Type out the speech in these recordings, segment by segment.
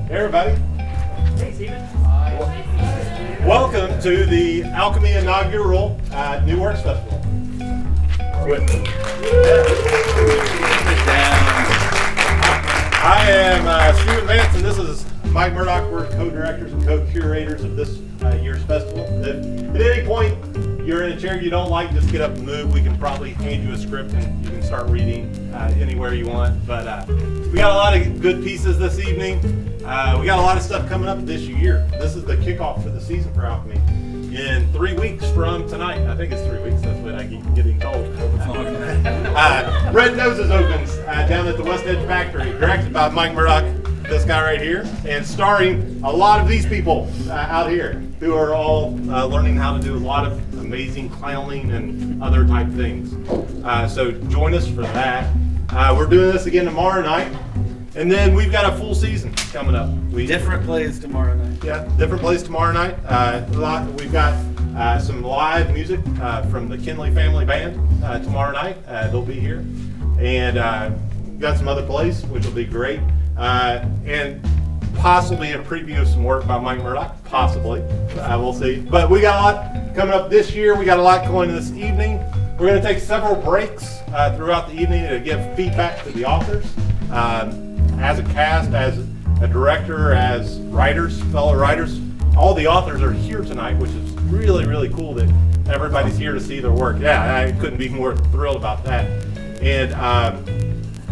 Hey everybody. Hey Steven. Welcome to the Alchemy inaugural New Works Festival. I am Stephen Vance, and this is Mike Murdock. We're co-directors and co-curators of this year's festival. If at any point you're in a chair you don't like, just get up and move. We can probably hand you a script and you can start reading anywhere you want. But we got a lot of good pieces this evening. We got a lot of stuff coming up this year. This is the kickoff for the season for Alchemy. In 3 weeks from tonight, I think it's 3 weeks, that's what I keep getting told. Red Noses opens down at the West Edge Factory, directed by Mike Murdock, this guy right here, and starring a lot of these people out here who are all learning how to do a lot of amazing clowning and other type things. So join us for that. We're doing this again tomorrow night. And then we've got a full season coming up. Different plays tomorrow night. Yeah, different plays tomorrow night. We've got some live music from the Kinley family band tomorrow night. They'll be here. And we've got some other plays, which will be great. And possibly a preview of some work by Mike Murdock. Possibly. We'll see. But we got a lot coming up this year. We got a lot going this evening. We're going to take several breaks throughout the evening to give feedback to the authors. As a cast, as a director, as writers, fellow writers, all the authors are here tonight, which is really, really cool that everybody's here to see their work. Yeah, I couldn't be more thrilled about that. And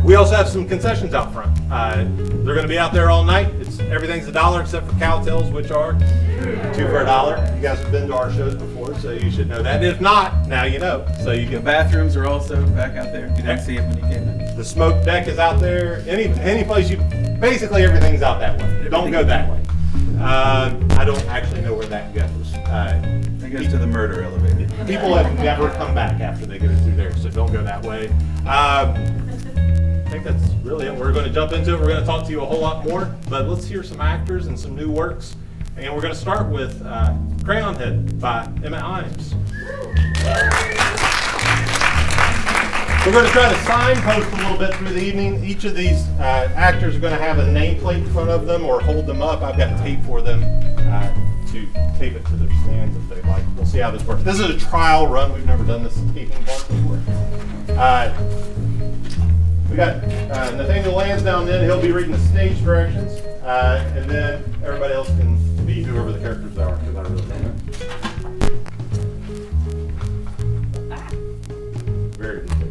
we also have some concessions out front. They're going to be out there all night. Everything's $1 except for cowtails, which are 2 for $1. You guys have been to our shows before, so you should know that. And if not, now you know. So you can. The bathrooms are also back out there. You didn't see it when you came in. The smoke deck is out there. Any place basically everything's out that way. Don't go that way. I don't actually know where that goes. It goes to the murder elevator. People have never come back after they get it through there, so don't go that way. I think that's really it. We're going to jump into it. We're going to talk to you a whole lot more, but let's hear some actors and some new works. And we're going to start with Crayonhead by Imes. We're going to try to signpost a little bit through the evening. Each of these actors are going to have a nameplate in front of them or hold them up. I've got tape for them to tape it to their stands if they like. We'll see how this works. This is a trial run. We've never done this taping part before. We got Nathaniel Lanz down then. He'll be reading the stage directions. And then everybody else can be whoever the characters are, because I really don't know. Very good.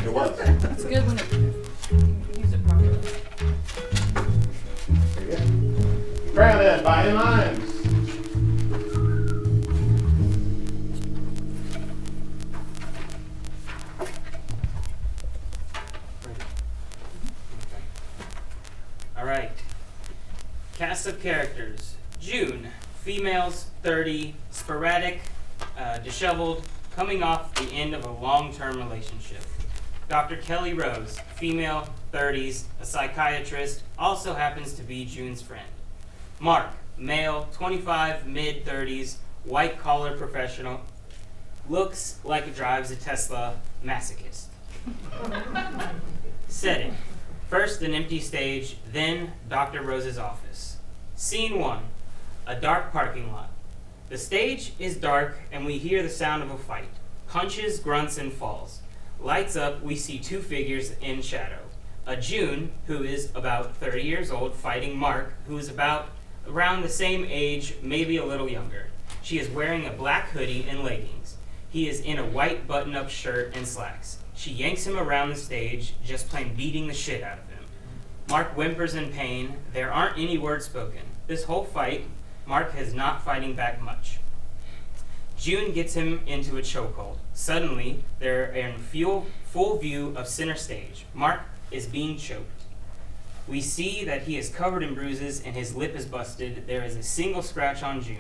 It was. It's good when you use it properly. There you go. Crayonhead by Imes. All right. Cast of characters. June, females, 30, sporadic, disheveled, coming off the end of a long-term relationship. Dr. Kelly Rose, female, 30s, a psychiatrist, also happens to be June's friend. Mark, male, 25, mid-30s, white-collar professional, looks like drives a Tesla, masochist. Setting. First an empty stage, then Dr. Rose's office. Scene 1, a dark parking lot. The stage is dark and we hear the sound of a fight. Punches, grunts, and falls. Lights up, we see 2 figures in shadow. A June, who is about 30 years old, fighting Mark, who is about around the same age, maybe a little younger. She is wearing a black hoodie and leggings. He is in a white button-up shirt and slacks. She yanks him around the stage, just plain beating the shit out of him. Mark whimpers in pain. There aren't any words spoken. This whole fight, Mark is not fighting back much. June gets him into a chokehold. Suddenly, they're in full view of center stage. Mark is being choked. We see that he is covered in bruises and his lip is busted. There is a single scratch on June.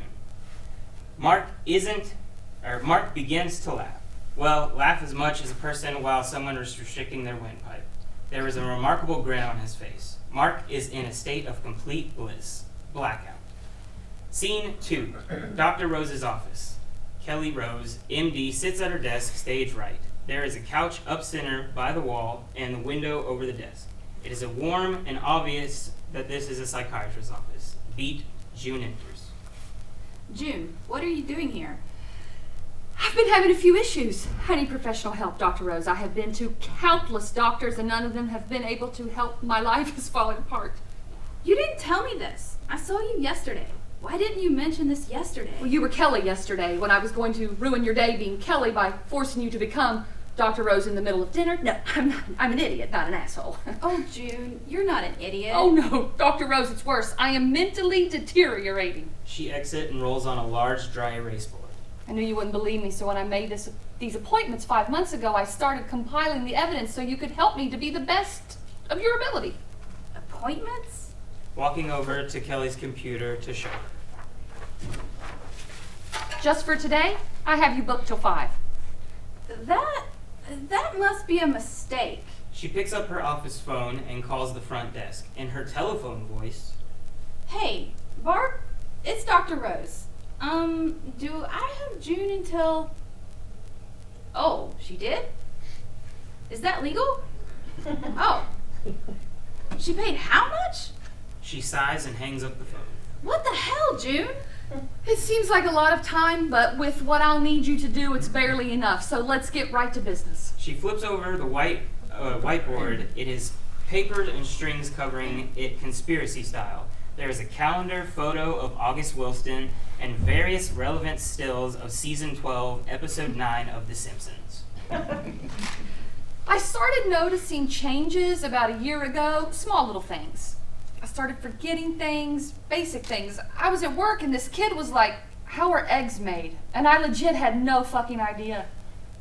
Mark begins to laugh. Well, laugh as much as a person while someone is restricting their windpipe. There is a remarkable grin on his face. Mark is in a state of complete bliss. Blackout. Scene 2, Dr. Rose's office. Kelly Rose, MD, sits at her desk, stage right. There is a couch up center by the wall and the window over the desk. It is warm and obvious that this is a psychiatrist's office. Beat, June enters. June, what are you doing here? I've been having a few issues. I need professional help, Dr. Rose. I have been to countless doctors and none of them have been able to help. My life is falling apart. You didn't tell me this. I saw you yesterday. Why didn't you mention this yesterday? Well, you were Kelly yesterday when I was going to ruin your day being Kelly by forcing you to become Dr. Rose in the middle of dinner. No, I'm not. I'm an idiot, not an asshole. Oh, June, you're not an idiot. Oh no, Dr. Rose, it's worse. I am mentally deteriorating. She exits and rolls on a large dry erase board. I knew you wouldn't believe me, so when I made these appointments 5 months ago, I started compiling the evidence so you could help me to be the best of your ability. Appointments? Walking over to Kelly's computer to show her. Just for today, I have you booked till 5. That must be a mistake. She picks up her office phone and calls the front desk. In her telephone voice, Hey, Barb, it's Dr. Rose. Do I have June until... Oh, she did? Is that legal? Oh. She paid how much? she sighs and hangs up the phone. What the hell, June? It seems like a lot of time, but with what I'll need you to do, it's barely enough. So let's get right to business. She flips over the whiteboard. It is papered and strings covering it conspiracy style. There is a calendar, photo of August Wilson, and various relevant stills of season 12, episode 9 of The Simpsons. I started noticing changes about a year ago, small little things. I started forgetting things, basic things. I was at work and this kid was like, "How are eggs made?" And I legit had no fucking idea.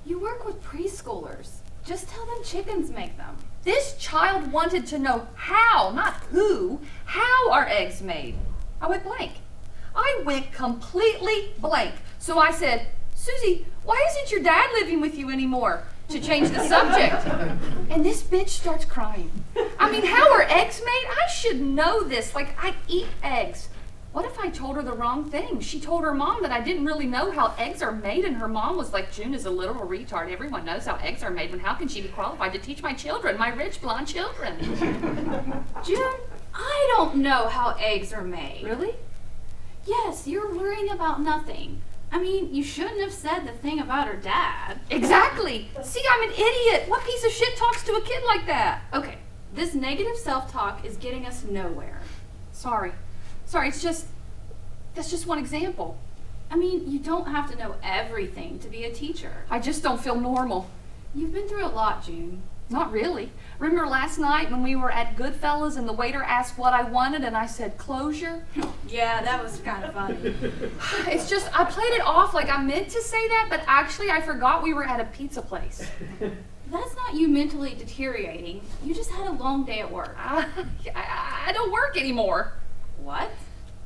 You work with preschoolers. Just tell them chickens make them. This child wanted to know how, not who. How are eggs made? I went blank. I went completely blank. So I said, "Susie, why isn't your dad living with you anymore?" To change the subject. And this bitch starts crying. I mean, how are eggs made? I should know this. Like, I eat eggs. What if I told her the wrong thing? She told her mom that I didn't really know how eggs are made, and her mom was like, "June is a literal retard. Everyone knows how eggs are made, and how can she be qualified to teach my children, my rich blonde children?" June, I don't know how eggs are made. Really? Yes, you're worrying about nothing. I mean, you shouldn't have said the thing about her dad. Exactly. See, I'm an idiot. What piece of shit talks to a kid like that? Okay, this negative self-talk is getting us nowhere. Sorry, that's just one example. I mean, you don't have to know everything to be a teacher. I just don't feel normal. You've been through a lot, June. Not really. Remember last night when we were at Goodfellas and the waiter asked what I wanted and I said closure? Yeah, that was kind of funny. It's just, I played it off like I meant to say that, but actually I forgot we were at a pizza place. That's not you mentally deteriorating. You just had a long day at work. I don't work anymore. What?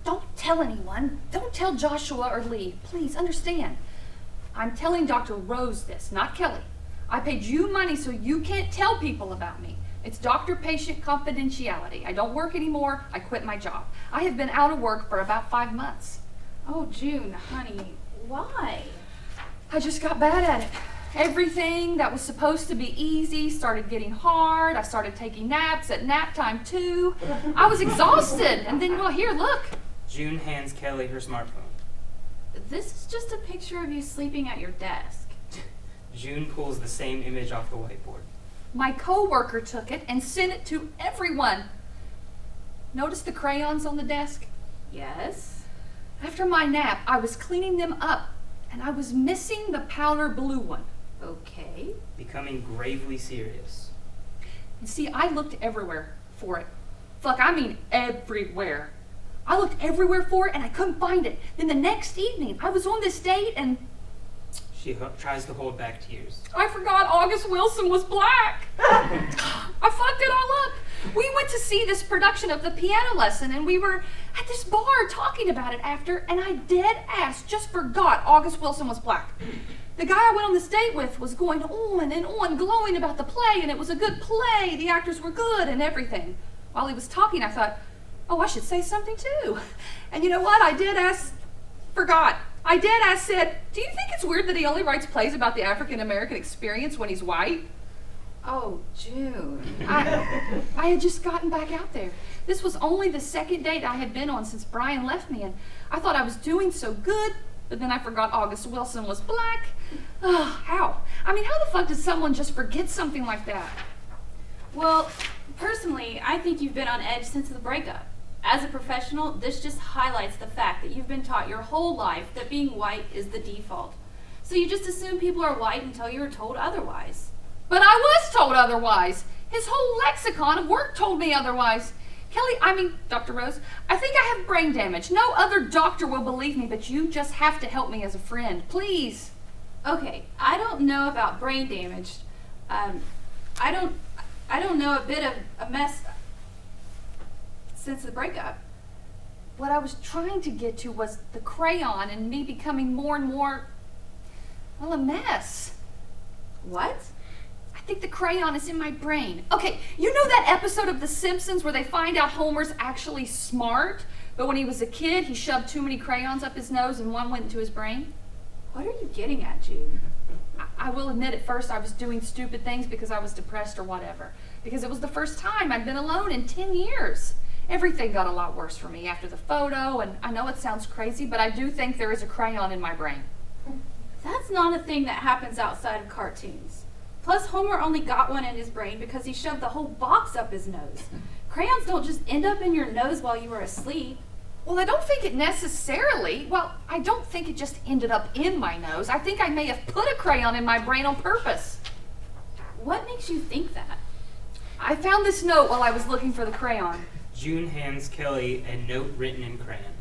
Don't tell anyone. Don't tell Joshua or Lee. Please understand. I'm telling Dr. Rose this, not Kelly. I paid you money so you can't tell people about me. It's doctor-patient confidentiality. I don't work anymore. I quit my job. I have been out of work for about 5 months. Oh, June, honey, why? I just got bad at it. Everything that was supposed to be easy started getting hard. I started taking naps at nap time too. I was exhausted. And then, well, here, look. June hands Kelly her smartphone. This is just a picture of you sleeping at your desk. June pulls the same image off the whiteboard. My coworker took it and sent it to everyone. Notice the crayons on the desk? Yes? After my nap, I was cleaning them up, and I was missing the powder blue one. Okay. Becoming gravely serious. And see, I looked everywhere for it. Fuck, I mean everywhere. I looked everywhere for it, and I couldn't find it. Then the next evening, I was on this date, and She tries to hold back tears. I forgot August Wilson was black. I fucked it all up. We went to see this production of The Piano Lesson, and we were at this bar talking about it after, and I dead ass just forgot August Wilson was black. The guy I went on this date with was going on and on, glowing about the play, and it was a good play. The actors were good and everything. While he was talking, I thought, oh, I should say something too. And you know what? I said, "Do you think it's weird that he only writes plays about the African American experience when he's white?" Oh, June. I had just gotten back out there. This was only the second date I had been on since Brian left me, and I thought I was doing so good, but then I forgot August Wilson was black. How? I mean, how the fuck does someone just forget something like that? Well, personally, I think you've been on edge since the breakup. As a professional, this just highlights the fact that you've been taught your whole life that being white is the default. So you just assume people are white until you were told otherwise. But I was told otherwise. His whole lexicon of work told me otherwise. Dr. Rose, I think I have brain damage. No other doctor will believe me, but you just have to help me as a friend. Please. Okay, I don't know about brain damage. I don't know a bit of a mess since the breakup. What I was trying to get to was the crayon and me becoming more and more, well, a mess. What? I think the crayon is in my brain. Okay, you know that episode of The Simpsons where they find out Homer's actually smart, but when he was a kid, he shoved too many crayons up his nose and one went into his brain? What are you getting at, June? I will admit at first I was doing stupid things because I was depressed or whatever. Because it was the first time I'd been alone in 10 years. Everything got a lot worse for me after the photo, and I know it sounds crazy, but I do think there is a crayon in my brain. That's not a thing that happens outside of cartoons. Plus, Homer only got one in his brain because he shoved the whole box up his nose. Crayons don't just end up in your nose while you were asleep. Well, I don't think it I don't think it just ended up in my nose. I think I may have put a crayon in my brain on purpose. What makes you think that? I found this note while I was looking for the crayon. June hands Kelly a note written in crayon.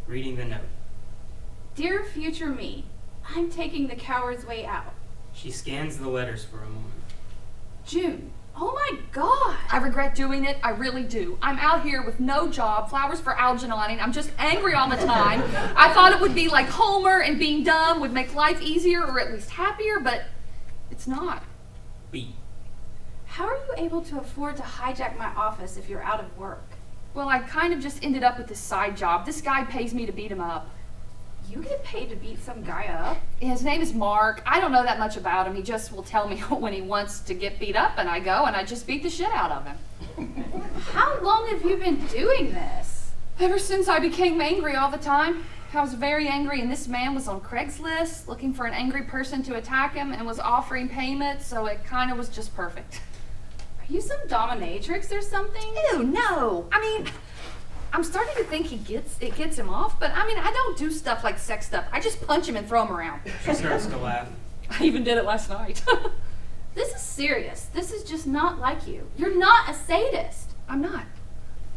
Reading the note. Dear future me, I'm taking the coward's way out. She scans the letters for a moment. June, oh my God. I regret doing it, I really do. I'm out here with no job, flowers for Algernon, I'm just angry all the time. I thought it would be like Homer and being dumb would make life easier or at least happier, but it's not. B. How are you able to afford to hijack my office if you're out of work? Well, I kind of just ended up with this side job. This guy pays me to beat him up. You get paid to beat some guy up? His name is Mark. I don't know that much about him. He just will tell me when he wants to get beat up, and I go and I just beat the shit out of him. How long have you been doing this? Ever since I became angry all the time. I was very angry, and this man was on Craigslist looking for an angry person to attack him and was offering payment, so it kind of was just perfect. Are you some dominatrix or something? Ew, no. I mean, I'm starting to think it gets him off, but I mean, I don't do stuff like sex stuff. I just punch him and throw him around. She starts to laugh. I even did it last night. This is serious. This is just not like you. You're not a sadist. I'm not.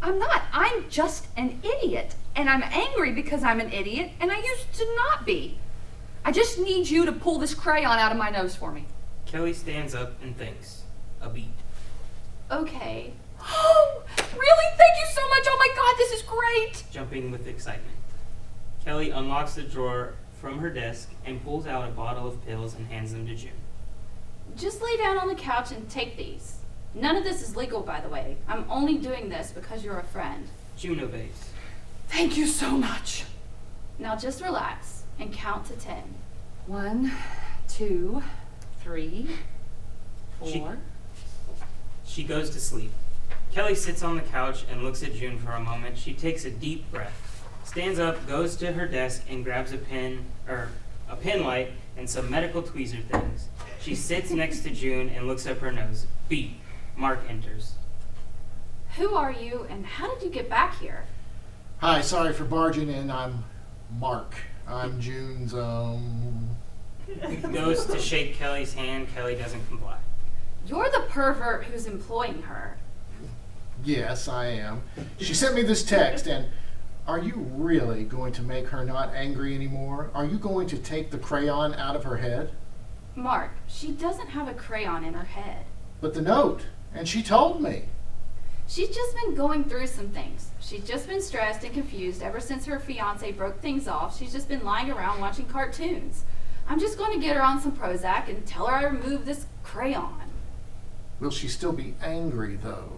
I'm just an idiot. And I'm angry because I'm an idiot, and I used to not be. I just need you to pull this crayon out of my nose for me. Kelly stands up and thinks. A beat. Okay. Oh, really? Thank you so much. Oh my God, this is great. Jumping with excitement. Kelly unlocks the drawer from her desk and pulls out a bottle of pills and hands them to June. Just lay down on the couch and take these. None of this is legal, by the way. I'm only doing this because you're a friend. June obeys. Thank you so much. Now just relax and count to 10. 1, 2, 3, 4. She goes to sleep. Kelly sits on the couch and looks at June for a moment. She takes a deep breath, stands up, goes to her desk, and grabs a pen light and some medical tweezer things. She sits next to June and looks up her nose. B. Mark enters. Who are you and how did you get back here? Hi, sorry for barging in. I'm Mark. I'm June's, Goes to shake Kelly's hand. Kelly doesn't comply. You're the pervert who's employing her. Yes, I am. She sent me this text, and are you really going to make her not angry anymore? Are you going to take the crayon out of her head? Mark, she doesn't have a crayon in her head. But the note, and she told me. She's just been going through some things. She's just been stressed and confused ever since her fiance broke things off. She's just been lying around watching cartoons. I'm just going to get her on some Prozac and tell her I removed this crayon. Will she still be angry, though?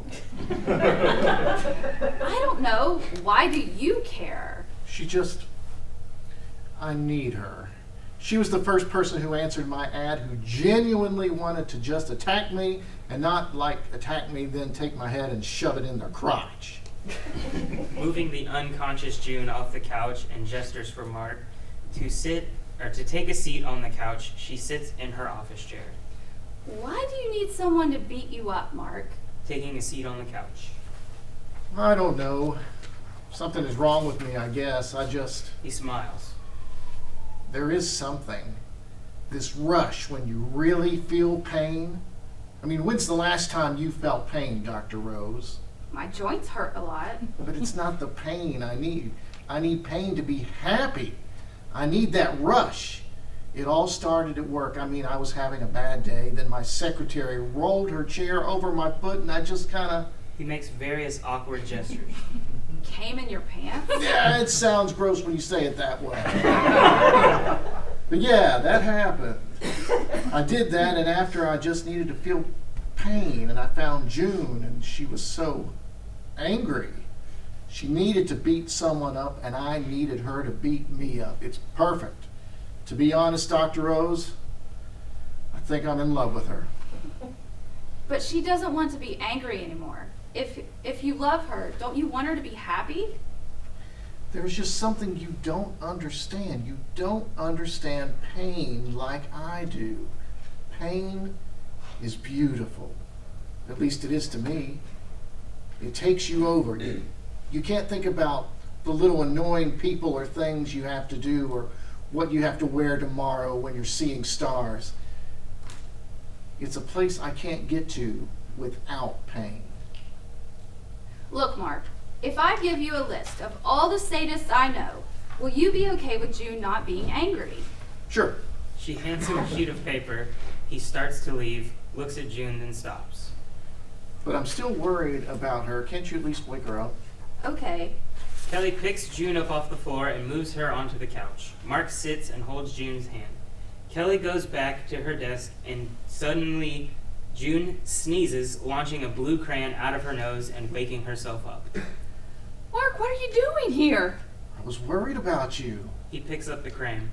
I don't know. Why do you care? I need her. She was the first person who answered my ad who genuinely wanted to just attack me and not like attack me, then take my head and shove it in their crotch. Moving the unconscious June off the couch and gestures for Mark to take a seat on the couch, she sits in her office chair. Why do you need someone to beat you up, Mark? Taking a seat on the couch. I don't know. Something is wrong with me, I guess. He smiles. There is something. This rush when you really feel pain. I mean, when's the last time you felt pain, Dr. Rose? My joints hurt a lot. But it's not the pain I need. I need pain to be happy. I need that rush. It all started at work. I mean, I was having a bad day. Then my secretary rolled her chair over my foot and I just kind of... He makes various awkward gestures. Came in your pants? Yeah, it sounds gross when you say it that way. But yeah, that happened. I did that, and after I just needed to feel pain, and I found June, and she was so angry. She needed to beat someone up, and I needed her to beat me up. It's perfect. To be honest, Dr. Rose, I think I'm in love with her. But she doesn't want to be angry anymore. If you love her, don't you want her to be happy? There's just something you don't understand. You don't understand pain like I do. Pain is beautiful. At least it is to me. It takes you over. You can't think about the little annoying people or things you have to do or what you have to wear tomorrow when you're seeing stars. It's a place I can't get to without pain. Look, Mark, if I give you a list of all the sadists I know, will you be okay with June not being angry? Sure. She hands him a sheet of paper. He starts to leave, looks at June, then stops. But I'm still worried about her. Can't you at least wake her up? Okay. Kelly picks June up off the floor and moves her onto the couch. Mark sits and holds June's hand. Kelly goes back to her desk and suddenly June sneezes, launching a blue crayon out of her nose and waking herself up. Mark, what are you doing here? I was worried about you. He picks up the crayon.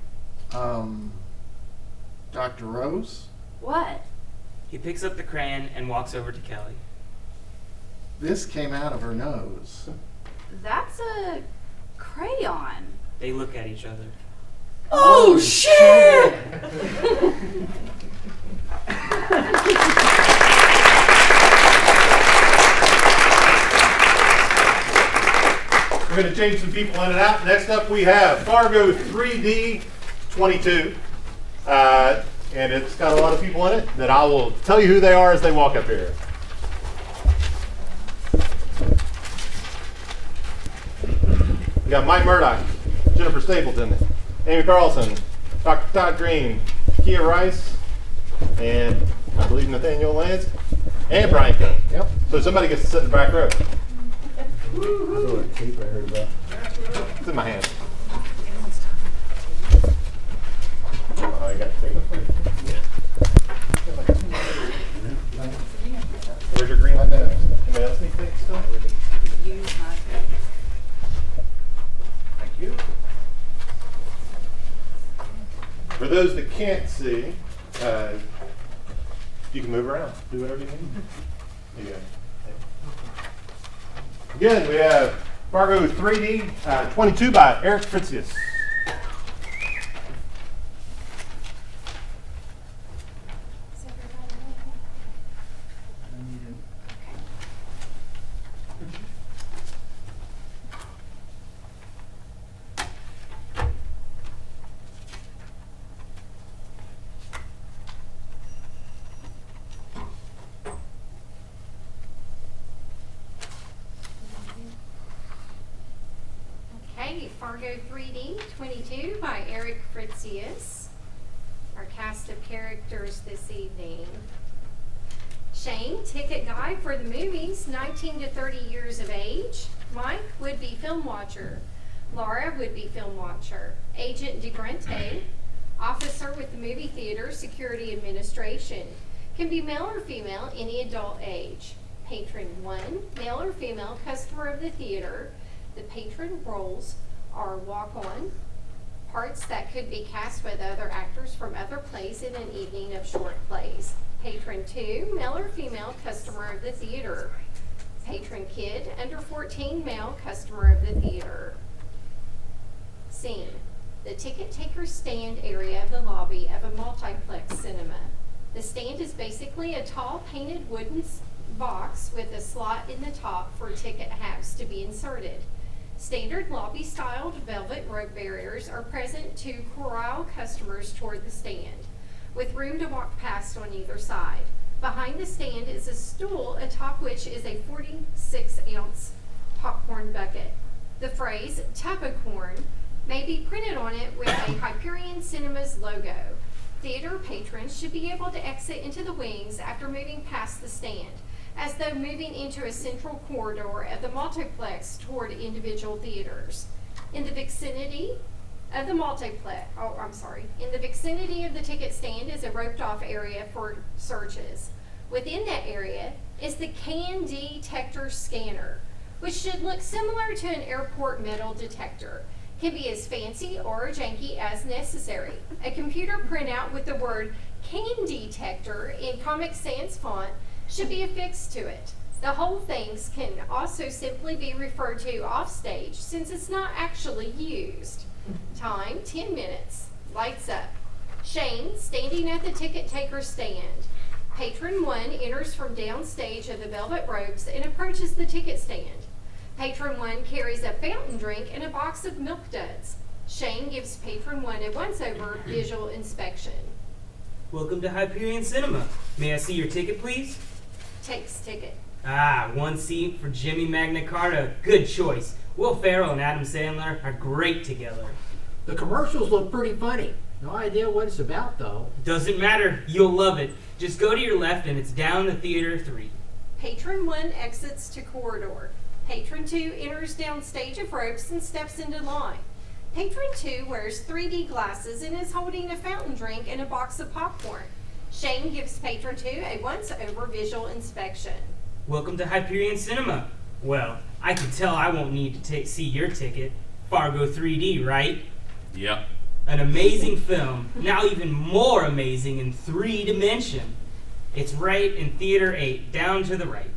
Dr. Rose? What? He picks up the crayon and walks over to Kelly. This came out of her nose. That's a crayon. They look at each other. Oh, shit! We're going to change some people in and out. Next up, we have Fargo 3D 22. And it's got a lot of people in it that I will tell you who they are as they walk up here. We got Mike Murdock, Jennifer Stapleton, Amy Carlson, Dr. Todd Green, Akia Rice, and I believe Nathaniel Lanz, and Brian Cook. Yep. So somebody gets to sit in the back row. It's in my hand. Oh, I got to take it. Where's your green? Anybody else need to take it still? Thank you. For those that can't see, you can move around. Do whatever you need. There you go. Again, we have Fargo 3D 22 by Eric Fritzius. Fargo 3D 22 by Eric Fritzius. Our cast of characters this evening. Shane, ticket guy for the movies, 19 to 30 years of age. Mike, would-be film watcher. Laura, would-be film watcher. Agent DeGrente, officer with the movie theater security administration. Can be male or female, any adult age. Patron 1, male or female, customer of the theater. The patron roles are walk-on, Parts that could be cast with other actors from other plays in an evening of short plays. Patron 2, male or female customer of the theater. Patron kid, under 14, male customer of the theater. Scene: the ticket taker stand area of the lobby of a multiplex cinema. The stand is basically a tall painted wooden box with a slot in the top for ticket halves to be inserted. Standard lobby-styled velvet rope barriers are present to corral customers toward the stand, with room to walk past on either side. Behind the stand is a stool atop which is a 46-ounce popcorn bucket. The phrase "Tub-o-corn" may be printed on it with a Hyperion Cinemas logo. Theater patrons should be able to exit into the wings after moving past the stand, as though moving into a central corridor of the multiplex toward individual theaters. In the vicinity of the vicinity of the ticket stand is a roped-off area for searches. Within that area is the can detector scanner, which should look similar to an airport metal detector. Can be as fancy or janky as necessary. A computer printout with the word "can detector" in Comic Sans font should be affixed to it. The whole things can also simply be referred to offstage since it's not actually used. Time, 10 minutes. Lights up. Shane, standing at the ticket taker stand. Patron 1 enters from downstage of the velvet ropes and approaches the ticket stand. Patron 1 carries a fountain drink and a box of Milk Duds. Shane gives Patron 1 a once-over visual inspection. Welcome to Hyperion Cinema. May I see your ticket, please? Takes ticket. Ah, one seat for Jimmy Magna Carta. Good choice. Will Ferrell and Adam Sandler are great together. The commercials look pretty funny. No idea what it's about, though. Doesn't matter. You'll love it. Just go to your left and it's down the theater 3. Patron 1 exits to corridor. Patron 2 enters down stage of ropes and steps into line. Patron 2 wears 3D glasses and is holding a fountain drink and a box of popcorn. Shane gives Patron 2 a once-over visual inspection. Welcome to Hyperion Cinema. Well, I can tell I won't need to see your ticket. Fargo 3D, right? Yep. An amazing film, now even more amazing in 3 dimension. It's right in Theater 8, down to the right.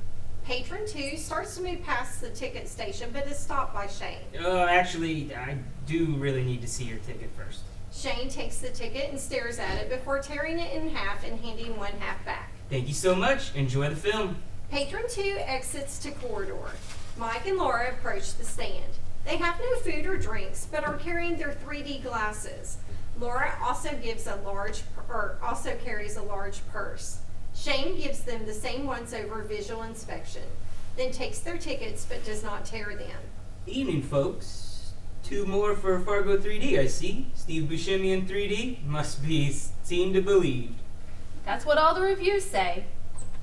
Patron 2 starts to move past the ticket station but is stopped by Shane. Actually, I do really need to see your ticket first. Shane takes the ticket and stares at it before tearing it in half and handing one half back. Thank you so much. Enjoy the film. Patron 2 exits to corridor. Mike and Laura approach the stand. They have no food or drinks, but are carrying their 3D glasses. Laura also carries a large purse. Shane gives them the same once-over visual inspection, then takes their tickets but does not tear them. Evening, folks. 2 more for Fargo 3D, I see. Steve Buscemi in 3D. Must be seen to believe. That's what all the reviews say.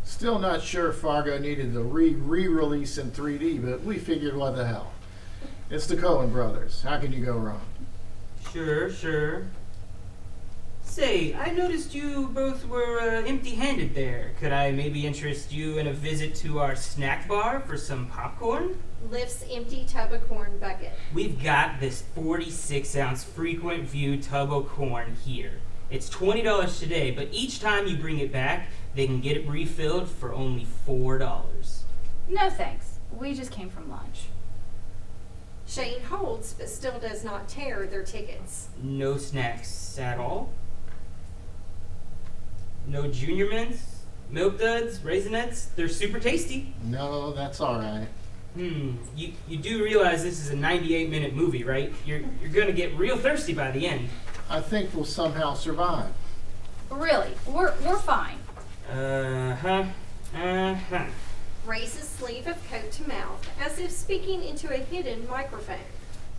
Still not sure Fargo needed the re-release in 3D, but we figured what the hell. It's the Coen brothers. How can you go wrong? Sure. Say, I noticed you both were empty-handed there. Could I maybe interest you in a visit to our snack bar for some popcorn? Lifts empty tub of corn bucket. We've got this 46-ounce frequent view tub of corn here. It's $20 today, but each time you bring it back, they can get it refilled for only $4. No thanks. We just came from lunch. Shane holds but still does not tear their tickets. No snacks at all? No Junior Mints? Milk Duds? Raisinets? They're super tasty. No, that's all right. You do realize this is a 98-minute movie, right? You're gonna get real thirsty by the end. I think we'll somehow survive. Really, we're fine. Raises sleeve of coat to mouth as if speaking into a hidden microphone.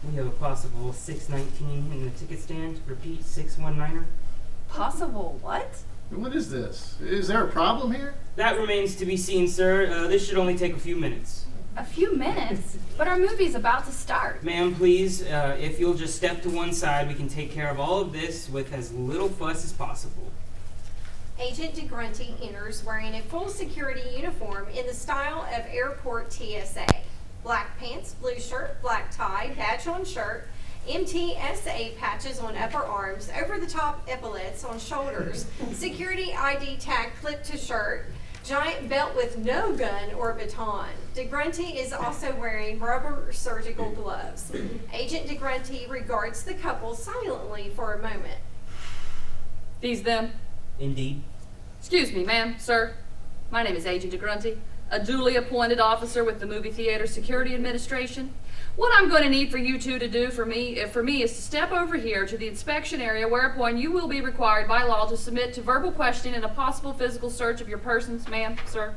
We have a possible 619 in the ticket stand. Repeat, 619er. Possible what? What is this? Is there a problem here? That remains to be seen, sir. This should only take a few minutes. A few minutes? But our movie's about to start. Ma'am, please, if you'll just step to one side, we can take care of all of this with as little fuss as possible. Agent DeGrunty enters wearing a full security uniform in the style of airport TSA. Black pants, blue shirt, black tie, badge on shirt, MTSA patches on upper arms, over-the-top epaulets on shoulders, security ID tag clipped to shirt, giant belt with no gun or baton. DeGrunty is also wearing rubber surgical gloves. Agent DeGrunty regards the couple silently for a moment. These them? Indeed. Excuse me, ma'am, sir. My name is Agent DeGrunty, a duly appointed officer with the Movie Theater Security Administration. What I'm going to need for you two to do for me is to step over here to the inspection area, whereupon you will be required by law to submit to verbal questioning and a possible physical search of your persons, ma'am, sir.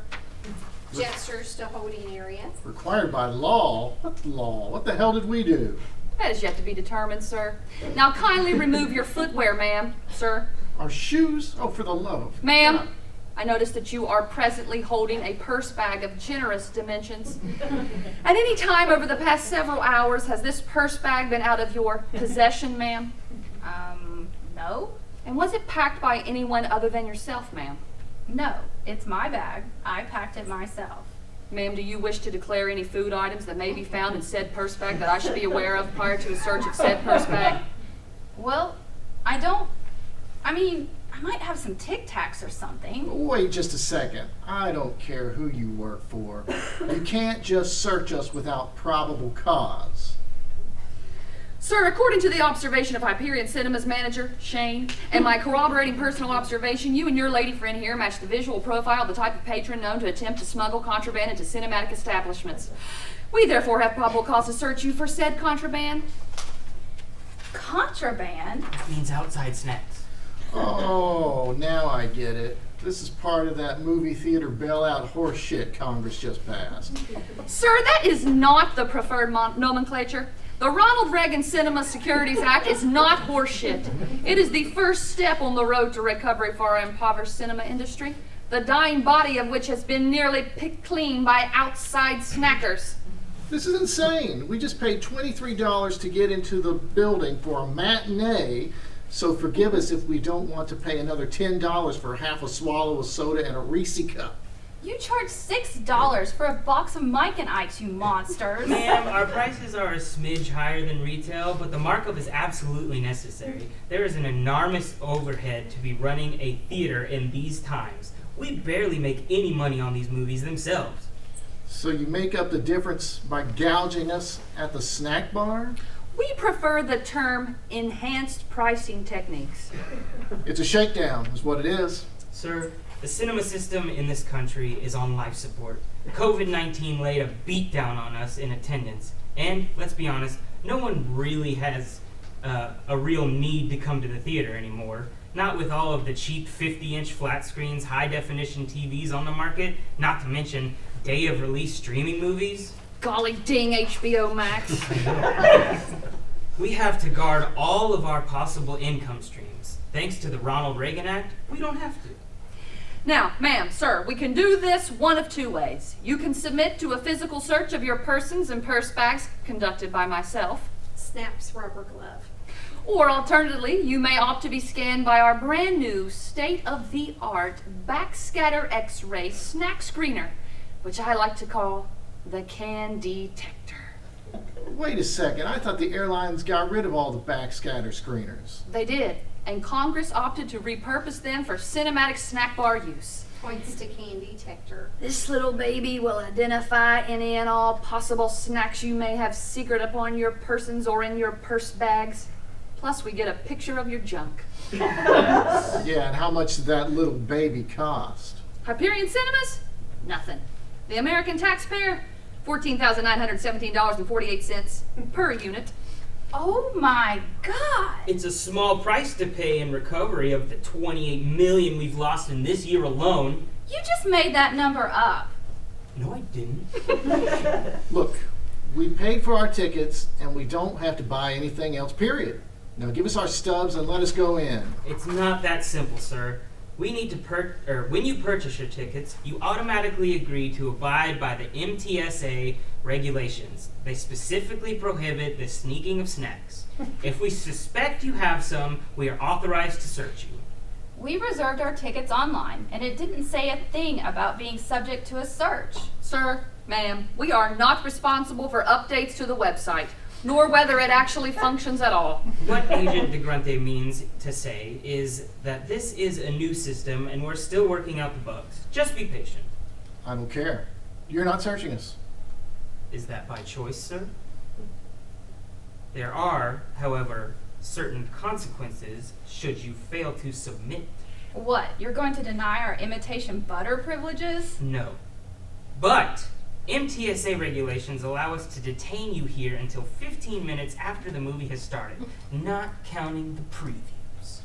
Gestures to holding area. Required by law? What law? What the hell did we do? That is yet to be determined, sir. Now kindly remove your footwear, ma'am, sir. Our shoes? Oh, for the love of Ma'am, God. I notice that you are presently holding a purse bag of generous dimensions. At any time over the past several hours, has this purse bag been out of your possession, ma'am? No. And was it packed by anyone other than yourself, ma'am? No, it's my bag. I packed it myself. Ma'am, do you wish to declare any food items that may be found in said purse bag that I should be aware of prior to a search of said purse bag? Well, I might have some Tic Tacs or something. Wait just a second. I don't care who you work for. You can't just search us without probable cause. Sir, according to the observation of Hyperion Cinema's manager, Shane, and my corroborating personal observation, you and your lady friend here match the visual profile of the type of patron known to attempt to smuggle contraband into cinematic establishments. We therefore have probable cause to search you for said contraband. Contraband? That means outside snacks. Oh, now I get it. This is part of that movie theater bailout horse shit Congress just passed. Sir, that is not the preferred nomenclature. The Ronald Reagan Cinema Securities Act is not horseshit. It is the first step on the road to recovery for our impoverished cinema industry, the dying body of which has been nearly picked clean by outside snackers. This is insane. We just paid $23 to get into the building for a matinee, so forgive us if we don't want to pay another $10 for half a swallow of soda and a Reese cup. You charge $6 for a box of Mike and Ike's, you monsters. Ma'am, our prices are a smidge higher than retail, but the markup is absolutely necessary. There is an enormous overhead to be running a theater in these times. We barely make any money on these movies themselves. So you make up the difference by gouging us at the snack bar? We prefer the term enhanced pricing techniques. It's a shakedown, is what it is. Sir, the cinema system in this country is on life support. COVID-19 laid a beat down on us in attendance. And, let's be honest, no one really has a real need to come to the theater anymore. Not with all of the cheap 50-inch flat screens, high-definition TVs on the market, not to mention day-of-release streaming movies. Golly dang HBO Max. We have to guard all of our possible income streams. Thanks to the Ronald Reagan Act, we don't have to. Now, ma'am, sir, we can do this one of two ways. You can submit to a physical search of your persons and purse bags conducted by myself. Snaps rubber glove. Or alternatively, you may opt to be scanned by our brand new state-of-the-art backscatter X-ray snack screener, which I like to call the can detector. Wait a second, I thought the airlines got rid of all the backscatter screeners. They did, and Congress opted to repurpose them for cinematic snack bar use. Points to can detector. This little baby will identify any and all possible snacks you may have secret upon your persons or in your purse bags. Plus, we get a picture of your junk. Yeah, and how much did that little baby cost? Hyperion Cinemas? Nothing. The American taxpayer? $14,917.48 per unit. Oh my God! It's a small price to pay in recovery of the $28 million we've lost in this year alone. You just made that number up. No, I didn't. Look, we paid for our tickets and we don't have to buy anything else, period. Now give us our stubs and let us go in. It's not that simple, sir. We need to when you purchase your tickets, you automatically agree to abide by the MTSA regulations. They specifically prohibit the sneaking of snacks. If we suspect you have some, we are authorized to search you. We reserved our tickets online, and it didn't say a thing about being subject to a search. Sir, ma'am, we are not responsible for updates to the website. nor whether it actually functions at all. What Agent DeGrunte means to say is that this is a new system and we're still working out the bugs. Just be patient. I don't care. You're not searching us. Is that by choice, sir? There are, however, certain consequences should you fail to submit. What, you're going to deny our imitation butter privileges? No. But MTSA regulations allow us to detain you here until 15 minutes after the movie has started, not counting the previews.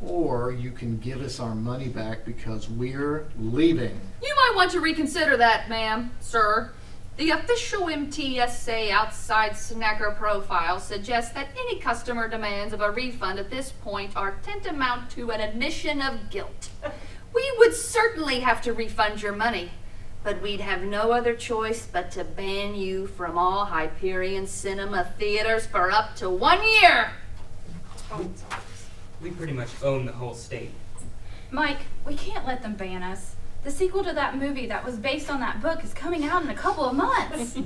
Or you can give us our money back because we're leaving. You might want to reconsider that, ma'am, sir. The official MTSA outside snacker profile suggests that any customer demands of a refund at this point are tantamount to an admission of guilt. We would certainly have to refund your money, but we'd have no other choice but to ban you from all Hyperion cinema theaters for up to 1 year. We pretty much own the whole state. Mike, we can't let them ban us. The sequel to that movie that was based on that book is coming out in a couple of months.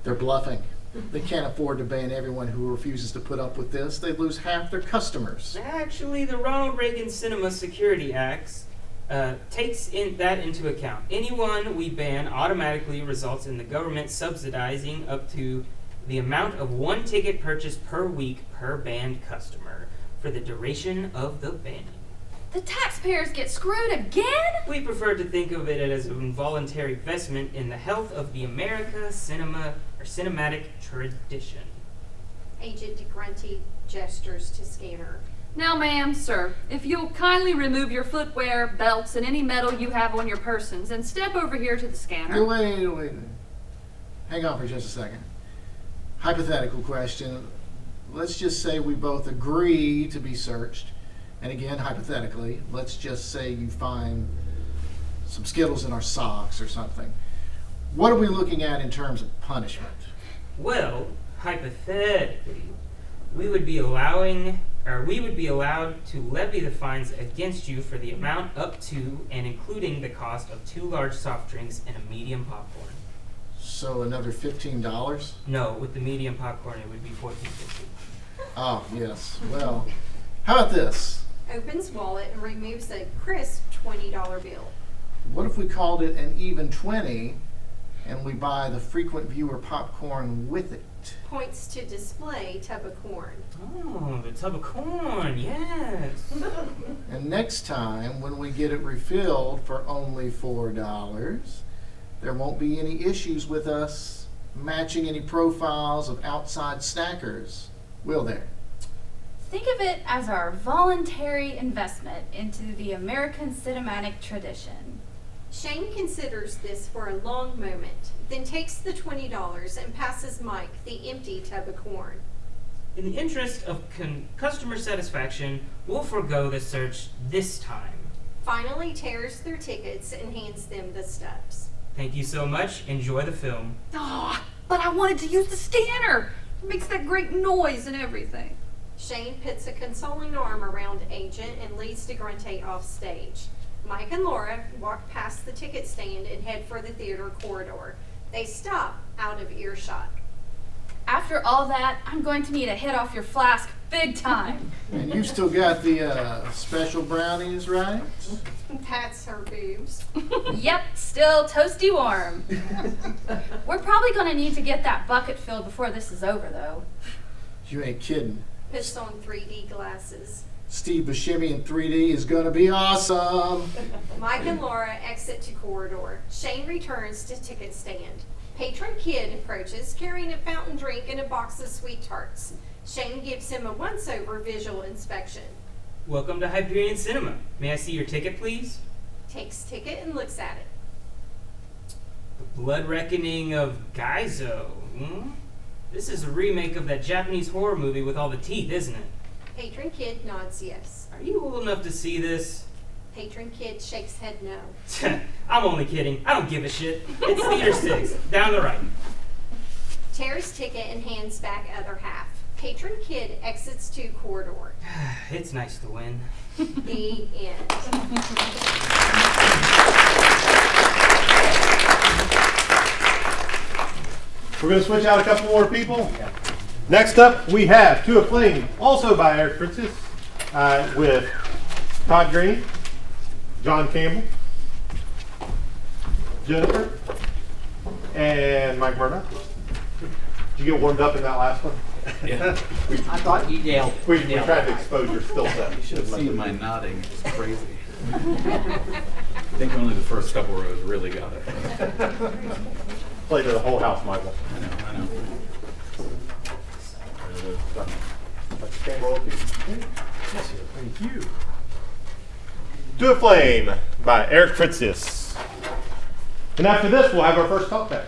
They're bluffing. They can't afford to ban everyone who refuses to put up with this. They'd lose half their customers. Actually, the Ronald Reagan Cinema Security Acts takes that into account. Anyone we ban automatically results in the government subsidizing up to the amount of one ticket purchased per week per banned customer for the duration of the banning. The taxpayers get screwed again? We prefer to think of it as an involuntary investment in the health of the cinematic tradition. Agent DeGrunte gestures to Scanner. Now, ma'am, sir, if you'll kindly remove your footwear, belts, and any metal you have on your persons and step over here to the scanner. Wait. Hang on for just a second. Hypothetical question. Let's just say we both agree to be searched. And again, hypothetically, let's just say you find some Skittles in our socks or something. What are we looking at in terms of punishment? Well, hypothetically, we would be allowed to levy the fines against you for the amount up to and including the cost of 2 large soft drinks and a medium popcorn. So another $15? No, with the medium popcorn it would be $14.50. Oh, yes. Well, how about this? Opens wallet and removes a crisp $20 bill. What if we called it an even 20 and we buy the frequent viewer popcorn with it? Points to display tub of corn. Oh, the tub of corn, yes. And next time, when we get it refilled for only $4, there won't be any issues with us matching any profiles of outside snackers, will there? Think of it as our voluntary investment into the American cinematic tradition. Shane considers this for a long moment, then takes the $20 and passes Mike the empty tub of corn. In the interest of customer satisfaction, we'll forego the search this time. Finally tears their tickets and hands them the stubs. Thank you so much. Enjoy the film. Oh, but I wanted to use the scanner. It makes that great noise and everything. Shane puts a consoling arm around Agent and leads DeGrunte off stage. Mike and Laura walk past the ticket stand and head for the theater corridor. They stop out of earshot. After all that, I'm going to need a hit off your flask big time. And you still got the special brownies, right? Pats her boobs. Yep, still toasty warm. We're probably going to need to get that bucket filled before this is over, though. You ain't kidding. Puts on 3D glasses. Steve Buscemi in 3D is gonna be awesome. Mike and Laura exit to corridor. Shane returns to ticket stand. Patron Kid approaches carrying a fountain drink and a box of sweet tarts. Shane gives him a once-over visual inspection. Welcome to Hyperion Cinema. May I see your ticket, please? Takes ticket and looks at it. The Blood Reckoning of Gaizo. This is a remake of that Japanese horror movie with all the teeth, isn't it? Patron Kid nods yes. Are you old enough to see this? Patron Kid shakes head no. I'm only kidding. I don't give a shit. It's Theater 6, down the right. Tears ticket and hands back other half. Patron Kid exits to corridor. It's nice to win. The end. We're going to switch out a couple more people. Next up, we have To a Flame, also by Eric Fritzius, with Todd Green, John Campbell, Jennifer, and Mike Murdock. Did you get warmed up in that last one? Yeah. I thought you nailed it. We tried to expose your skill set. You should have seen my nodding. It was crazy. I think only the first couple rows really got it. Played to the whole house, Michael. I know. Thank you. To a Flame by Eric Fritzius. And after this, we'll have our first talk back.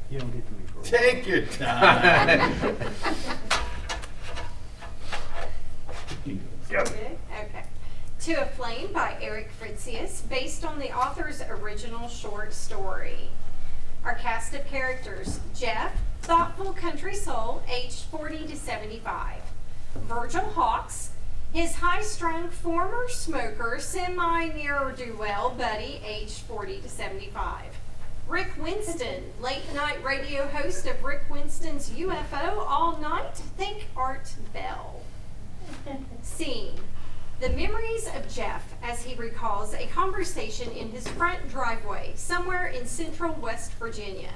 You don't get to me for a while. Take your time. Okay. To a Flame by Eric Fritzius, based on the author's original short story. Our cast of characters: Jeff, thoughtful country soul, aged 40 to 75. Virgil Hawks, his high-strung former smoker, semi-ne'er-do-well buddy, aged 40 to 75. Rick Winston, late-night radio host of Rick Winston's UFO All Night, think Art Bell. Scene: the memories of Jeff as he recalls a conversation in his front driveway somewhere in central West Virginia.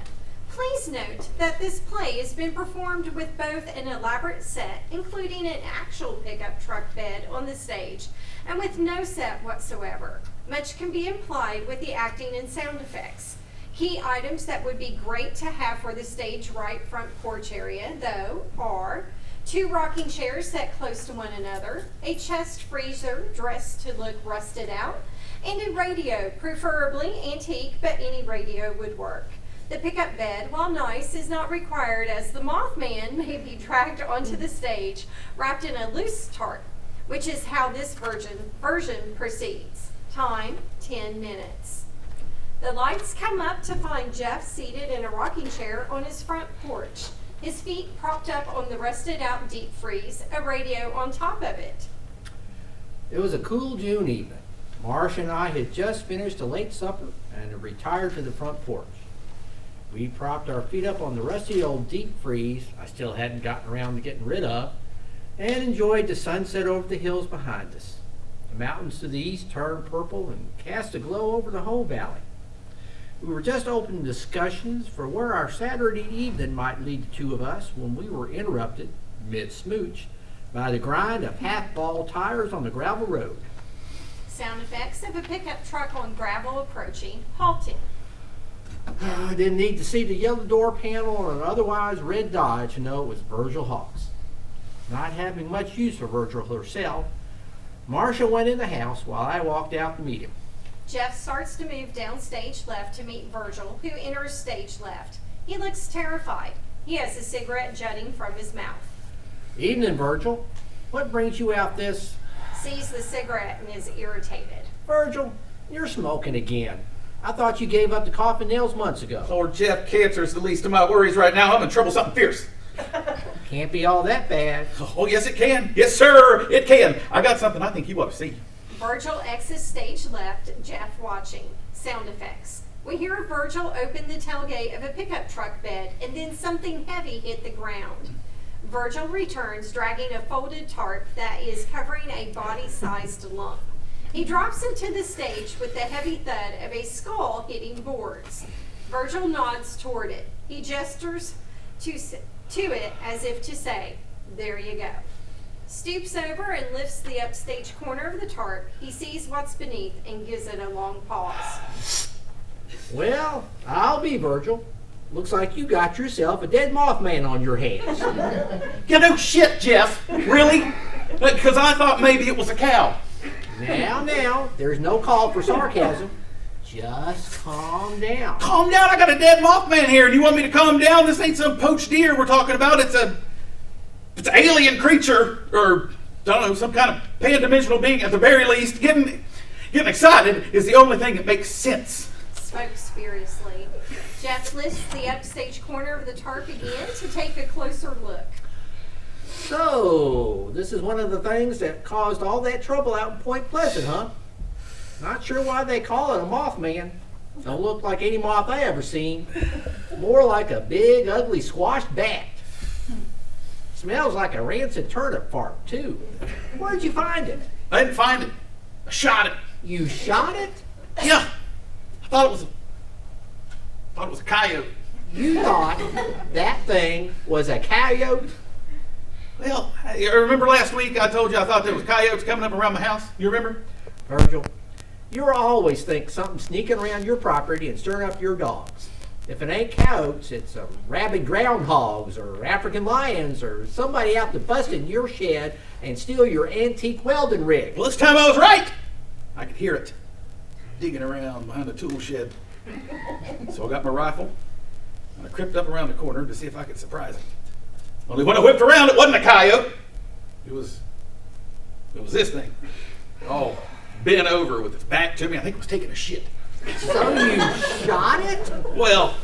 Please note that this play has been performed with both an elaborate set, including an actual pickup truck bed on the stage, and with no set whatsoever. Much can be implied with the acting and sound effects. Key items that would be great to have for the stage right front porch area, though, are 2 rocking chairs set close to one another, a chest freezer dressed to look rusted out, and a radio, preferably antique, but any radio would work. The pickup bed, while nice, is not required, as the Mothman may be dragged onto the stage wrapped in a loose tarp, which is how this version proceeds. Time, 10 minutes. The lights come up to find Jeff seated in a rocking chair on his front porch, his feet propped up on the rusted out deep freeze, a radio on top of it. It was a cool June evening. Marsh and I had just finished a late supper and had retired to the front porch. We propped our feet up on the rusty old deep freeze I still hadn't gotten around to getting rid of, and enjoyed the sunset over the hills behind us. The mountains to the east turned purple and cast a glow over the whole valley. We were just opening discussions for where our Saturday evening might lead the two of us when we were interrupted, mid-smooch, by the grind of half-ball tires on the gravel road. Sound effects of a pickup truck on gravel approaching, halting. I didn't need to see the yellow door panel or an otherwise red Dodge to know it was Virgil Hawks. Not having much use for Virgil herself, Marcia went in the house while I walked out to meet him. Jeff starts to move down stage left to meet Virgil, who enters stage left. He looks terrified. He has a cigarette jutting from his mouth. Evening, Virgil. What brings you out this? Sees the cigarette and is irritated. Virgil, you're smoking again. I thought you gave up the coffin nails months ago. Lord Jeff, cancer's the least of my worries right now. I'm in trouble with something fierce. Can't be all that bad. Oh, yes it can. Yes, sir, it can. I got something I think you ought to see. Virgil exits stage left, Jeff watching. Sound effects. We hear Virgil open the tailgate of a pickup truck bed, and then something heavy hit the ground. Virgil returns dragging a folded tarp that is covering a body-sized lump. He drops into the stage with the heavy thud of a skull hitting boards. Virgil nods toward it. He gestures to it as if to say, "There you go." Stoops over and lifts the upstage corner of the tarp. He sees what's beneath and gives it a long pause. Well, I'll be Virgil. Looks like you got yourself a dead Mothman on your hands. You know shit, Jeff. Really? Because I thought maybe it was a cow. Now, there's no call for sarcasm. Just calm down. Calm down, I got a dead Mothman here, and you want me to calm down? This ain't some poached deer we're talking about. It's an alien creature, or, I don't know, some kind of pan-dimensional being at the very least. Getting excited is the only thing that makes sense. Smokes furiously. Jeff Let's list the upstage corner of the tarp again to take a closer look. So, this is one of the things that caused all that trouble out in Point Pleasant, huh? Not sure why they call it a Mothman. Don't look like any moth I ever seen. More like a big, ugly, squashed bat. Smells like a rancid turnip fart, too. Where'd you find it? I didn't find it. I shot it. You shot it? Yeah. I thought it was a coyote. You thought that thing was a coyote? Well, you remember last week I told you I thought there was coyotes coming up around my house? You remember? Virgil, you always think something's sneaking around your property and stirring up your dogs. If it ain't coyotes, it's rabid groundhogs or African lions or somebody out to bust in your shed and steal your antique welding rig. Well, this time I was right. I could hear it digging around behind the tool shed. So I got my rifle and I crept up around the corner to see if I could surprise it. Only when I whipped around, it wasn't a coyote. It was this thing. All bent over with its back to me. I think it was taking a shit. So you shot it Well,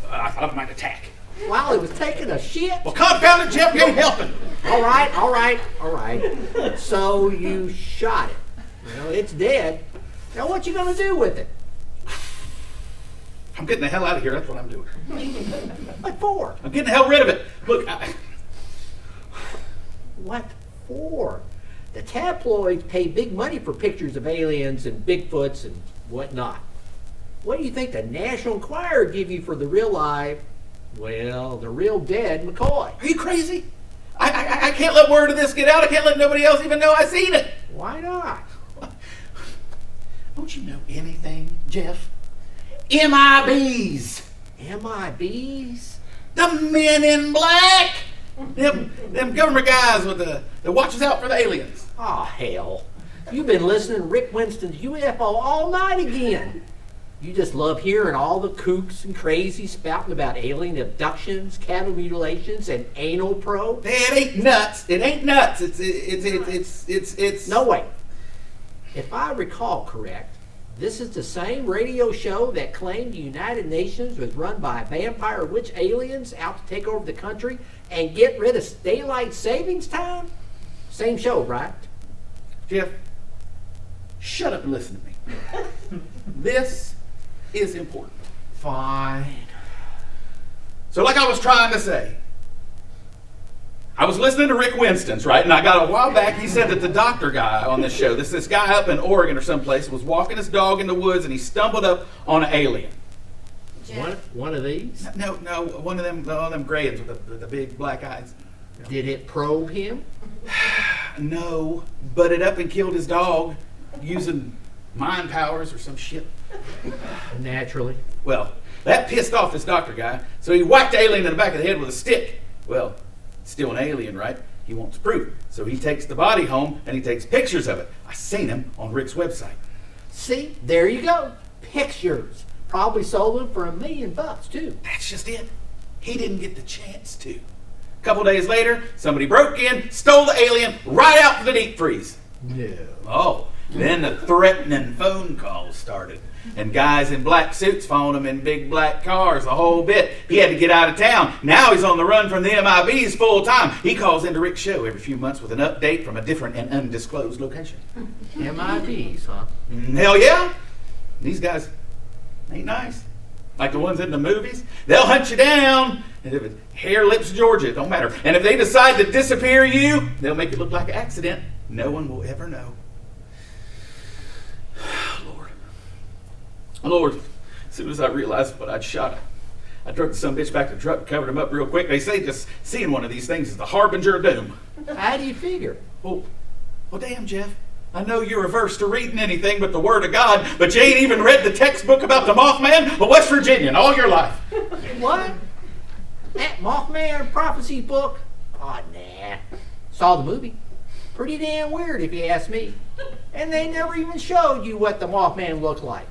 I thought it might attack. while it was taking a shit? Well, confound it, Jeff, you ain't helping. All right. So you shot it. Well, it's dead. Now what you gonna do with it? I'm getting the hell out of here. That's what I'm doing. What for? I'm getting the hell rid of it. Look, What for? The tabloids pay big money for pictures of aliens and Bigfoots and whatnot. What do you think the National Enquirer give you for the real live, well, the real dead McCoy? are you crazy? I can't let word of this get out. I can't let nobody else even know I seen it. Why not? Don't you know anything, Jeff? MIBs. MIBs? The men in black. Them government guys with the watches out for the aliens. Oh, hell. You've been listening to Rick Winston's UFO all night again. You just love hearing all the kooks and crazies spouting about alien abductions, cattle mutilations, and anal probes. It ain't nuts. It ain't nuts. It's. No, wait. If I recall correct, this is the same radio show that claimed the United Nations was run by vampire witch aliens out to take over the country and get rid of daylight savings time? Same show, right? Jeff, shut up and listen to me. This is important. Fine. So like I was trying to say, I was listening to Rick Winston's, right? And I got a while back, he said that the doctor guy on this show, this guy up in Oregon or someplace, was walking his dog in the woods and he stumbled up on an alien. One of these? No, one of them grays with the big black eyes. Did it probe him? No, but it up and killed his dog using mind powers or some shit. Naturally. Well, that pissed off this doctor guy, so he whacked the alien in the back of the head with a stick. Well, it's still an alien, right? He wants proof. So he takes the body home and he takes pictures of it. I seen him on Rick's website. See, there you go. Pictures. Probably sold them for $1 million too. That's just it. He didn't get the chance to. A couple days later, somebody broke in, stole the alien right out to the deep freeze. No. Oh, then the threatening phone calls started. And guys in black suits following him in big black cars, the whole bit. He had to get out of town. Now he's on the run from the MIBs full time. He calls into Rick's show every few months with an update from a different and undisclosed location. MIBs, huh? Hell yeah. These guys ain't nice. Like the ones in the movies. They'll hunt you down. And if it's hair, lips, Georgia, it don't matter. And if they decide to disappear you, they'll make it look like an accident. No one will ever know. Lord, as soon as I realized what I'd shot, I drug the son of a bitch back to the truck and covered him up real quick. They say just seeing one of these things is the harbinger of doom. How do you figure? Well, damn, Jeff. I know you're averse to reading anything but the Word of God, but you ain't even read the textbook about the Mothman of West Virginia in all your life. What? That Mothman prophecy book? Oh, nah. Saw the movie. Pretty damn weird if you ask me. And they never even showed you what the Mothman looked like.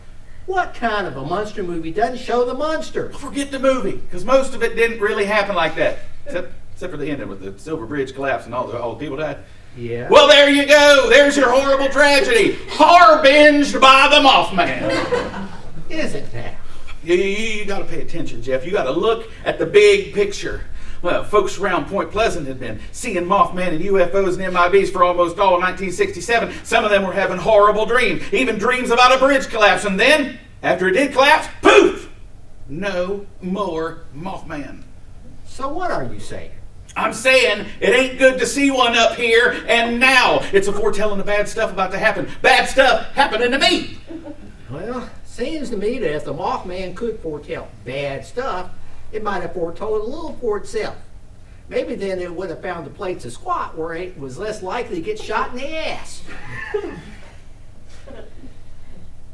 What kind of a monster movie doesn't show the monster? Forget the movie, because most of it didn't really happen like that. Except for the ending with the Silver Bridge collapse and all the people died. Yeah. Well, there you go. There's your horrible tragedy. Harbinged by the Mothman. Is it now? You got to pay attention, Jeff. You got to look at the big picture. Well, folks around Point Pleasant had been seeing Mothman and UFOs and MIBs for almost all of 1967. Some of them were having horrible dreams, even dreams about a bridge collapse. And then, after it did collapse, poof! No more Mothman. So what are you saying? I'm saying it ain't good to see one up here and now. It's a foretelling of bad stuff about to happen. Bad stuff happening to me. Well, seems to me that if the Mothman could foretell bad stuff, it might have foretold a little for itself. Maybe then it would have found a place to squat where it was less likely to get shot in the ass.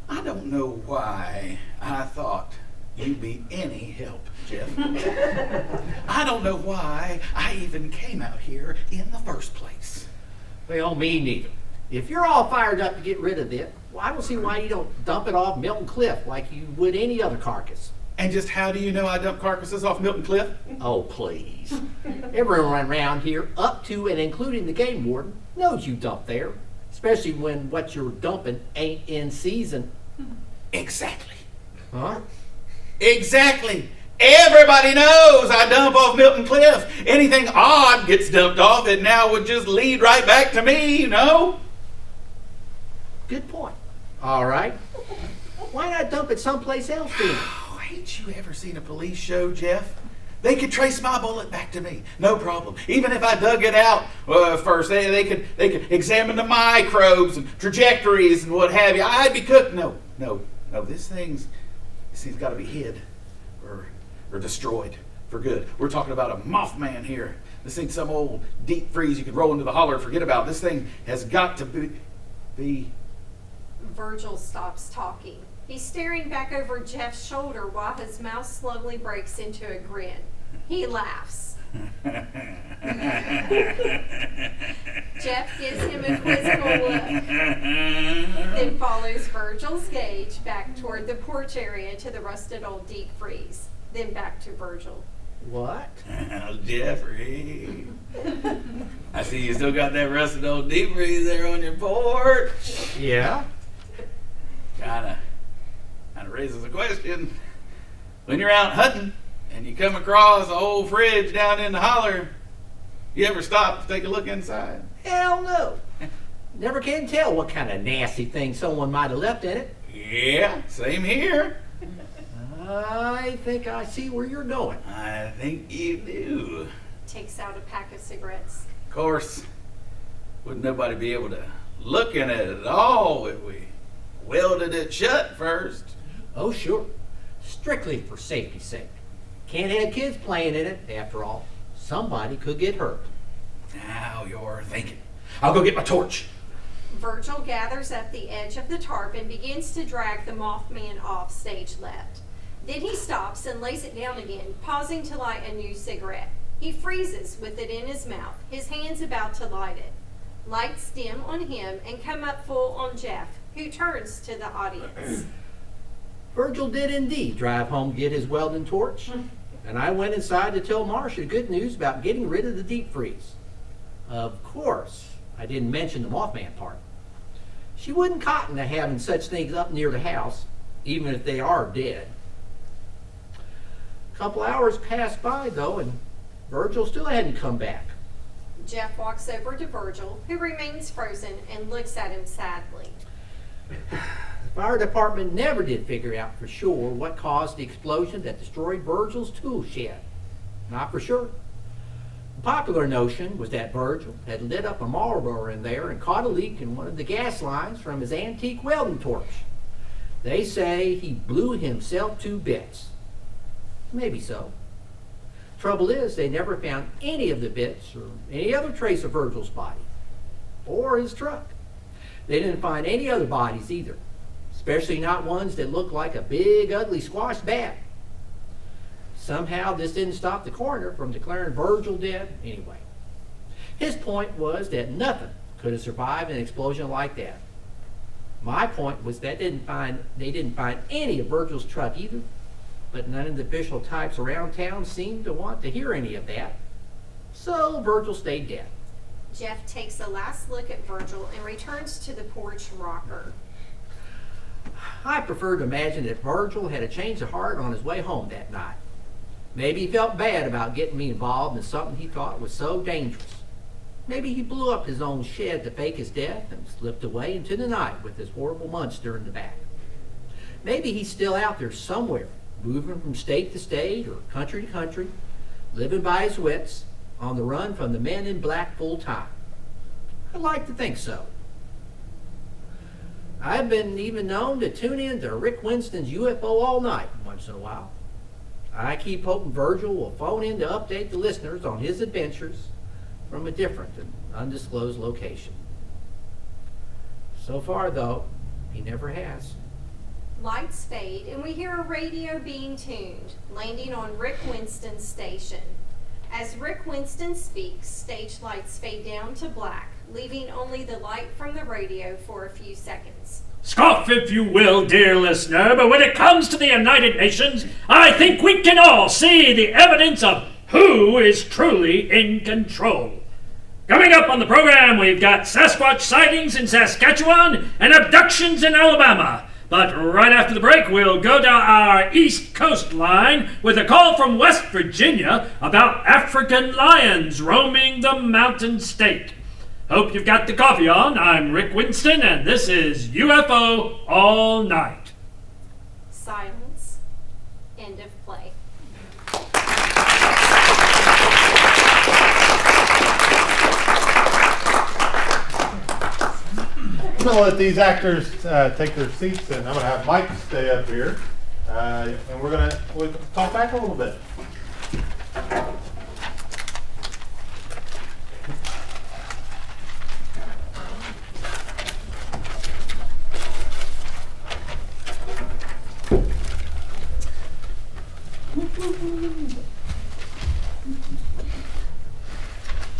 I don't know why I thought you'd be any help, Jeff. I don't know why I even came out here in the first place. Well, me neither. If you're all fired up to get rid of it, well, I don't see why you don't dump it off Milton Cliff like you would any other carcass. And just how do you know I dump carcasses off Milton Cliff? Oh, please. Everyone around here, up to and including the game warden, knows you dump there, especially when what you're dumping ain't in season. Exactly. Huh? Exactly. Everybody knows I dump off Milton Cliff. Anything odd gets dumped off, it now would just lead right back to me, you know? Good point. All right. Why not dump it someplace else then? Oh, ain't you ever seen a police show, Jeff? They could trace my bullet back to me, no problem. Even if I dug it out first, they could examine the microbes and trajectories and what have you. I'd be cooked. No. This thing's got to be hid or destroyed for good. We're talking about a Mothman here. This ain't some old deep freeze you could roll into the holler and forget about. This thing has got to be. Virgil stops talking. He's staring back over Jeff's shoulder while his mouth slowly breaks into a grin. He laughs. Jeff gives him a quizzical look, then follows Virgil's gaze back toward the porch area to the rusted old deep freeze, then back to Virgil. What? Jeffrey, I see you still got that rusted old deep freeze there on your porch. Yeah? Kinda raises a question. When you're out hunting and you come across an old fridge down in the holler, you ever stop to take a look inside? Hell no. Never can tell what kind of nasty thing someone might have left in it. Yeah, same here. I think I see where you're going. I think you do. Takes out a pack of cigarettes. Of course, wouldn't nobody be able to look in it at all if we welded it shut first? Oh, sure. Strictly for safety's sake. Can't have kids playing in it, after all. Somebody could get hurt. Now you're thinking. I'll go get my torch. Virgil gathers up the edge of the tarp and begins to drag the Mothman off stage left. Then he stops and lays it down again, pausing to light a new cigarette. He freezes with it in his mouth, his hands about to light it. Lights dim on him and come up full on Jeff, who turns to the audience. Virgil did indeed drive home to get his welding torch, and I went inside to tell Marcia good news about getting rid of the deep freeze. Of course, I didn't mention the Mothman part. She wouldn't cotton to having such things up near the house, even if they are dead. A couple hours passed by, though, and Virgil still hadn't come back. Jeff walks over to Virgil, who remains frozen and looks at him sadly. The fire department never did figure out for sure what caused the explosion that destroyed Virgil's tool shed. Not for sure. The popular notion was that Virgil had lit up a Marlboro in there and caught a leak in one of the gas lines from his antique welding torch. They say he blew himself to bits. Maybe so. Trouble is, they never found any of the bits or any other trace of Virgil's body or his truck. They didn't find any other bodies either, especially not ones that looked like a big, ugly squash bat. Somehow this didn't stop the coroner from declaring Virgil dead anyway. His point was that nothing could have survived an explosion like that. My point was that they didn't find any of Virgil's truck either, but none of the official types around town seemed to want to hear any of that. So Virgil stayed dead. Jeff takes a last look at Virgil and returns to the porch rocker. I prefer to imagine that Virgil had a change of heart on his way home that night. Maybe he felt bad about getting me involved in something he thought was so dangerous. Maybe he blew up his own shed to fake his death and slipped away into the night with his horrible monster in the back. Maybe he's still out there somewhere, moving from state to state or country to country, living by his wits, on the run from the men in black full time. I'd like to think so. I've been even known to tune in to Rick Winston's UFO all night once in a while. I keep hoping Virgil will phone in to update the listeners on his adventures from a different and undisclosed location. So far, though, he never has. Lights fade, and we hear a radio being tuned, landing on Rick Winston's station. As Rick Winston speaks, stage lights fade down to black, leaving only the light from the radio for a few seconds. Scoff if you will, dear listener, but when it comes to the United Nations, I think we can all see the evidence of who is truly in control. Coming up on the program, we've got Sasquatch sightings in Saskatchewan and abductions in Alabama. But right after the break, we'll go to our East Coast line with a call from West Virginia about African lions roaming the mountain state. Hope you've got the coffee on. I'm Rick Winston, and this is UFO All Night. Silence. End of play. I'm going to let these actors take their seats, and I'm going to have Mike stay up here. And we'll talk back a little bit.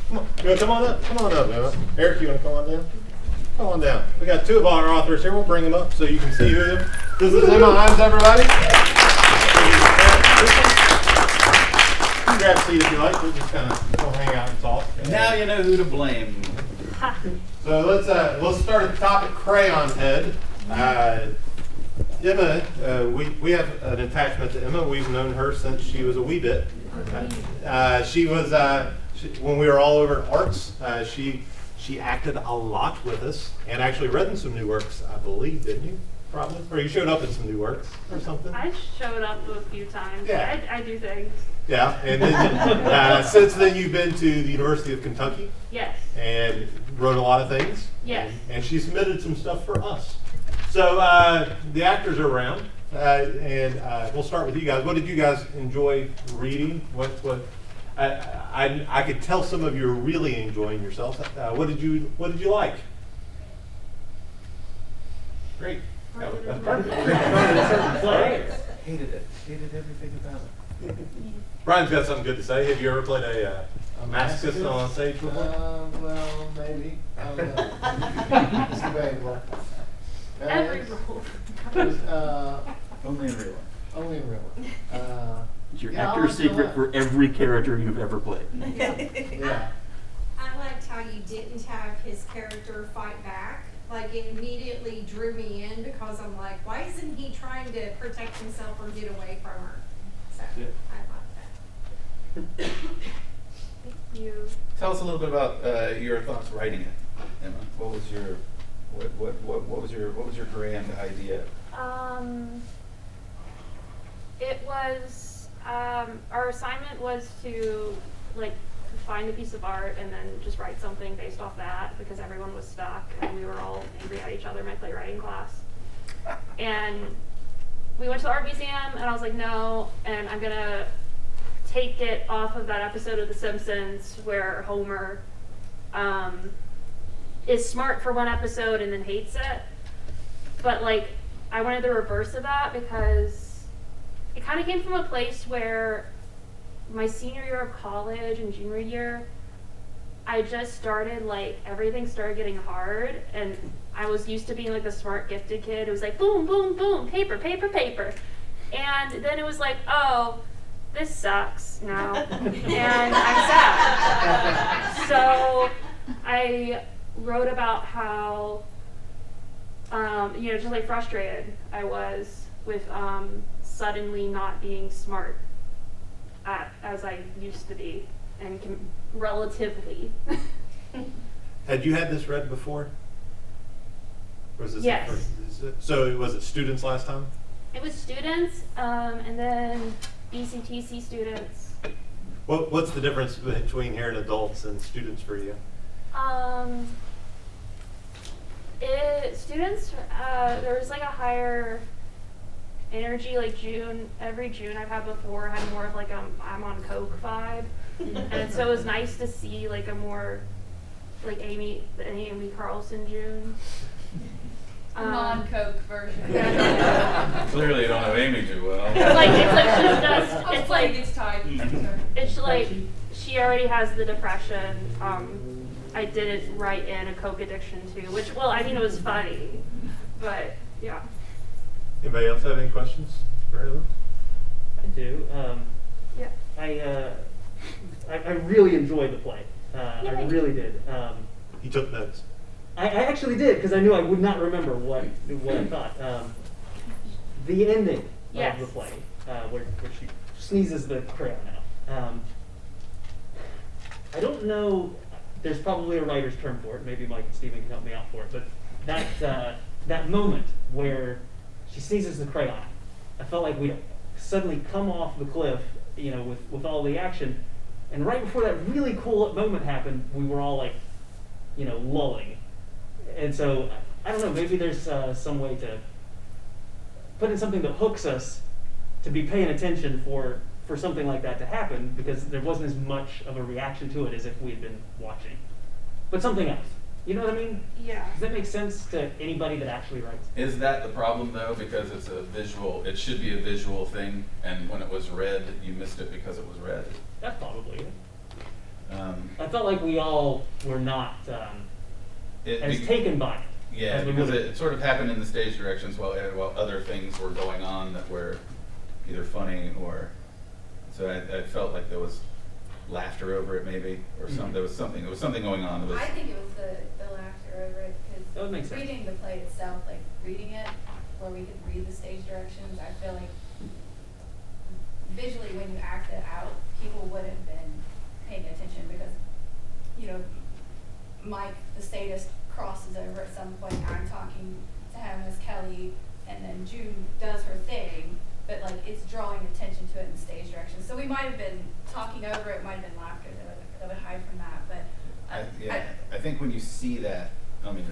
Come on, you want to come on up? Come on up, Emma. Eric, you want to come on down? Come on down. We got two of our authors here. We'll bring them up so you can see who they are. This is Emma Imes, everybody. You can grab a seat if you like. We'll just kind of hang out and talk. Now you know who to blame. So let's start at the top at Crayonhead. Emma, we have an attachment to Emma. We've known her since she was a wee bit. When we were all over at Arts, she acted a lot with us and actually read in some new works, I believe, didn't you? Probably. Or you showed up in some new works or something? I showed up a few times. Yeah. I do things. Yeah, and then since then you've been to the University of Kentucky. Yes. And wrote a lot of things. Yes. And she submitted some stuff for us. So the actors are around, and we'll start with you guys. What did you guys enjoy reading? I could tell some of you are really enjoying yourselves. What did you like? Great. That's perfect. Hated it. Hated everything about it. Brian's got something good to say. Have you ever played a masochist on stage before? Well, maybe. I don't know. It's debatable. Every role. Only in real life. Only in real life. It's your Yeah, actor's I'll do secret it. for every character you've ever played. Yeah. I liked how you didn't have his character fight back. Like, it immediately drew me in because I'm like, why isn't he trying to protect himself or get away from her? So Yeah. I like that. Thank you. Tell us a little bit about your thoughts writing it, Emma. What was your grand idea? It was our assignment was to find a piece of art and then just write something based off that because everyone was stuck and we were all angry at each other in my playwriting class. And we went to the art museum and I was like, no, and I'm gonna take it off of that episode of The Simpsons where Homer is smart for one episode and then hates it. But I wanted the reverse of that because it kind of came from a place where my senior year of college and junior year, I just started, everything started getting hard, and I was used to being the smart gifted kid. It was boom, boom, boom, paper, paper, paper. And then it was oh, this sucks now. And I'm sad. So I wrote about how just like frustrated I was with suddenly not being smart as I used to be, and relatively. Had you had this read before? Or was this Yes. the first? So was it students last time? It was students, and then BCTC students. What's the difference between here and adults and students for you? Students, there was like a higher energy, like every June I've had before had more of like I'm on coke vibe. And so it was nice to see like a more like Amy Carlson June. Non-Coke version. Clearly, you don't know Amy too well. It's like she's just. It's like it's tight. it's like she already has the depression. I didn't write in a coke addiction too, which it was funny, but yeah. Anybody else have any questions for Heather? I do. Yeah. I really enjoyed the play. I really did. He took notes. I actually did, because I knew I would not remember what I thought. The ending of the play, where she sneezes the crayon out. I don't know. There's probably a writer's term for it. Maybe Mike and Stephen can help me out for it. But that moment where she sneezes the crayon, I felt like we'd suddenly come off the cliff, with all the action, and right before that really cool moment happened, we were all like, lulling. And so I don't know. Maybe there's some way to put in something that hooks us to be paying attention for something like that to happen, because there wasn't as much of a reaction to it as if we had been watching. But something else. You know what I mean? Yeah. Does that make sense to anybody that actually writes? Is that the problem though? Because it's a visual, it should be a visual thing, and when it was read, you missed it because it was read. That's probably it. I felt like we all were not as taken by it. Yeah, because it sort of happened in the stage directions while other things were going on that were either funny or. So I felt like there was laughter over it, maybe, or something. There was something going on. I think it was the laughter over it, That would make because sense. reading the play itself, like reading it, where we could read the stage directions, I feel like visually when you act it out, people would have been paying attention, because, Mike, the statist, crosses over at some point. I'm talking to him as Kelly, and then June does her thing, but like it's drawing attention to it in stage direction. So we might have been talking over it, might have been laughter that would hide from that. But I think when you see that, I mean,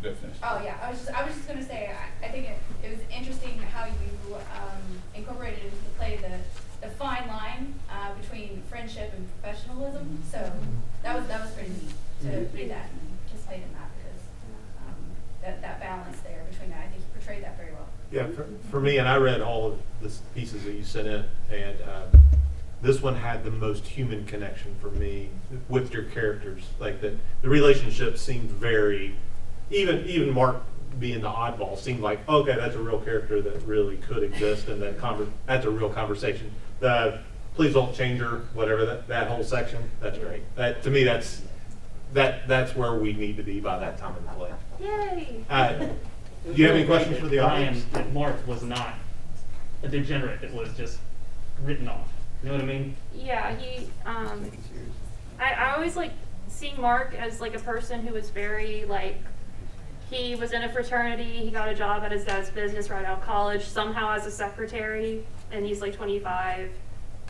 go finish. Oh yeah, I was just gonna say I think it was interesting how you incorporated into the play the fine line between friendship and professionalism. So that was pretty neat to read that and participate in that, because that balance there between that, I think you portrayed that very well. Yeah, for me, and I read all of the pieces that you sent in, and this one had the most human connection for me with your characters. Like the relationship seemed very, even Mark being the oddball seemed like, okay, that's a real character that really could exist, and that's a real conversation. The please don't change her, whatever, that whole section, that's great. That to me, that's where we need to be by that time in the play. Yay! Do you have any questions for the audience? That Mark was not a degenerate that was just written off. You know what I mean? Yeah, I always like seeing Mark as like a person who was very like, he was in a fraternity, he got a job at his dad's business right out of college, somehow as a secretary, and he's like 25,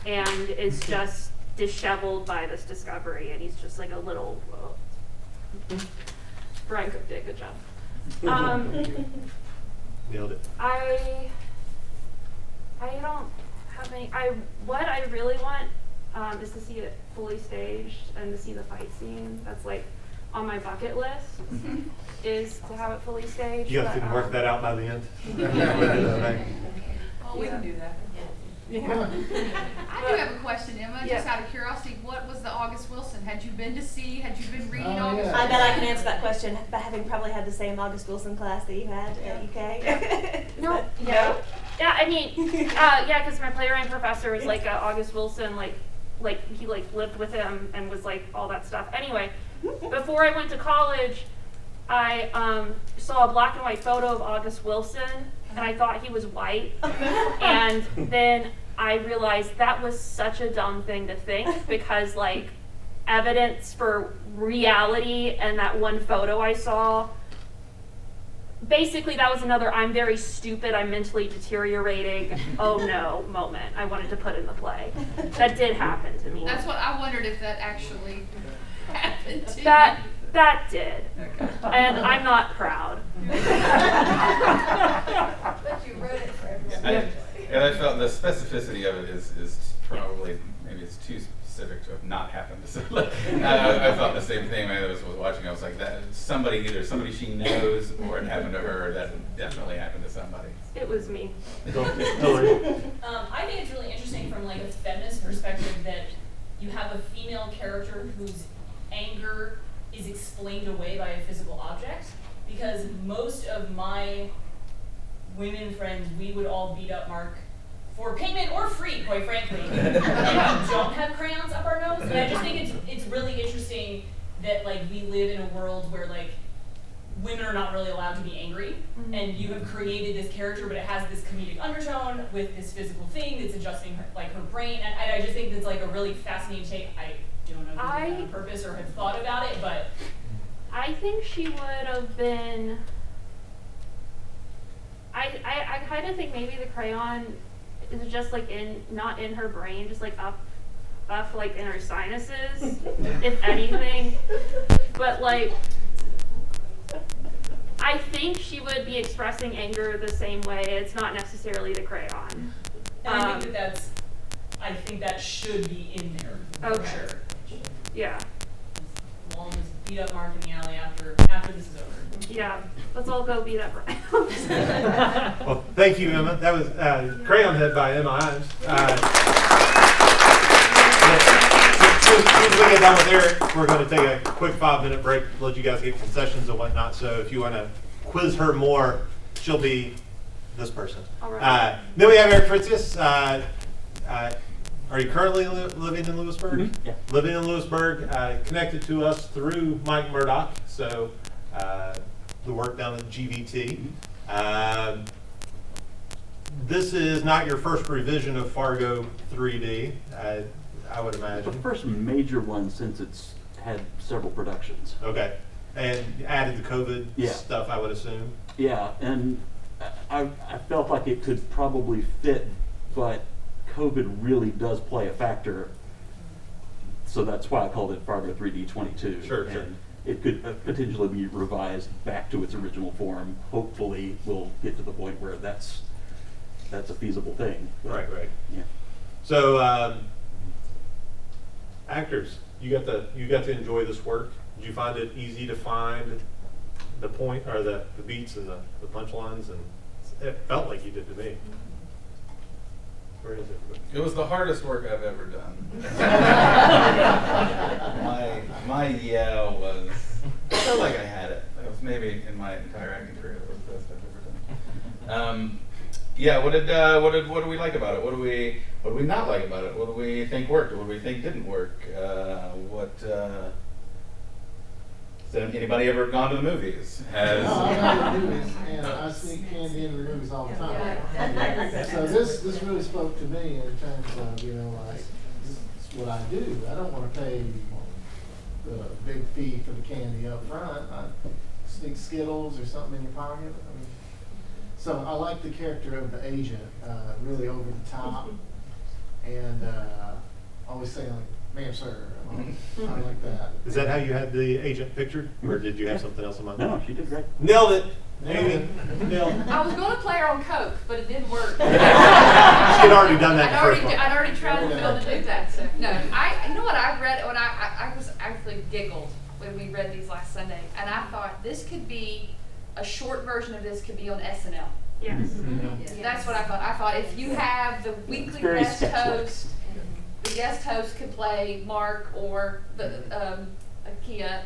and is just disheveled by this discovery, and he's just like a little, Brian Cook did a good job. Nailed it. I don't have any. What I really want is to see it fully staged and to see the fight scene. That's like on my bucket list is to have it fully staged. You guys can work that out by the end. Well, we can do that. Yeah. I do have a question, Emma, just out of curiosity. What was the August Wilson? Had you been reading August Wilson? I bet I can answer that question, but having probably had the same August Wilson class that you had at UK. No. Yeah. Yeah. I mean, yeah, because my playwriting professor was like August Wilson, like he like lived with him and was like all that stuff. Anyway, before I went to college, I saw a black and white photo of August Wilson, and I thought he was white. And then I realized that was such a dumb thing to think, because like evidence for reality and that one photo I saw, basically that was another I'm very stupid, I'm mentally deteriorating, oh no moment I wanted to put in the play. That did happen to me. That's what I wondered, if that actually happened to you. That did. Okay. And I'm not proud. But you wrote it for everyone. And I felt the specificity of it is probably, maybe it's too specific to have not happened to somebody. I felt the same thing when I was watching. I was like, that somebody, either somebody she knows or it happened to her, or that definitely happened to somebody. It was me. I think it's really interesting from like a feminist perspective that you have a female character whose anger is explained away by a physical object, because most of my women friends, we would all beat up Mark for payment or free, quite frankly, and we don't have crayons up our nose. And I just think it's really interesting that like we live in a world where like women are not really allowed to be angry, and you have created this character, but it has this comedic undertone with this physical thing that's adjusting her, like her brain, and I just think that's like a really fascinating take. I don't know if you did that on purpose or have thought about it, but I think she would have been. I kind of think maybe the crayon is just like not in her brain, just like up like in her sinuses, if anything. But like, I think she would be expressing anger the same way. It's not necessarily the crayon. And I think that should be in there. Okay. For sure. Yeah. We'll just beat up Mark in the alley after this is over. Yeah. Let's all go beat up Reynolds. Well, thank you, Emma. That was Crayonhead by Emma Imes. As we get done with Eric, we're going to take a quick 5-minute break, let you guys get concessions and whatnot. So if you want to quiz her more, she'll be this person. All right. Then we have Eric Fritzius. Are you currently living in Lewisburg? Mm-hmm. Yeah. Living in Lewisburg, connected to us through Mike Murdock. So the work down at GVT. This is not your first revision of Fargo 3D, I would imagine. The first major one since it's had several productions. Okay. And added the COVID stuff, I would assume. Yeah, and I felt like it could probably fit, but COVID really does play a factor. So that's why I called it Fargo 3D 22. Sure. It could potentially be revised back to its original form. Hopefully we'll get to the point where that's a feasible thing. But, Right. Yeah. So actors, you got to enjoy this work. Did you find it easy to find the point or the beats and the punchlines? And it felt like you did to me. Where is it? It was the hardest work I've ever done. my was, I felt like I had it. That was maybe in my entire acting career, that was the best I've ever done. What do we like about it? What do we not like about it? What do we think worked? What do we think didn't work? Has anybody ever gone to the movies? No, I've gone to the movies, and I sneak candy into the movies all the time. So this really spoke to me in terms of, like, this is what I do. I don't want to pay the big fee for the candy up front. I sneak Skittles or something in your pocket. So I like the character of the agent, really over the top, and always saying, like, ma'am, sir. I like that. Is that how you had the agent pictured, or did you have something else in mind? No, she did great. Nailed it. Amy, nailed. I was going to play her on Coke, but it didn't work. She had already done that. I'd already tried to do that. So no, you know what I read when I was actually giggled when we read these last Sunday, and I thought this could be a short version of this could be on SNL. Yes. Mm-hmm. That's what I thought. I thought if you have the weekly guest host. The guest host could play Mark or the Akia,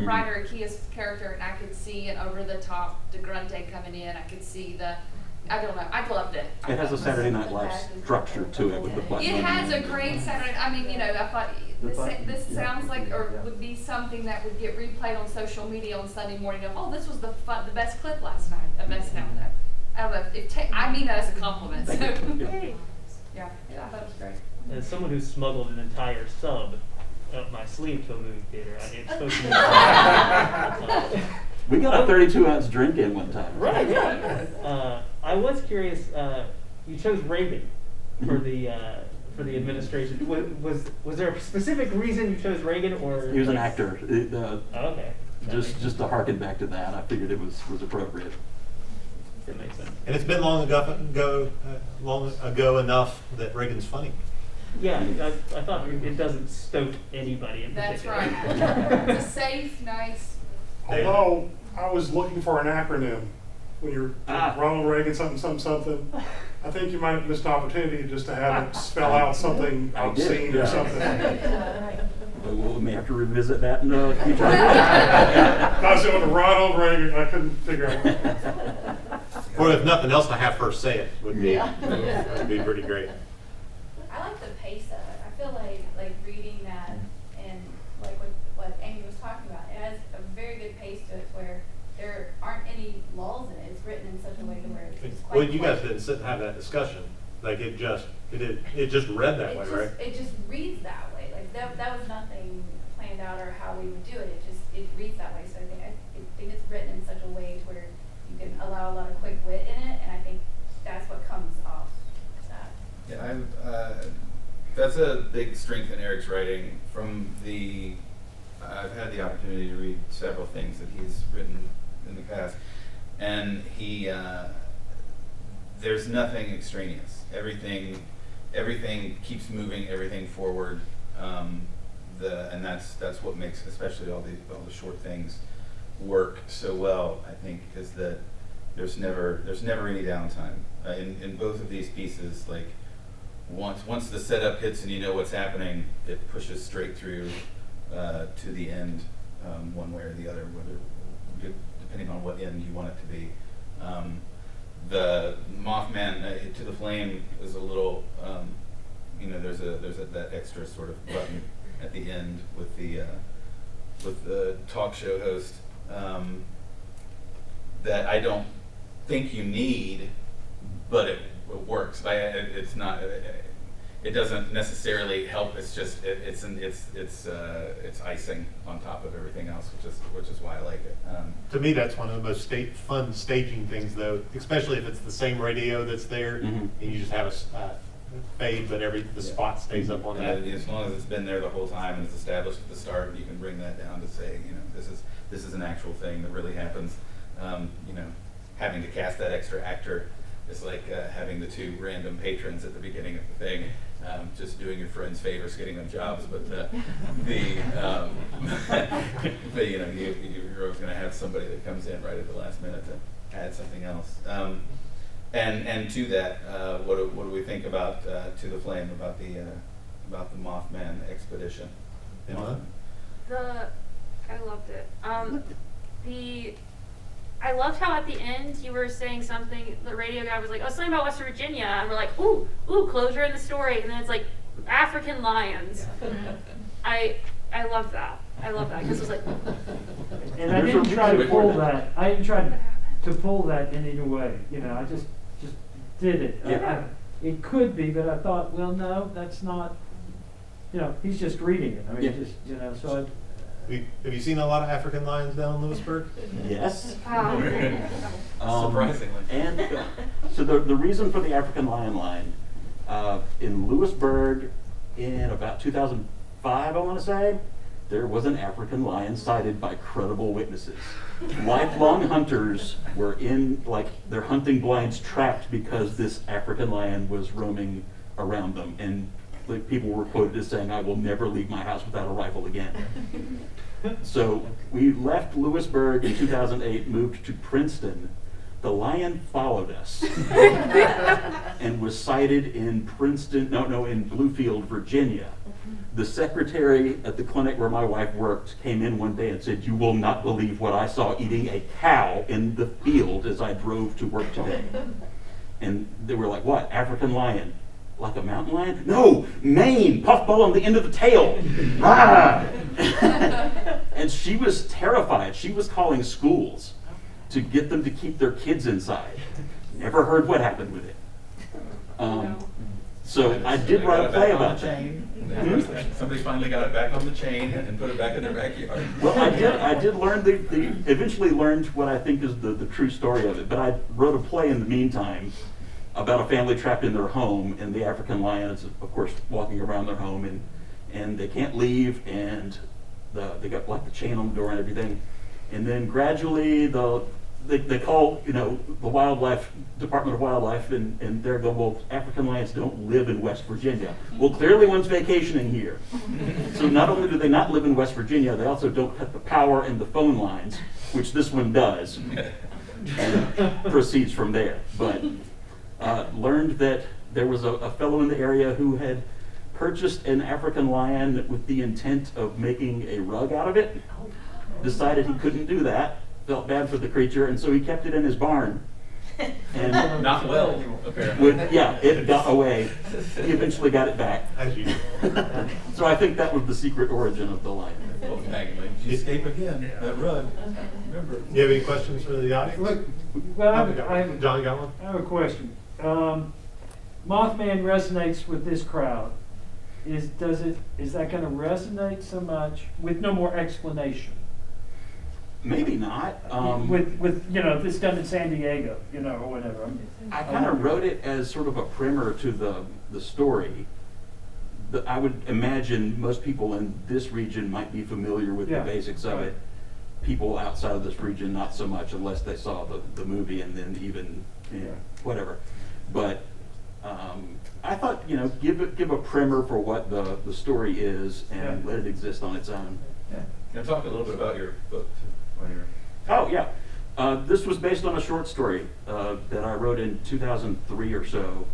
Ryan or Akia's character, and I could see an over-the-top DeGrunte coming in. I could see I don't know. I loved it. It has a Saturday Night Live structure to it with the button. It has a great Saturday. I thought This sounds like, or would be something that would get replayed on social media on Sunday morning. Oh, this was the best clip last night of SNL. I don't know. I mean that as a compliment. So. Yeah, I thought it was great. As someone who smuggled an entire sub up my sleeve to a movie theater, it's supposed to be. We got a 32-ounce drink in one time. Right, yeah. I was curious, you chose Reagan for the administration. Was there a specific reason you chose Reagan, or? He was an actor. Okay. Just to harken back to that, I figured it was appropriate. That makes sense. And it's been long ago enough that Reagan's funny. Yeah, I thought it doesn't stoke anybody in That's particular. right. It's a safe, nice. Although I was looking for an acronym when you're Ronald Reagan something. I think you might have missed an opportunity just to have it spell out something obscene or something. We may have to revisit that in the future. I was doing Ronald Reagan. I couldn't figure out. Or if nothing else, to have her say it would be pretty great. I like the pace of it. I feel like reading that and like what Amy was talking about, it has a very good pace to it where there aren't any lulls in it. It's written in such a way to where it's quite. Well, you guys didn't sit and have that discussion. Like it just read that way, right? It just reads that way. Like that was nothing planned out or how we would do it. It reads that way. So I think it's written in such a way to where you can allow a lot of quick wit in it, and I think that's what comes off that. Yeah, that's a big strength in Eric's writing. I've had the opportunity to read several things that he's written in the past, and there's nothing extraneous. Everything keeps moving everything forward, and that's what makes especially all the short things work so well. I think is that there's never any downtime in both of these pieces. Like once the setup hits and you know what's happening, it pushes straight through to the end, one way or the other, depending on what end you want it to be. The Mothman to the Flame is a little, there's that extra sort of button at the end with the talk show host that I don't think you need, but it works. It's not. It doesn't necessarily help. It's just it's icing on top of everything else, which is why I like it. To me, that's one of the most fun staging things, though, especially if it's the same radio that's there, and you just have a fade, but the spot stays up on that. As long as it's been there the whole time and it's established at the start, you can bring that down to say, this is an actual thing that really happens. Having to cast that extra actor is like having the two random patrons at the beginning of the thing. Just doing your friends favors, getting them jobs, but you're always going to have somebody that comes in right at the last minute to add something else. And to that, what do we think about To the Flame, about the Mothman expedition? I loved it. I loved how at the end you were saying something, the radio guy was like, something about West Virginia, and we're like, ooh, closure in the story, and then it's like, African lions. I love that. Because it was like... And I didn't try to pull that. I didn't try to pull that in any way. I just did it. Yeah. It could be, but I thought, well, no, that's not, he's just reading it. I mean, so have you seen a lot of African lions down in Lewisburg? Yes. Surprisingly. And so the reason for the African lion line, in Lewisburg in about 2005, I want to say, there was an African lion sighted by credible witnesses. Lifelong hunters were in their hunting blinds trapped because this African lion was roaming around them, and people were quoted as saying, "I will never leave my house without a rifle again." So we left Lewisburg in 2008, moved to Princeton. The lion followed us and was sighted in in Bluefield, Virginia. The secretary at the clinic where my wife worked came in one day and said, "You will not believe what I saw eating a cow in the field as I drove to work today." And they were like, "What? African lion?" like a mountain lion? No, mane, puffball on the end of the tail. Ah! And she was terrified. She was calling schools to get them to keep their kids inside. Never heard what happened with it. So I did write a play about that. Somebody finally got it back on the chain and put it back in their backyard. Well, I did learn eventually learned what I think is the true story of it. But I wrote a play in the meantime about a family trapped in their home, and the African lion is, of course, walking around their home, and they can't leave, and they got like the chain on the door and everything. And then gradually they call, the wildlife, Department of Wildlife, and they're going, well, African lions don't live in West Virginia. Well, clearly one's vacationing here. So not only do they not live in West Virginia, they also don't cut the power and the phone lines, which this one does, and proceeds from there. But learned that there was a fellow in the area who had purchased an African lion with the intent of making a rug out of it, decided he couldn't do that, felt bad for the creature, and so he kept it in his barn. And not well, apparently. It got away. He eventually got it back. As usual. So I think that was the secret origin of the lion. Well, Naglee, you escape again. That rug. Remember. You have any questions for the audience? Well, John got one? I have a question. Mothman resonates with this crowd. Is that going to resonate so much with no more explanation? Maybe not. With if it's done in San Diego, or whatever. I kind of wrote it as sort of a primer to the story. I would imagine most people in this region might be familiar with the basics of it. People outside of this region, not so much, unless they saw the movie and then even whatever. But I thought, give a primer for what the story is and let it exist on its own. Can I talk a little bit about your book? Oh, yeah. This was based on a short story that I wrote in 2003 or so.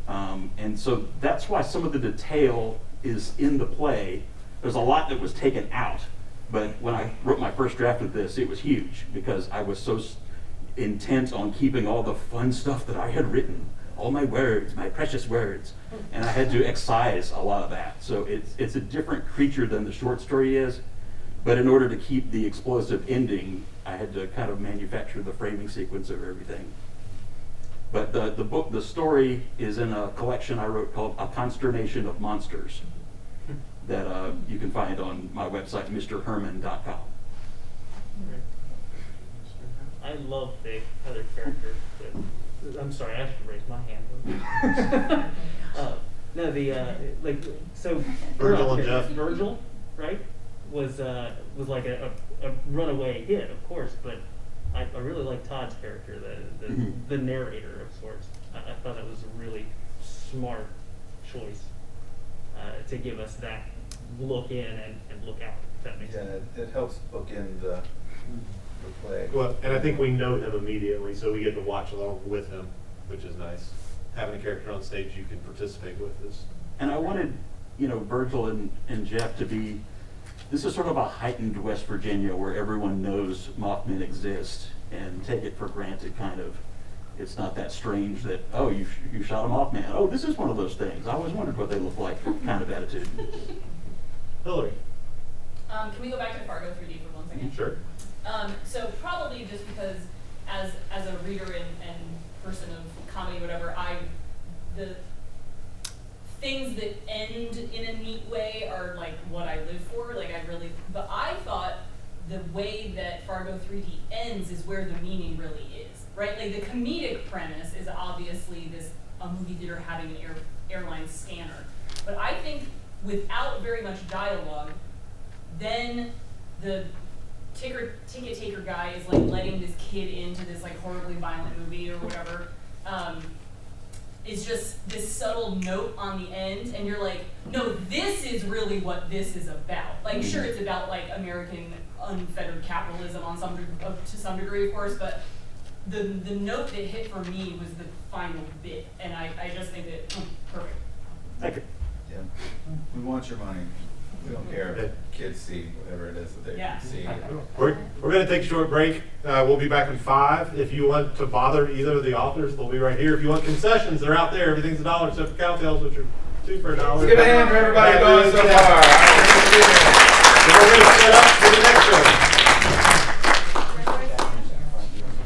And so that's why some of the detail is in the play. There's a lot that was taken out. But when I wrote my first draft of this, it was huge because I was so intent on keeping all the fun stuff that I had written, all my words, my precious words, and I had to excise a lot of that. So it's a different creature than the short story is. But in order to keep the explosive ending, I had to kind of manufacture the framing sequence of everything. But the story is in a collection I wrote called A Consternation of Monsters that you can find on my website, mrherman.com. I love the other characters. I'm sorry, I should raise my hand. Virgil and Jeff. Virgil, right? Was like a runaway hit, of course, but I really like Todd's character, the narrator of sorts. I thought it was a really smart choice to give us that look in and look out, if that makes sense. It helps bookend the play. Well, and I think we know him immediately, so we get to watch along with him, which is nice. Having a character on stage you can participate with is. And I wanted, Virgil and Jeff to be. This is sort of a heightened West Virginia where everyone knows Mothman exist and take it for granted, kind of. It's not that strange that, oh, you shot a Mothman. Oh, this is one of those things. I always wondered what they look like, kind of attitude. Hilary. Can we go back to Fargo 3D for 1 second? Sure. So probably just because as a reader and person of comedy, whatever, the things that end in a neat way are like what I live for. But I thought the way that Fargo 3D ends is where the meaning really is, right? Like the comedic premise is obviously a movie theater having an airline scanner. But I think without very much dialogue, then the ticket taker guy is like letting this kid into this like horribly violent movie or whatever. It's just this subtle note on the end, and you're like, no, this is really what this is about. Like, sure, it's about like American unfettered capitalism to some degree, of course, but the note that hit for me was the final bit, and I just think that perfect. Thank you. Yeah, we want your money. We don't care if kids see whatever it is that they see. We're going to take a short break. We'll be back in 5. If you want to bother either of the authors, they'll be right here. If you want concessions, they're out there. Everything's $1 except for cowtails, which are 2 for $1. Let's give a hand for everybody going so far. So we're going to set up for the next show.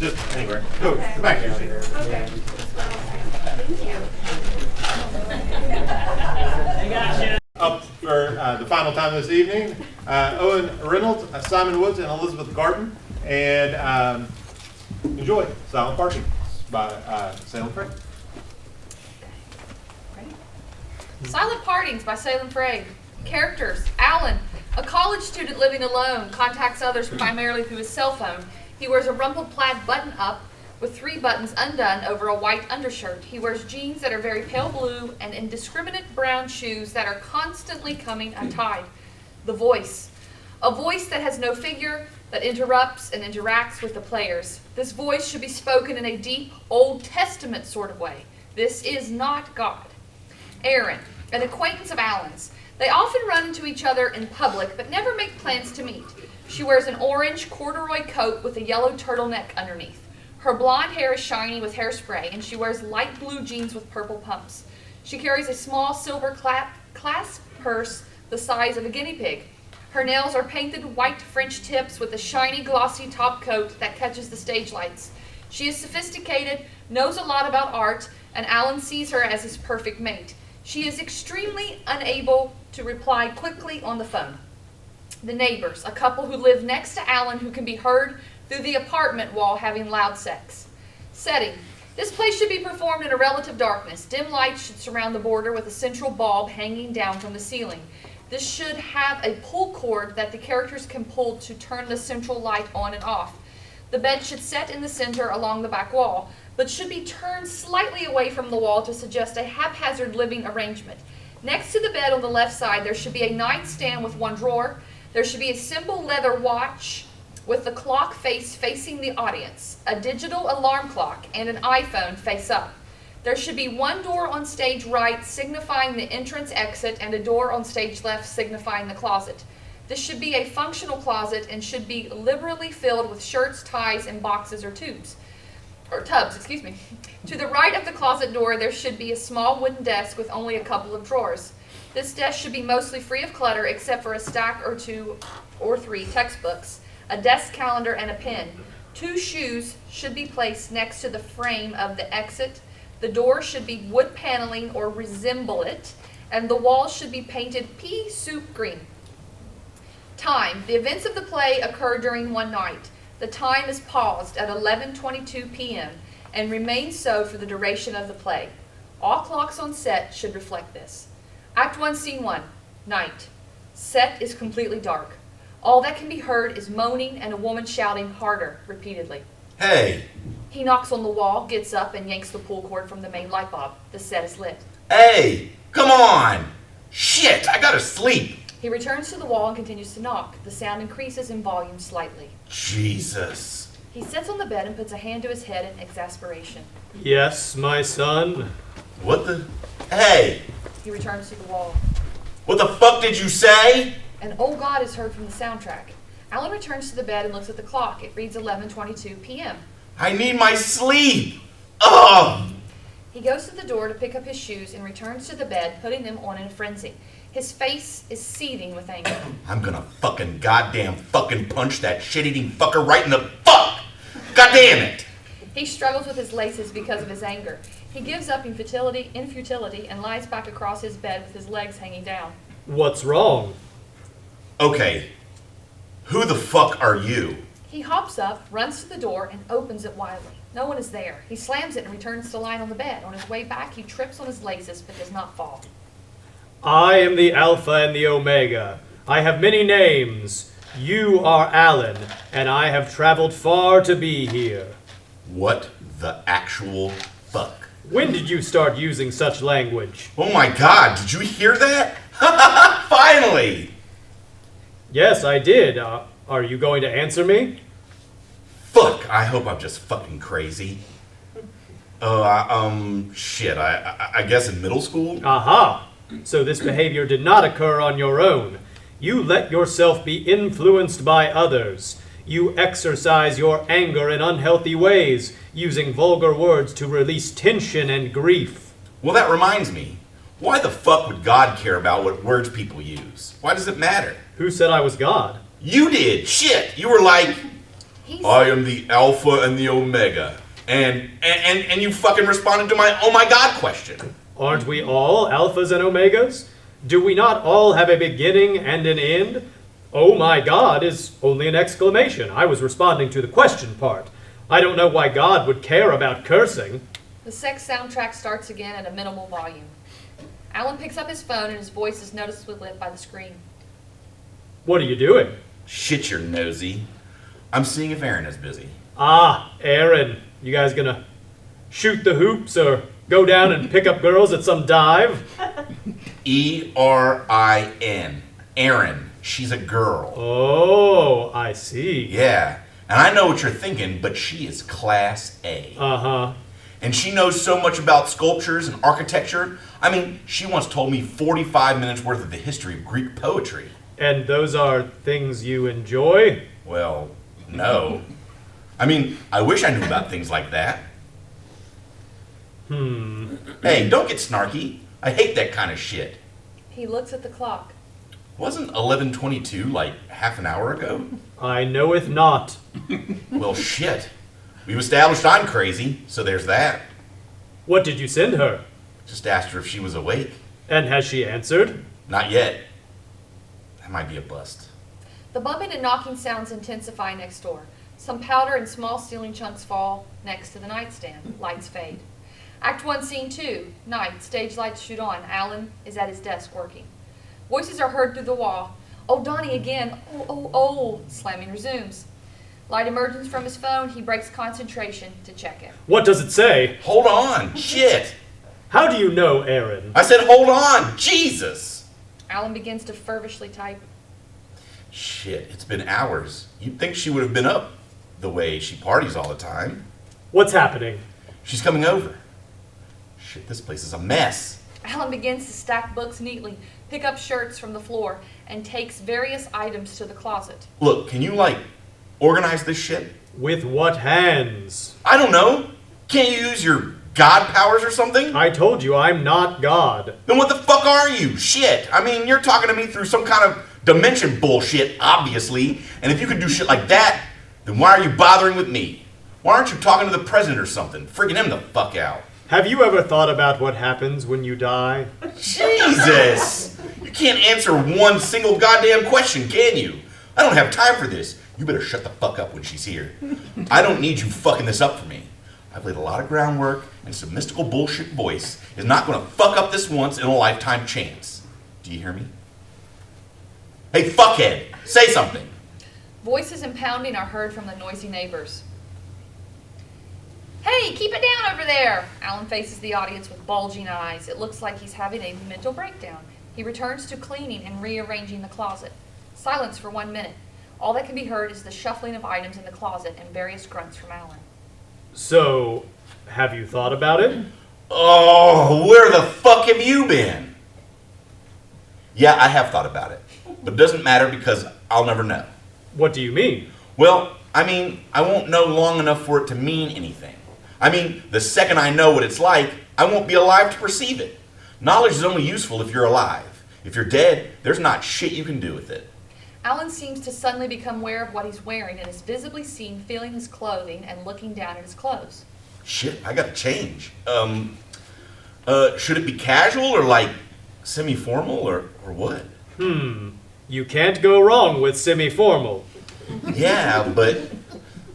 Just anywhere. Go back here. Okay. Up for the final time this evening, Owen Reynolds, Simon Woods, and Elizabeth Gartin. And enjoy Silent Parking by Salem Fray. Silent Partings by Salem Fray. Characters: Alan, a college student living alone, contacts others primarily through his cell phone. He wears a rumpled plaid button-up with 3 buttons undone over a white undershirt. He wears jeans that are very pale blue and indiscriminate brown shoes that are constantly coming untied. The voice. A voice that has no figure, that interrupts and interacts with the players. This voice should be spoken in a deep, Old Testament sort of way. This is not God. Aaron, an acquaintance of Alan's. They often run into each other in public, but never make plans to meet. She wears an orange corduroy coat with a yellow turtleneck underneath. Her blonde hair is shiny with hairspray, and she wears light blue jeans with purple pumps. She carries a small silver clasp purse the size of a guinea pig. Her nails are painted white French tips with a shiny, glossy top coat that catches the stage lights. She is sophisticated, knows a lot about art, and Alan sees her as his perfect mate. She is extremely unable to reply quickly on the phone. The neighbors, a couple who live next to Alan who can be heard through the apartment wall having loud sex. Setting. This play should be performed in a relative darkness. Dim lights should surround the border with a central bulb hanging down from the ceiling. This should have a pull cord that the characters can pull to turn the central light on and off. The bed should set in the center along the back wall, but should be turned slightly away from the wall to suggest a haphazard living arrangement. Next to the bed on the left side, there should be a nightstand with 1 drawer. There should be a simple leather watch with the clock face facing the audience, a digital alarm clock, and an iPhone face up. There should be 1 door on stage right signifying the entrance exit and a door on stage left signifying the closet. This should be a functional closet and should be liberally filled with shirts, ties, and boxes or tubs. To the right of the closet door, there should be a small wooden desk with only a couple of drawers. This desk should be mostly free of clutter except for a stack or 2 or 3 textbooks, a desk calendar, and a pen. 2 shoes should be placed next to the frame of the exit. The door should be wood paneling or resemble it, and the walls should be painted pea soup green. Time. The events of the play occur during one night. The time is paused at 11:22 p.m. and remains so for the duration of the play. All clocks on set should reflect this. Act 1, Scene 1. Night. Set is completely dark. All that can be heard is moaning and a woman shouting harder, repeatedly. Hey! He knocks on the wall, gets up, and yanks the pull cord from the main light bulb. The set is lit. Hey! Come on! Shit! I gotta sleep! He returns to the wall and continues to knock. The sound increases in volume slightly. Jesus. He sits on the bed and puts a hand to his head in exasperation. Yes, my son? What the? Hey! He returns to the wall. What the fuck did you say? An "Oh God" is heard from the soundtrack. Alan returns to the bed and looks at the clock. It reads 11:22 p.m. I need my sleep! Ugh! He goes to the door to pick up his shoes and returns to the bed, putting them on in a frenzy. His face is seething with anger. I'm gonna fucking goddamn fucking punch that shit-eating fucker right in the fuck! God damn it! He struggles with his laces because of his anger. He gives up in futility and lies back across his bed with his legs hanging down. What's wrong? Okay, who the fuck are you? He hops up, runs to the door, and opens it wildly. No one is there. He slams it and returns to lying on the bed. On his way back, he trips on his laces but does not fall. I am the Alpha and the Omega. I have many names. You are Alan, and I have traveled far to be here. What the actual fuck? When did you start using such language? Oh my god, did you hear that? Finally! Yes, I did. Are you going to answer me? Fuck, I hope I'm just fucking crazy. Shit, I guess in middle school? Aha! So this behavior did not occur on your own. You let yourself be influenced by others. You exercise your anger in unhealthy ways, using vulgar words to release tension and grief. Well, that reminds me. Why the fuck would God care about what words people use? Why does it matter? Who said I was God? You did. Shit. You were like, I am the Alpha and the Omega. And you fucking responded to my oh my God question. Aren't we all alphas and omegas? Do we not all have a beginning and an end? Oh my God is only an exclamation. I was responding to the question part. I don't know why God would care about cursing. The sex soundtrack starts again at a minimal volume. Alan picks up his phone and his voice is noticeably lit by the screen. What are you doing? Shit, you're nosy. I'm seeing if Aaron is busy. Ah, Aaron. You guys gonna shoot the hoops or go down and pick up girls at some dive? E-R-I-N. Aaron. She's a girl. Oh, I see. Yeah. And I know what you're thinking, but she is Class A. Uh-huh. And she knows so much about sculptures and architecture. I mean, she once told me 45 minutes worth of the history of Greek poetry. And those are things you enjoy? Well, no. I mean, I wish I knew about things like that. Hey, don't get snarky. I hate that kind of shit. He looks at the clock. Wasn't 11:22 like half an hour ago? I knoweth not. Well, shit. We've established I'm crazy, so there's that. What did you send her? Just asked her if she was awake. And has she answered? Not yet. That might be a bust. The bumping and knocking sounds intensify next door. Some powder and small ceiling chunks fall next to the nightstand. Lights fade. Act 1, Scene 2. Night. Stage lights shoot on. Alan is at his desk working. Voices are heard through the wall. Oh, Donnie again. Oh, oh, oh. Slamming resumes. Light emerges from his phone. He breaks concentration to check it. What does it say? Hold on. Shit. How do you know, Aaron? I said hold on. Jesus. Alan begins to feverishly type. Shit, it's been hours. You'd think she would have been up the way she parties all the time. What's happening? She's coming over. Shit, this place is a mess. Alan begins to stack books neatly, pick up shirts from the floor, and takes various items to the closet. Look, can you, organize this shit? With what hands? I don't know. Can't you use your God powers or something? I told you I'm not God. Then what the fuck are you? Shit. I mean, you're talking to me through some kind of dimension bullshit, obviously. And if you could do shit like that, then why are you bothering with me? Why aren't you talking to the president or something? Freaking him the fuck out. Have you ever thought about what happens when you die? Jesus! You can't answer one single goddamn question, can you? I don't have time for this. You better shut the fuck up when she's here. I don't need you fucking this up for me. I've laid a lot of groundwork, and some mystical bullshit voice is not going to fuck up this once in a lifetime chance. Do you hear me? Hey, fuckhead, say something. Voices and pounding are heard from the noisy neighbors. Hey, keep it down over there! Alan faces the audience with bulging eyes. It looks like he's having a mental breakdown. He returns to cleaning and rearranging the closet. Silence for 1 minute. All that can be heard is the shuffling of items in the closet and various grunts from Alan. So, have you thought about it? Oh, where the fuck have you been? Yeah, I have thought about it. But it doesn't matter because I'll never know. What do you mean? Well, I mean, I won't know long enough for it to mean anything. I mean, the second I know what it's like, I won't be alive to perceive it. Knowledge is only useful if you're alive. If you're dead, there's not shit you can do with it. Alan seems to suddenly become aware of what he's wearing and is visibly seen feeling his clothing and looking down at his clothes. Shit, I gotta change. Should it be casual or semi-formal or what? You can't go wrong with semi-formal. Yeah, but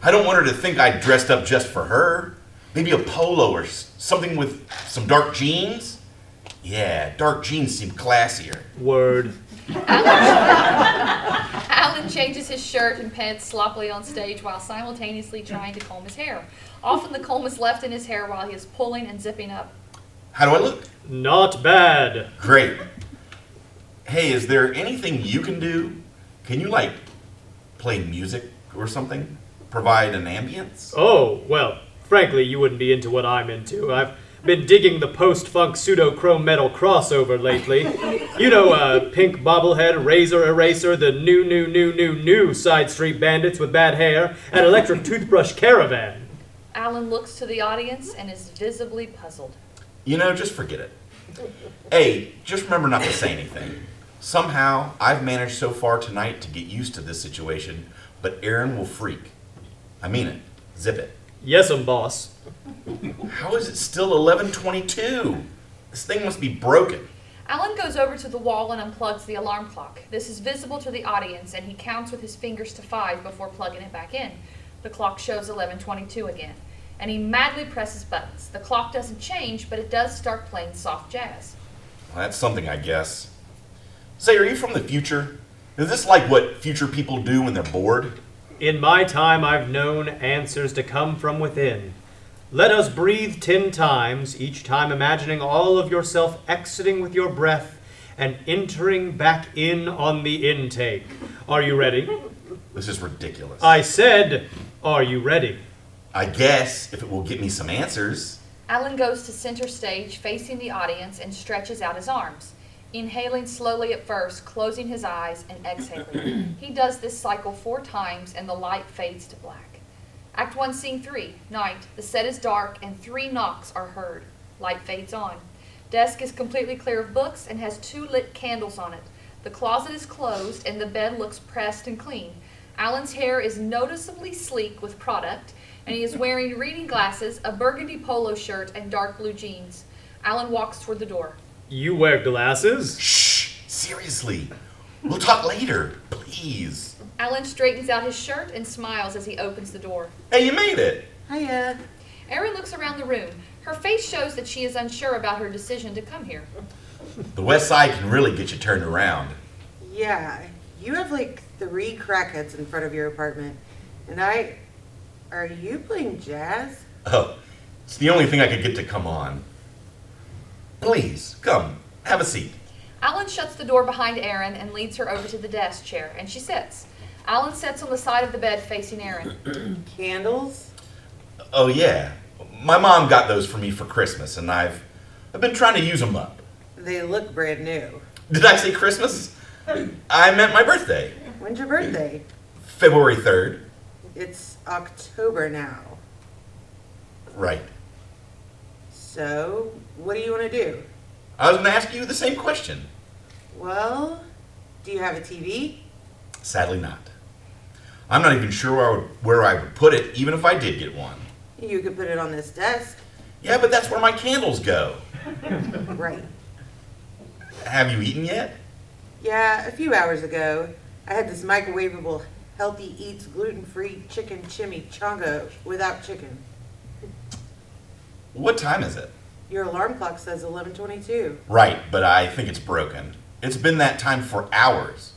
I don't want her to think I dressed up just for her. Maybe a polo or something with some dark jeans. Yeah, dark jeans seem classier. Word. Alan changes his shirt and pants sloppily on stage while simultaneously trying to comb his hair. Often the comb is left in his hair while he is pulling and zipping up. How do I look? Not bad. Great. Hey, is there anything you can do? Can you, play music or something? Provide an ambience? Oh, well, frankly, you wouldn't be into what I'm into. I've Been digging the post-funk pseudo-chrome metal crossover lately. You know, Pink Bobblehead, Razor Eraser, the new Side Street Bandits with bad hair, and Electric Toothbrush Caravan. Alan looks to the audience and is visibly puzzled. You know, just forget it. Hey, just remember not to say anything. Somehow, I've managed so far tonight to get used to this situation, but Aaron will freak. I mean it. Zip it. Yes'm, boss. How is it still 11:22? This thing must be broken. Alan goes over to the wall and unplugs the alarm clock. This is visible to the audience, and he counts with his fingers to 5 before plugging it back in. The clock shows 11:22 again, and he madly presses buttons. The clock doesn't change, but it does start playing soft jazz. Well, that's something, I guess. Say, are you from the future? Is this like what future people do when they're bored? In my time, I've known answers to come from within. Let us breathe 10 times, each time imagining all of yourself exiting with your breath and entering back in on the intake. Are you ready? This is ridiculous. I said, are you ready? I guess, if it will get me some answers. Alan goes to center stage, facing the audience, and stretches out his arms, inhaling slowly at first, closing his eyes, and exhaling. He does this cycle 4 times, and the light fades to black. Act 1, Scene 3, night. The set is dark, and 3 knocks are heard. Light fades on. Desk is completely clear of books and has 2 lit candles on it. The closet is closed, and the bed looks pressed and clean. Alan's hair is noticeably sleek with product, and he is wearing reading glasses, a burgundy polo shirt, and dark blue jeans. Alan walks toward the door. You wear glasses? Shh! Seriously. We'll talk later, please. Alan straightens out his shirt and smiles as he opens the door. Hey, you made it! Hiya. Erin looks around the room. Her face shows that she is unsure about her decision to come here. The West Side can really get you turned around. Yeah, you have like 3 crackheads in front of your apartment. And are you playing jazz? Oh, it's the only thing I could get to come on. Please, come, have a seat. Alan shuts the door behind Erin and leads her over to the desk chair, and she sits. Alan sits on the side of the bed facing Erin. Candles? Oh yeah, my mom got those for me for Christmas, and I've been trying to use them up. They look brand new. Did I say Christmas? I meant my birthday. When's your birthday? February 3rd. It's October now. Right. So, what do you want to do? I was going to ask you the same question. Well, do you have a TV? Sadly not. I'm not even sure where I would put it, even if I did get one. You could put it on this desk. Yeah, but that's where my candles go. Right. Have you eaten yet? Yeah, a few hours ago, I had this microwavable Healthy Eats gluten-free chicken chimichanga without chicken. What time is it? Your alarm clock says 11:22. Right, but I think it's broken. It's been that time for hours.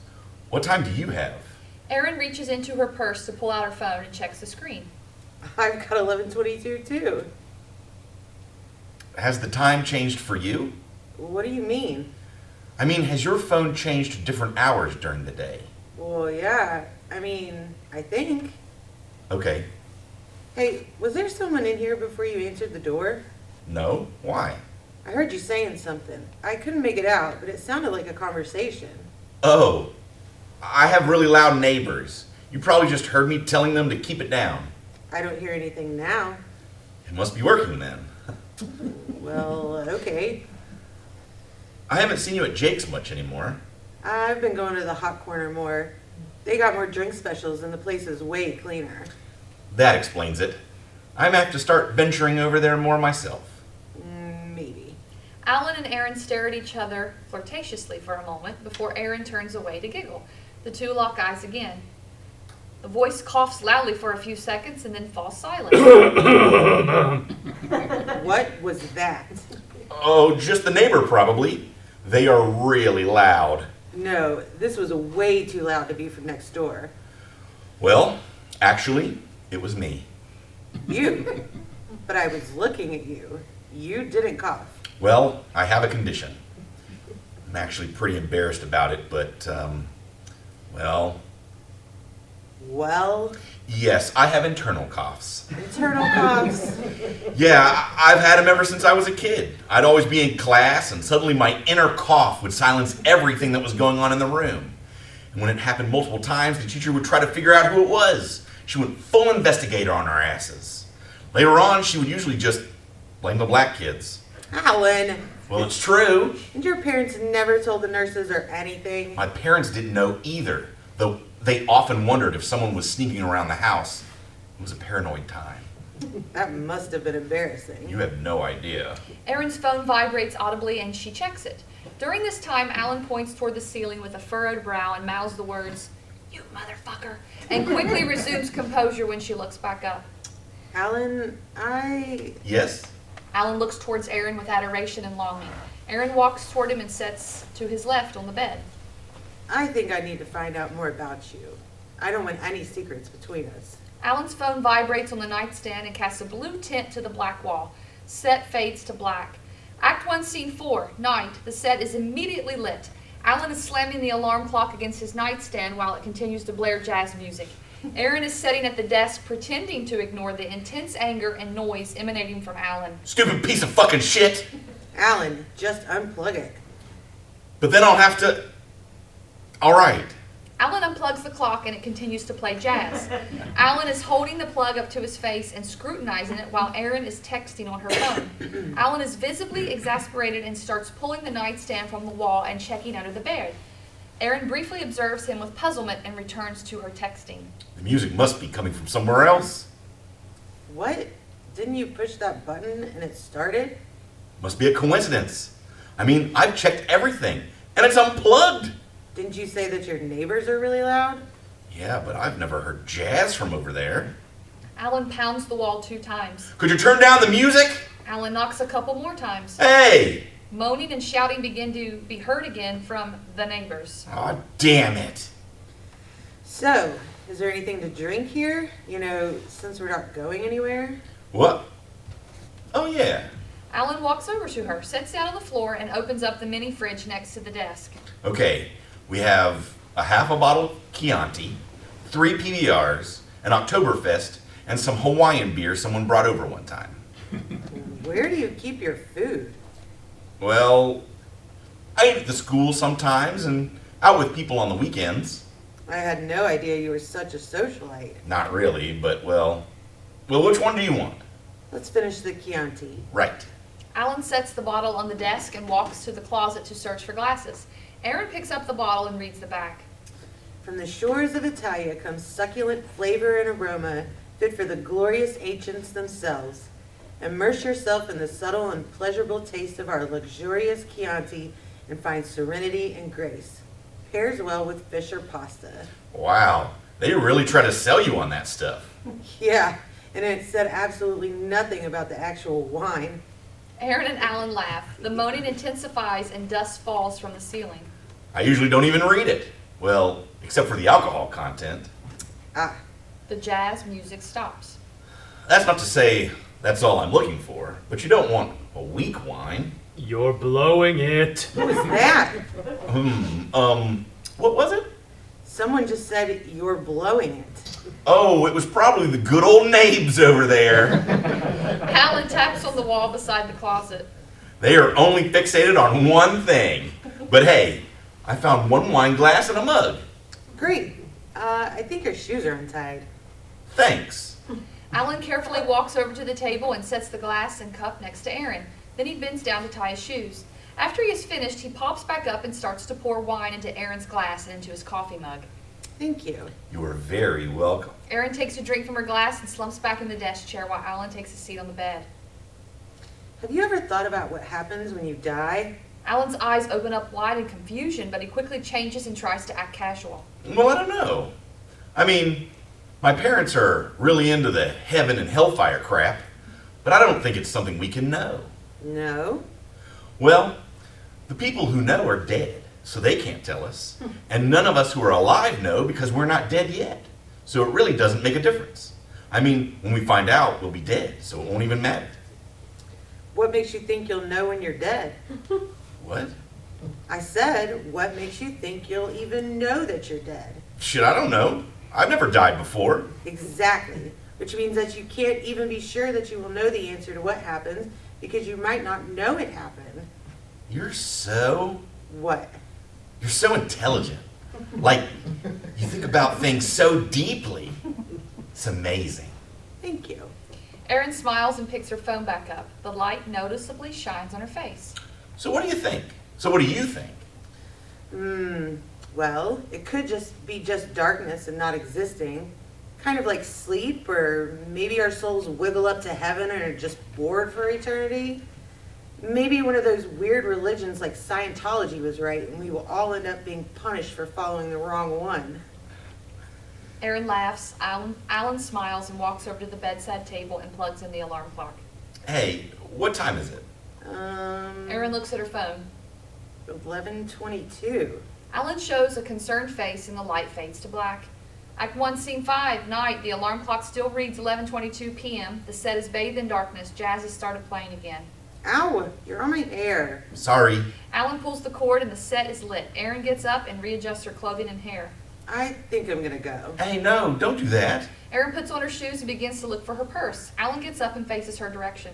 What time do you have? Erin reaches into her purse to pull out her phone and checks the screen. I've got 11:22 too. Has the time changed for you? What do you mean? I mean, has your phone changed to different hours during the day? Well, yeah. I think. Okay. Hey, was there someone in here before you answered the door? No? Why? I heard you saying something. I couldn't make it out, but it sounded like a conversation. Oh, I have really loud neighbors. You probably just heard me telling them to keep it down. I don't hear anything now. It must be working then. Well, okay. I haven't seen you at Jake's much anymore. I've been going to the hot corner more. They got more drink specials and the place is way cleaner. That explains it. I might have to start venturing over there more myself. Maybe. Alan and Erin stare at each other flirtatiously for a moment before Erin turns away to giggle. The two lock eyes again. The voice coughs loudly for a few seconds and then falls silent. What was that? Oh, just the neighbor probably. They are really loud. No, this was way too loud to be from next door. Well, actually, it was me. You? But I was looking at you. You didn't cough. Well, I have a condition. I'm actually pretty embarrassed about it, but, well, Well, Yes, I have internal coughs. internal coughs. Yeah, I've had them ever since I was a kid. I'd always be in class, and suddenly my inner cough would silence everything that was going on in the room. And when it happened multiple times, the teacher would try to figure out who it was. She went full investigator on our asses. Later on, she would usually just blame the black kids. Alan. Well, it's true. And your parents never told the nurses or anything? My parents didn't know either, though they often wondered if someone was sneaking around the house. It was a paranoid time. That must have been embarrassing. You have no idea. Erin's phone vibrates audibly and she checks it. During this time, Alan points toward the ceiling with a furrowed brow and mouths the words, "You motherfucker," and quickly resumes composure when she looks back up. Alan, Yes? Alan looks towards Erin with adoration and longing. Erin walks toward him and sits to his left on the bed. I think I need to find out more about you. I don't want any secrets between us. Alan's phone vibrates on the nightstand and casts a blue tint to the black wall. Set fades to black. Act 1, Scene 4, night. The set is immediately lit. Alan is slamming the alarm clock against his nightstand while it continues to blare jazz music. Erin is sitting at the desk pretending to ignore the intense anger and noise emanating from Alan. Stupid piece of fucking shit! Alan, just unplug it. But then I'll have to... Alright. Alan unplugs the clock and it continues to play jazz. Alan is holding the plug up to his face and scrutinizing it while Erin is texting on her phone. Alan is visibly exasperated and starts pulling the nightstand from the wall and checking under the bed. Erin briefly observes him with puzzlement and returns to her texting. The music must be coming from somewhere else. What? Didn't you push that button and it started? Must be a coincidence. I mean, I've checked everything, and it's unplugged. Didn't you say that your neighbors are really loud? Yeah, but I've never heard jazz from over there. Alan pounds the wall 2 times. Could you turn down the music? Alan knocks a couple more times. Hey! Moaning and shouting begin to be heard again from the neighbors. Aw, damn it. So, is there anything to drink here? You know, since we're not going anywhere? What? Oh, yeah. Alan walks over to her, sits down on the floor, and opens up the mini fridge next to the desk. Okay, we have a half a bottle of Chianti, 3 PBRs, an Oktoberfest, and some Hawaiian beer someone brought over one time. Where do you keep your food? Well, I eat at the school sometimes and out with people on the weekends. I had no idea you were such a socialite. Not really, but well, which one do you want? Let's finish the Chianti. Right. Alan sets the bottle on the desk and walks to the closet to search for glasses. Erin picks up the bottle and reads the back. From the shores of Italia comes succulent flavor and aroma fit for the glorious ancients themselves. Immerse yourself in the subtle and pleasurable taste of our luxurious Chianti and find serenity and grace. Pairs well with fish or pasta. Wow, they really try to sell you on that stuff. Yeah, and it said absolutely nothing about the actual wine. Erin and Alan laugh. The moaning intensifies and dust falls from the ceiling. I usually don't even read it. Well, except for the alcohol content. The jazz music stops. That's not to say that's all I'm looking for, but you don't want a weak wine. You're blowing it. Who was that? What was it? Someone just said you're blowing it. Oh, it was probably the good old Nabes over there. Alan taps on the wall beside the closet. They are only fixated on one thing. But hey, I found 1 wine glass and a mug. Great. I think your shoes are untied. Thanks. Alan carefully walks over to the table and sets the glass and cup next to Erin. Then he bends down to tie his shoes. After he is finished, he pops back up and starts to pour wine into Erin's glass and into his coffee mug. Thank you. You are very welcome. Erin takes a drink from her glass and slumps back in the desk chair while Alan takes a seat on the bed. Have you ever thought about what happens when you die? Alan's eyes open up wide in confusion, but he quickly changes and tries to act casual. Well, I don't know. I mean, my parents are really into the heaven and hellfire crap, but I don't think it's something we can know. No? Well, the people who know are dead, so they can't tell us. And none of us who are alive know because we're not dead yet. So it really doesn't make a difference. I mean, when we find out, we'll be dead, so it won't even matter. What makes you think you'll know when you're dead? What? I said, what makes you think you'll even know that you're dead? Shit, I don't know. I've never died before. Exactly. Which means that you can't even be sure that you will know the answer to what happens because you might not know it happened. You're so... What? You're so intelligent. Like, you think about things so deeply. It's amazing. Thank you. Erin smiles and picks her phone back up. The light noticeably shines on her face. So what do you think? So what do you think? Well, it could just be just darkness and not existing. Kind of like sleep, or maybe our souls wiggle up to heaven and are just bored for eternity. Maybe one of those weird religions like Scientology was right, and we will all end up being punished for following the wrong one. Erin laughs. Alan smiles and walks over to the bedside table and plugs in the alarm clock. Hey, what time is it? Erin looks at her phone. 11:22. Alan shows a concerned face and the light fades to black. Act 1, Scene 5, night. The alarm clock still reads 11:22 p.m. The set is bathed in darkness. Jazz has started playing again. Ow, you're on my hair. Sorry. Alan pulls the cord and the set is lit. Erin gets up and readjusts her clothing and hair. I think I'm gonna go. Hey, no, don't do that. Erin puts on her shoes and begins to look for her purse. Alan gets up and faces her direction.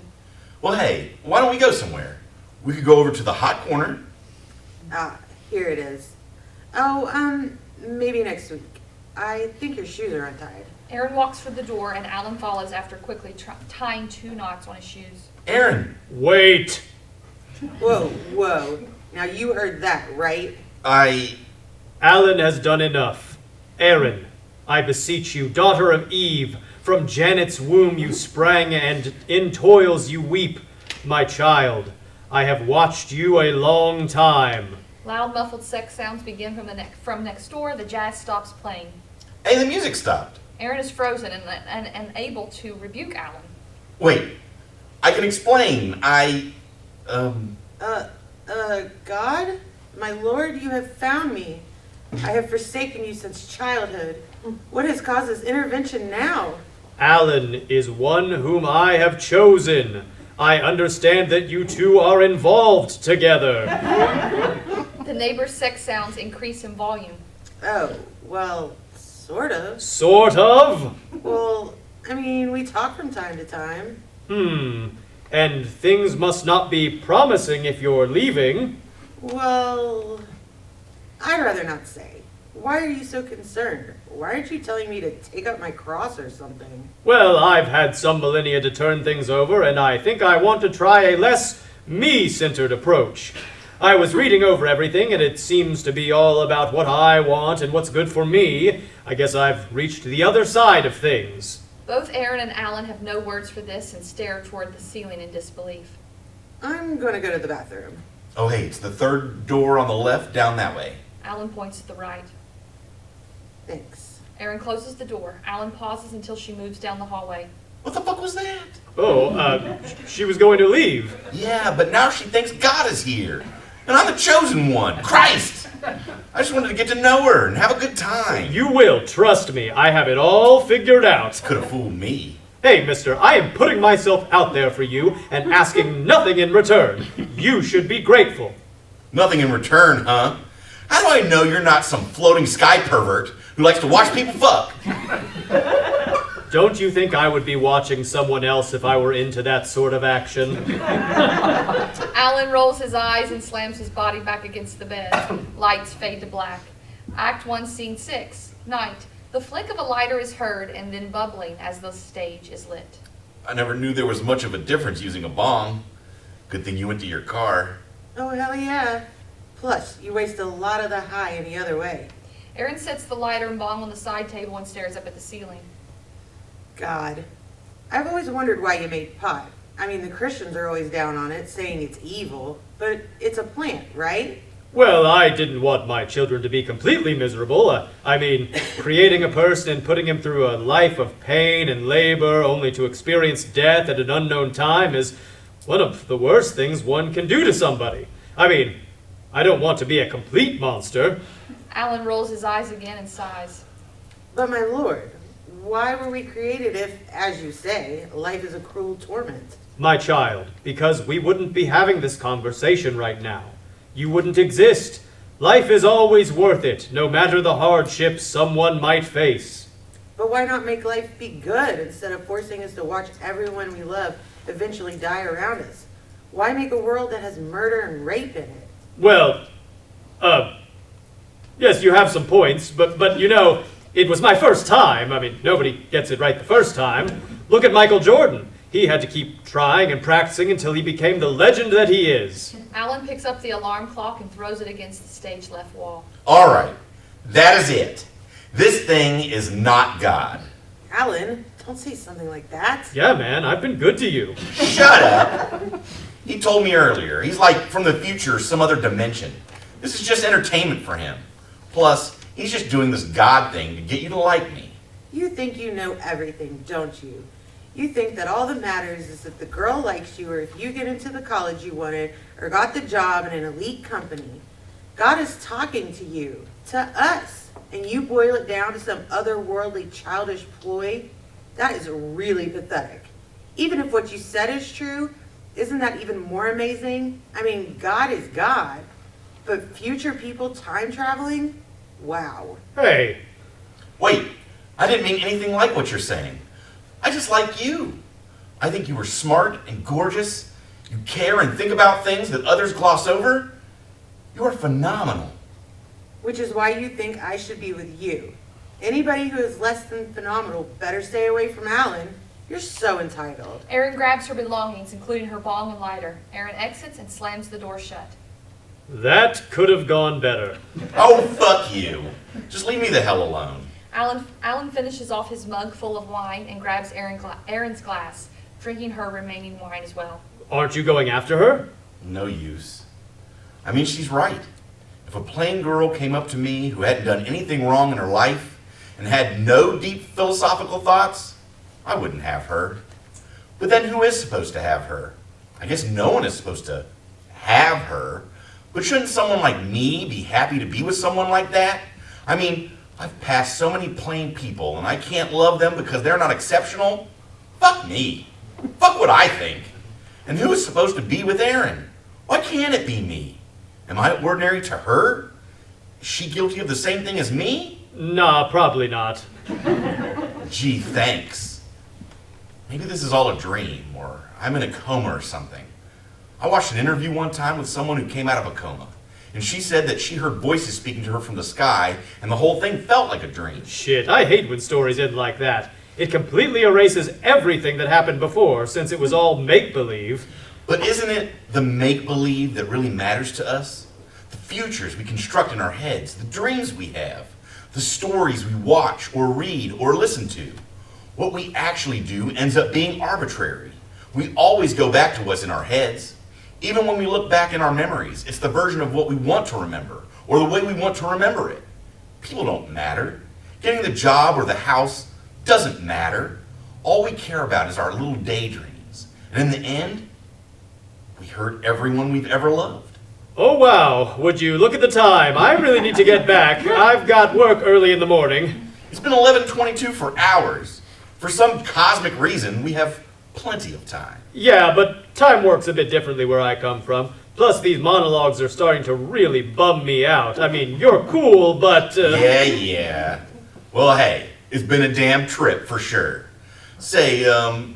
Well, hey, why don't we go somewhere? We could go over to the hot corner. Here it is. Oh, maybe next week. I think your shoes are untied. Erin walks for the door and Alan follows after quickly tying 2 knots on his shoes. Erin! Wait! Whoa. Now you heard that, right? Alan has done enough. Erin, I beseech you, daughter of Eve, from Janet's womb you sprang, and in toils you weep. My child, I have watched you a long time. Loud, muffled sex sounds begin from next door. The jazz stops playing. Hey, the music stopped. Erin is frozen and unable to rebuke Alan. Wait, I can explain. God? My lord, you have found me. I have forsaken you since childhood. What has caused this intervention now? Alan is one whom I have chosen. I understand that you two are involved together. The neighbor's sex sounds increase in volume. Oh, well, sort of. Sort of? Well, I mean, we talk from time to time. And things must not be promising if you're leaving. Well, I'd rather not say. Why are you so concerned? Why aren't you telling me to take up my cross or something? Well, I've had some millennia to turn things over, and I think I want to try a less me-centered approach. I was reading over everything, and it seems to be all about what I want and what's good for me. I guess I've reached the other side of things. Both Erin and Alan have no words for this and stare toward the ceiling in disbelief. I'm going to go to the bathroom. Oh, hey, it's the third door on the left, down that way. Alan points to the right. Thanks. Erin closes the door. Alan pauses until she moves down the hallway. What the fuck was that? Oh, she was going to leave. Yeah, but now she thinks God is here. And I'm the chosen one. Christ! I just wanted to get to know her and have a good time. You will, trust me. I have it all figured out. Could have fooled me. Hey, mister, I am putting myself out there for you and asking nothing in return. You should be grateful. Nothing in return, huh? How do I know you're not some floating sky pervert who likes to watch people fuck? Don't you think I would be watching someone else if I were into that sort of action? Alan rolls his eyes and slams his body back against the bed. Lights fade to black. Act 1, Scene 6, night. The flick of a lighter is heard and then bubbling as the stage is lit. I never knew there was much of a difference using a bong. Good thing you went to your car. Oh, hell yeah. Plus, you waste a lot of the high any other way. Erin sets the lighter and bong on the side table and stares up at the ceiling. God, I've always wondered why you made pot. I mean, the Christians are always down on it, saying it's evil, but it's a plant, right? Well, I didn't want my children to be completely miserable. I mean, creating a person and putting him through a life of pain and labor only to experience death at an unknown time is one of the worst things one can do to somebody. I mean, I don't want to be a complete monster. Alan rolls his eyes again and sighs. But my lord, why were we created if, as you say, life is a cruel torment? My child, because we wouldn't be having this conversation right now. You wouldn't exist. Life is always worth it, no matter the hardships someone might face. But why not make life be good instead of forcing us to watch everyone we love eventually die around us? Why make a world that has murder and rape in it? Well, yes, you have some points, but you know, it was my first time. I mean, nobody gets it right the first time. Look at Michael Jordan. He had to keep trying and practicing until he became the legend that he is. Alan picks up the alarm clock and throws it against the stage left wall. All right, that is it. This thing is not God. Alan, don't say something like that. Yeah, man, I've been good to you. Shut up. He told me earlier, he's like from the future, some other dimension. This is just entertainment for him. Plus, he's just doing this God thing to get you to like me. You think you know everything, don't you? You think that all that matters is if the girl likes you or if you get into the college you wanted or got the job in an elite company. God is talking to you, to us, and you boil it down to some otherworldly childish ploy? That is really pathetic. Even if what you said is true, isn't that even more amazing? I mean, God is God, but future people time traveling? Wow. Hey. Wait, I didn't mean anything like what you're saying. I just like you. I think you were smart and gorgeous. You care and think about things that others gloss over. You are phenomenal. Which is why you think I should be with you. Anybody who is less than phenomenal better stay away from Alan. You're so entitled. Erin grabs her belongings, including her bong and lighter. Erin exits and slams the door shut. That could have gone better. Oh, fuck you. Just leave me the hell alone. Alan finishes off his mug full of wine and grabs Erin's glass, drinking her remaining wine as well. Aren't you going after her? No use. I mean, she's right. If a plain girl came up to me who hadn't done anything wrong in her life and had no deep philosophical thoughts, I wouldn't have her. But then who is supposed to have her? I guess no one is supposed to have her. But shouldn't someone like me be happy to be with someone like that? I mean, I've passed so many plain people and I can't love them because they're not exceptional? Fuck me. Fuck what I think. And who is supposed to be with Erin? Why can't it be me? Am I ordinary to her? Is she guilty of the same thing as me? Nah, probably not. Gee, thanks. Maybe this is all a dream, or I'm in a coma or something. I watched an interview one time with someone who came out of a coma, and she said that she heard voices speaking to her from the sky, and the whole thing felt like a dream. Shit, I hate when stories end like that. It completely erases everything that happened before, since it was all make-believe. But isn't it the make-believe that really matters to us? The futures we construct in our heads, the dreams we have, the stories we watch or read or listen to. What we actually do ends up being arbitrary. We always go back to what's in our heads. Even when we look back in our memories, it's the version of what we want to remember, or the way we want to remember it. People don't matter. Getting the job or the house doesn't matter. All we care about is our little daydreams. And in the end, we hurt everyone we've ever loved. Oh wow, would you look at the time? I really need to get back. I've got work early in the morning. It's been 11:22 for hours. For some cosmic reason, we have plenty of time. Yeah, but time works a bit differently where I come from. Plus, these monologues are starting to really bum me out. I mean, you're cool, but... Yeah. Well, hey, it's been a damn trip for sure. Say,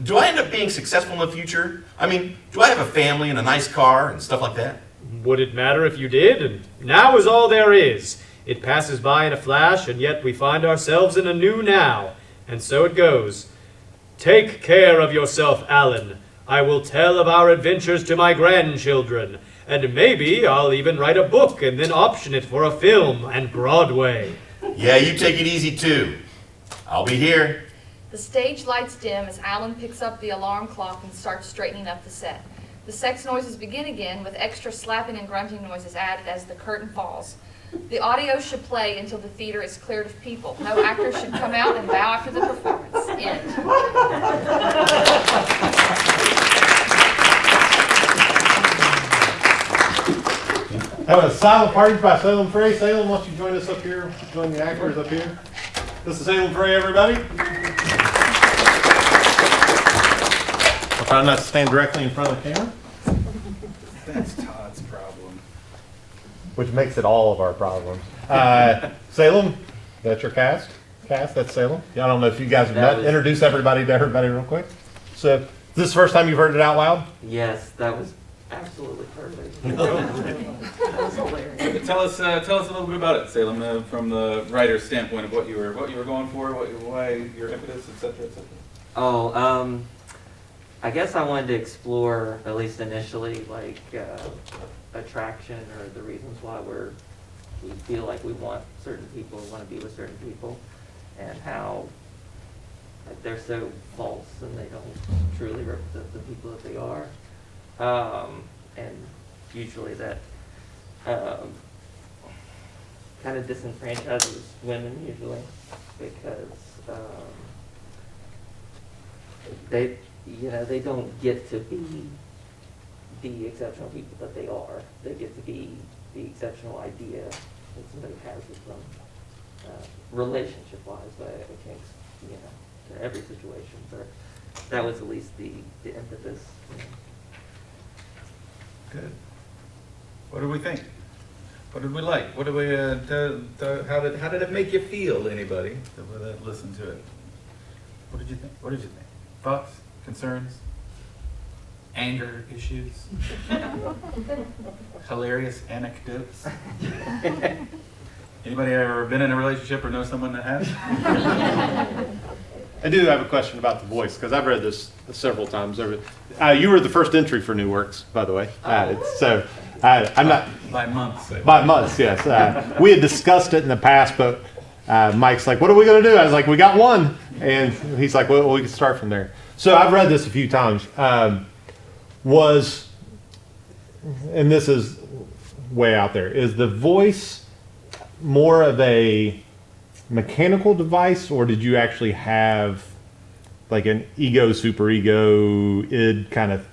do I end up being successful in the future? I mean, do I have a family and a nice car and stuff like that? Would it matter if you did? And now is all there is. It passes by in a flash, and yet we find ourselves in a new now. And so it goes. Take care of yourself, Alan. I will tell of our adventures to my grandchildren. And maybe I'll even write a book and then option it for a film and Broadway. Yeah, you take it easy too. I'll be here. The stage lights dim as Alan picks up the alarm clock and starts straightening up the set. The sex noises begin again with extra slapping and grunting noises added as the curtain falls. The audio should play until the theater is cleared of people. No actor should come out and bow after the performance. End. Have a silent party by Salem Fray. Salem, why don't you join us up here? Join the actors up here. This is Salem Fray, everybody. I'll try not to stand directly in front of the camera. That's Todd's problem. Which makes it all of our problems. Salem, that's your cast. cast. That's Salem. I don't know if you guys have That met. was- Introduce everybody to everybody real quick. So, is this the first time you've heard it out loud? Yes, that was absolutely perfect. That was hilarious. Tell us a little bit about it, Salem, from the writer's standpoint of what you were going for, why your impetus, etc., etc. Oh, I guess I wanted to explore, at least initially, like attraction or the reasons why we feel like we want certain people, want to be with certain people, and how like, they're so false and they don't truly represent the people that they are. And usually that kind of disenfranchises women usually because they don't get to be the exceptional people that they are. They get to be the exceptional idea that somebody has with them, relationship-wise. But I can't, to every situation. But that was at least the impetus. Good. What did we think? What did we like? What did we? How did it make you feel? Anybody that listened to it? What did you think? What did you think? Thoughts, concerns, anger issues, hilarious anecdotes. Anybody ever been in a relationship or know someone that has? I do have a question about the voice because I've read this several times. You were the first entry for New Works, by the way. I'm not by months. By months, yes. We had discussed it in the past, but Mike's like, "What are we going to do?" I was like, "We got one," and he's like, "Well, we can start from there." So I've read this a few times. And this is way out there. Is the voice more of a mechanical device, or did you actually have like an ego, superego, id kind of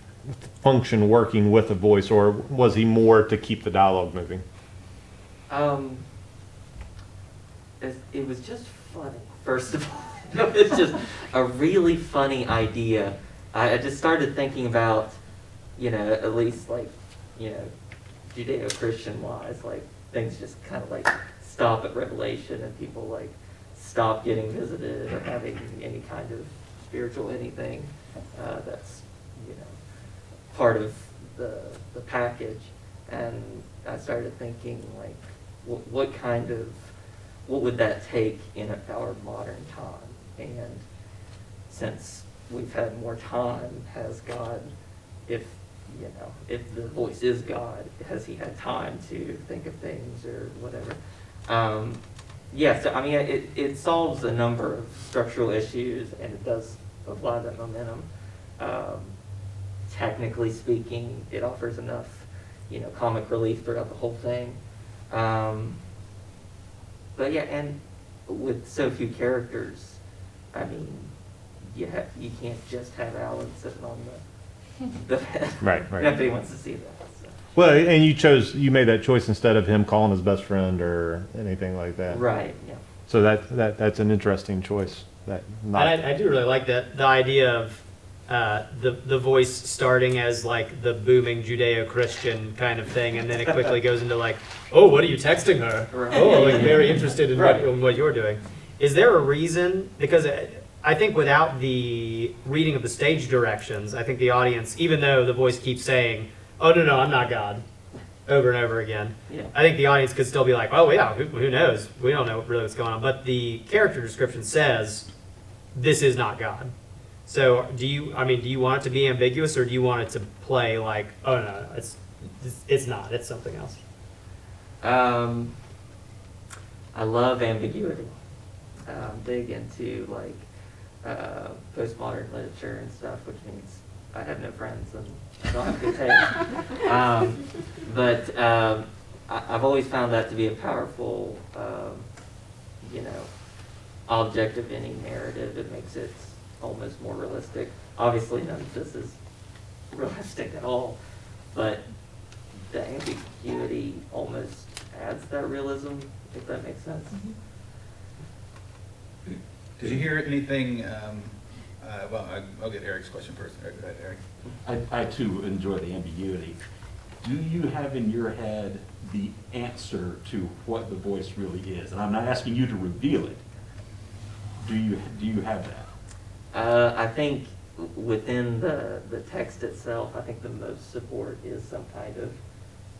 function working with a voice, or was he more to keep the dialogue moving? It was just funny, first of all. It was just a really funny idea. I just started thinking about, at least like, Judeo-Christian wise, like things just kind of like stop at Revelation and people like stop getting visited or having any kind of spiritual anything that's part of the package. And I started thinking like what would that take in our modern time? And since we've had more time, has God, if the voice is God, has he had time to think of things or whatever? So I mean, it solves a number of structural issues, and it does apply that momentum. Technically speaking, it offers enough, comic relief throughout the whole thing. But yeah, and with so few characters, I mean, you can't just have Alan sitting on the bed. Right. Nobody wants to see that. So. Well, and you made that choice instead of him calling his best friend or anything like that. Right. Yeah. So that's an interesting choice. I do really like the idea of the voice starting as like the booming Judeo-Christian kind of thing, and then it quickly goes into like, oh, what are you texting her? Right. Oh, like very interested in what you're doing. Is there a reason? Because I think without the reading of the stage directions, I think the audience, even though the voice keeps saying, oh, no, I'm not God, over and over again, I think the audience could still be like, oh, yeah, who knows? We don't know really what's going on. But the character description says, this is not God. So do you want it to be ambiguous, or do you want it to play like, oh, no, it's not, it's something else? I love ambiguity. I'm big into like postmodern literature and stuff, which means I have no friends and I don't have good taste. But I've always found that to be a powerful, object of any narrative. It makes it almost more realistic. Obviously, none of this is realistic at all, but the ambiguity almost adds that realism, if that makes sense. Mm-hmm. Did you hear anything? I'll get Eric's question first. Go ahead, Eric. I too enjoy the ambiguity. Do you have in your head the answer to what the voice really is? And I'm not asking you to reveal it, do you have that? I think within the text itself, I think the most support is some kind of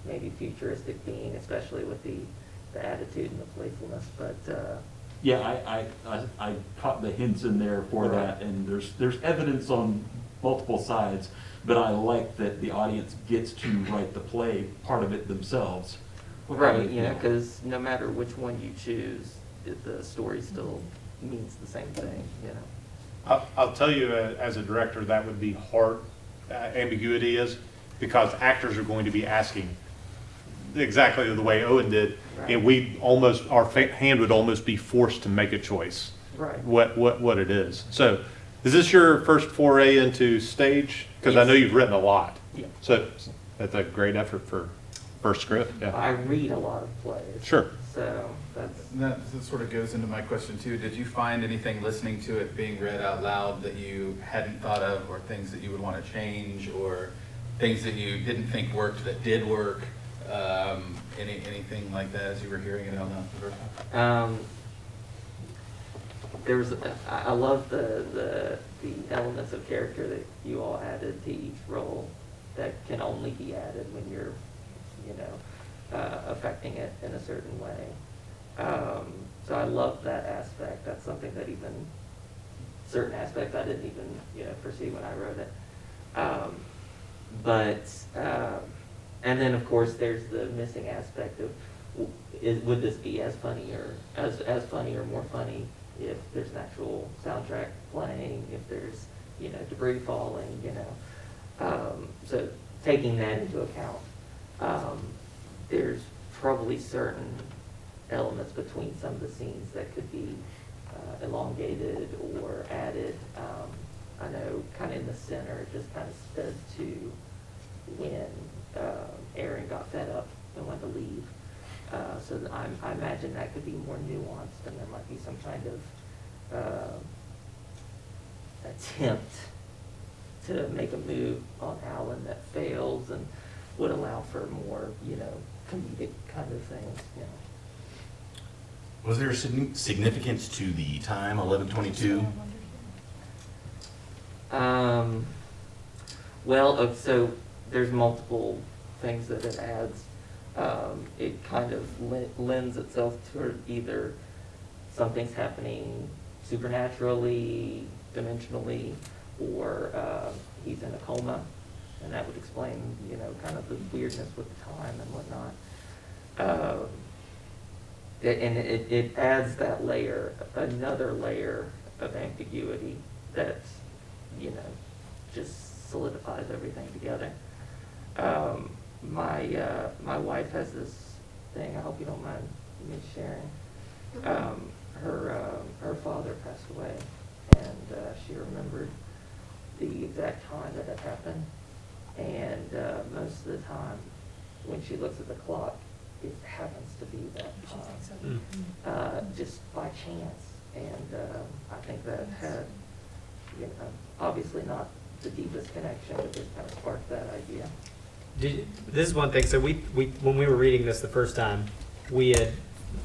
maybe futuristic being, especially with the attitude and the playfulness. But yeah, I caught the hints in there for that, and there's evidence on multiple sides, but I like that the audience gets to write the play part of it themselves. right, because no matter which one you choose, the story still means the same thing. I'll tell you, as a director, that would be hard. Ambiguity is because actors are going to be asking exactly the way Owen did, Right. and our hand would almost be forced to make a choice. Right. What it is. So, is this your first foray into stage? Because I know you've written a lot. Yeah. So that's a great effort for first script. Yeah. I read a lot of plays. Sure. So that's. That sort of goes into my question too. Did you find anything listening to it being read out loud that you hadn't thought of, or things that you would want to change, or things that you didn't think worked that did work? Anything like that as you were hearing it out loud the first time? I love the elements of character that you all added to each role that can only be added when you're, affecting it in a certain way. So I love that aspect. That's something that even certain aspects I didn't even foresee when I wrote it. And then of course there's the missing aspect of would this be as funny or more funny if there's an actual soundtrack playing, if there's debris falling, so taking that into account, there's probably certain elements between some of the scenes that could be elongated or added. I know kind of in the center it just kind of sped to when Aaron got fed up and wanted to leave. So I imagine that could be more nuanced, and there might be some kind of attempt to make a move on Alan that fails and would allow for more, comedic kind of things. Was there a significance to the time, 11:22? Well, so there's multiple things that it adds. It kind of lends itself toward either something's happening supernaturally, dimensionally, or he's in a coma, and that would explain, kind of the weirdness with the time and whatnot. And it adds that layer, another layer of ambiguity that, just solidifies everything together. My wife has this thing, I hope you don't mind me sharing. Her father passed away, and she remembered the exact time that it happened. And most of the time, when she looks at the clock, it happens to be that time, just by chance. And I think that had, obviously not the deepest connection, but just kind of sparked that idea. This is one thing. So we when we were reading this the first time,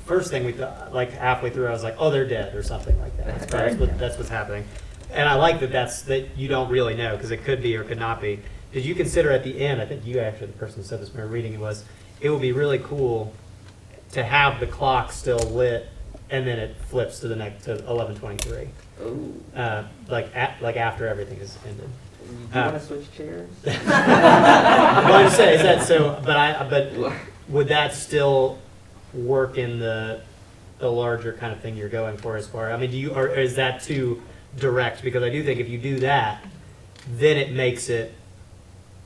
first thing we thought, like halfway through, I was like, oh, they're dead or something like that. That's what's happening. And I like that you don't really know, because it could be or could not be. Did you consider at the end, I think you actually, the person who said this when we were reading it would be really cool to have the clock still lit and then it flips to the next, to 11:23. Oh. Like after everything is ended. Do you want to switch chairs? Well, I'm saying, is that so? But would that still work in the larger kind of thing you're going for as far? I mean, or is that too direct? Because I do think if you do that, then it makes it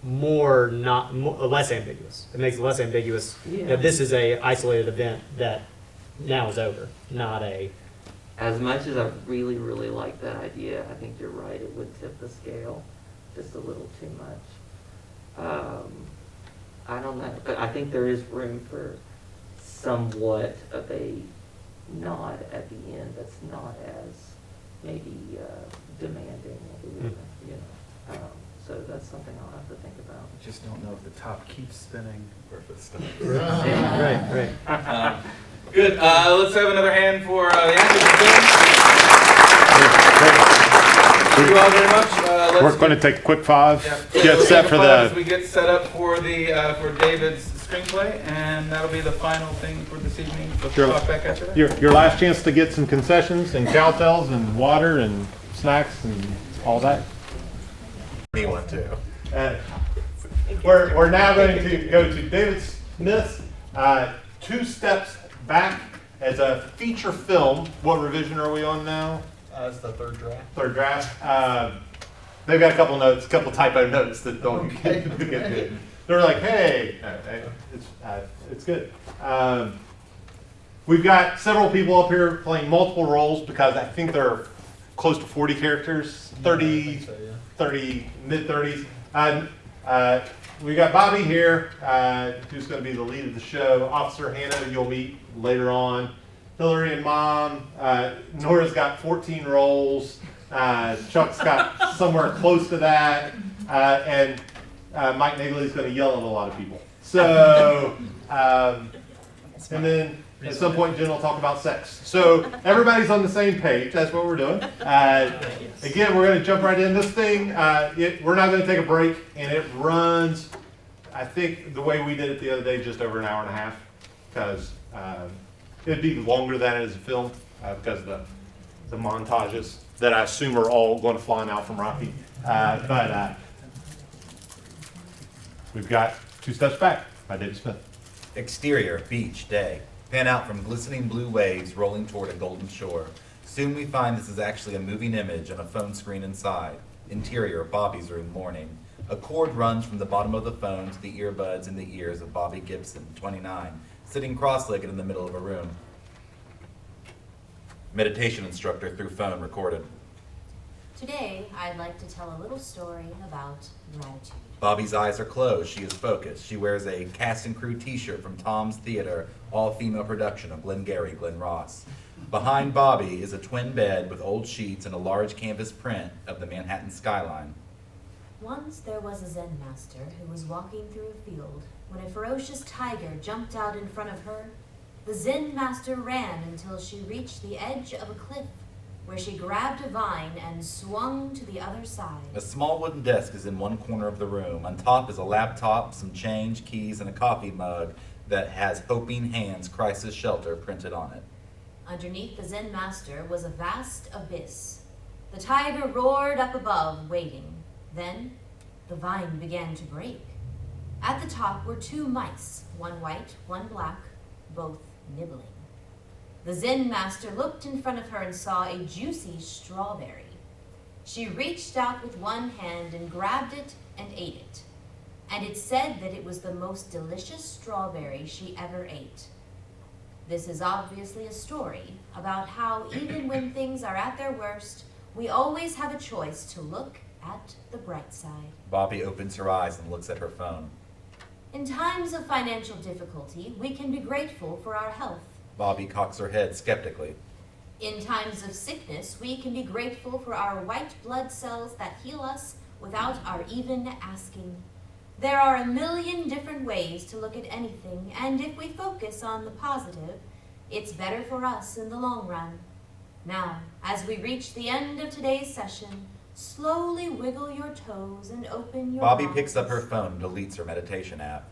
less ambiguous. It makes it less ambiguous. Yeah. That this is a isolated event that now is over, not a. As much as I really, really like that idea, I think you're right. It would tip the scale just a little too much. I don't know, but I think there is room for somewhat of a nod at the end that's not as maybe demanding, so that's something I'll have to think about. Just don't know if the top keeps spinning or if it stops. Right. Good. Let's have another hand for the actors. Thank you all very much. We're going to take a quick 5. Yeah. Get We'll set take for a pause as the. we get set up for the for David's screenplay, and that'll be the final thing for this evening. We'll talk back after that. Your last chance to get some concessions and cowtails and water and snacks and all that. Me one too. We're now going to go to David Smith's 2 Steps Back as a feature film. What revision are we on now? It's the 3rd draft. 3rd draft. They've got a couple notes, a couple typo notes that don't get good. They're like, hey, it's good. We've got several people up here playing multiple roles because I think there are close to 40 characters, 30, mid-30s. We got Bobby here, who's going to be the lead of the show. Officer Hannah, you'll meet later on. Hilary and Mom. Nora's got 14 roles. Chuck's got somewhere close to that. And Mike Naglee is going to yell at a lot of people. So, and then at some point Jenn will talk about sex. So everybody's on the same page. That's what we're doing. Again, we're going to jump right in. This thing, we're not going to take a break, and it runs, I think the way we did it the other day, just over an hour and a half, because it'd be longer than it is a film, because of the montages that I assume are all going to fly now from Rocky. But we've got 2 Steps Back by David Smith. Exterior, beach, day. Pan out from glistening blue waves rolling toward a golden shore. Soon we find this is actually a moving image on a phone screen inside. Interior, Bobby's room, morning. A cord runs from the bottom of the phone to the earbuds in the ears of Bobby Gibson, 29, sitting cross-legged in the middle of a room. Meditation instructor through phone recorded. Today, I'd like to tell a little story about gratitude. Bobby's eyes are closed. She is focused. She wears a cast and crew t-shirt from Tom's Theater, all-female production of Glengarry Glen Ross. Behind Bobby is a twin bed with old sheets and a large canvas print of the Manhattan skyline. Once there was a Zen master who was walking through a field when a ferocious tiger jumped out in front of her. The Zen master ran until she reached the edge of a cliff, where she grabbed a vine and swung to the other side. A small wooden desk is in one corner of the room. On top is a laptop, some change, keys, and a coffee mug that has Hoping Hands Crisis Shelter printed on it. Underneath the Zen master was a vast abyss. The tiger roared up above, waiting. Then the vine began to break. At the top were 2 mice, one white, one black, both nibbling. The Zen master looked in front of her and saw a juicy strawberry. She reached out with one hand and grabbed it and ate it. And it said that it was the most delicious strawberry she ever ate. This is obviously a story about how even when things are at their worst, we always have a choice to look at the bright side. Bobby opens her eyes and looks at her phone. In times of financial difficulty, we can be grateful for our health. Bobby cocks her head skeptically. In times of sickness, we can be grateful for our white blood cells that heal us without our even asking. There are a million different ways to look at anything, and if we focus on the positive, it's better for us in the long run. Now, as we reach the end of today's session, slowly wiggle your toes and open your Bobby eyes. picks up her phone and deletes her meditation app.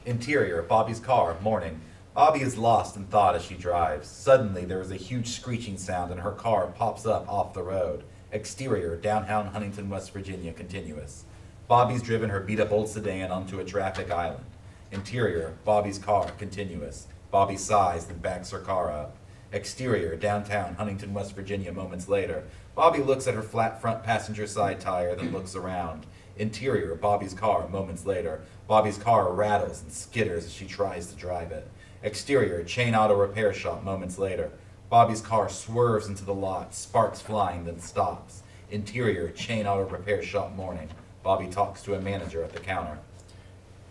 Interior, Bobby's car, morning. Bobby is lost in thought as she drives. Suddenly, there is a huge screeching sound and her car pops up off the road. Exterior, downtown Huntington, West Virginia, continuous. Bobby's driven her beat-up old sedan onto a traffic island. Interior, Bobby's car, continuous. Bobby sighs and backs her car up. Exterior, downtown Huntington, West Virginia, moments later. Bobby looks at her flat front passenger side tire, then looks around. Interior, Bobby's car, moments later. Bobby's car rattles and skitters as she tries to drive it. Exterior, chain auto repair shop, moments later. Bobby's car swerves into the lot, sparks flying, then stops. Interior, chain auto repair shop, morning. Bobby talks to a manager at the counter.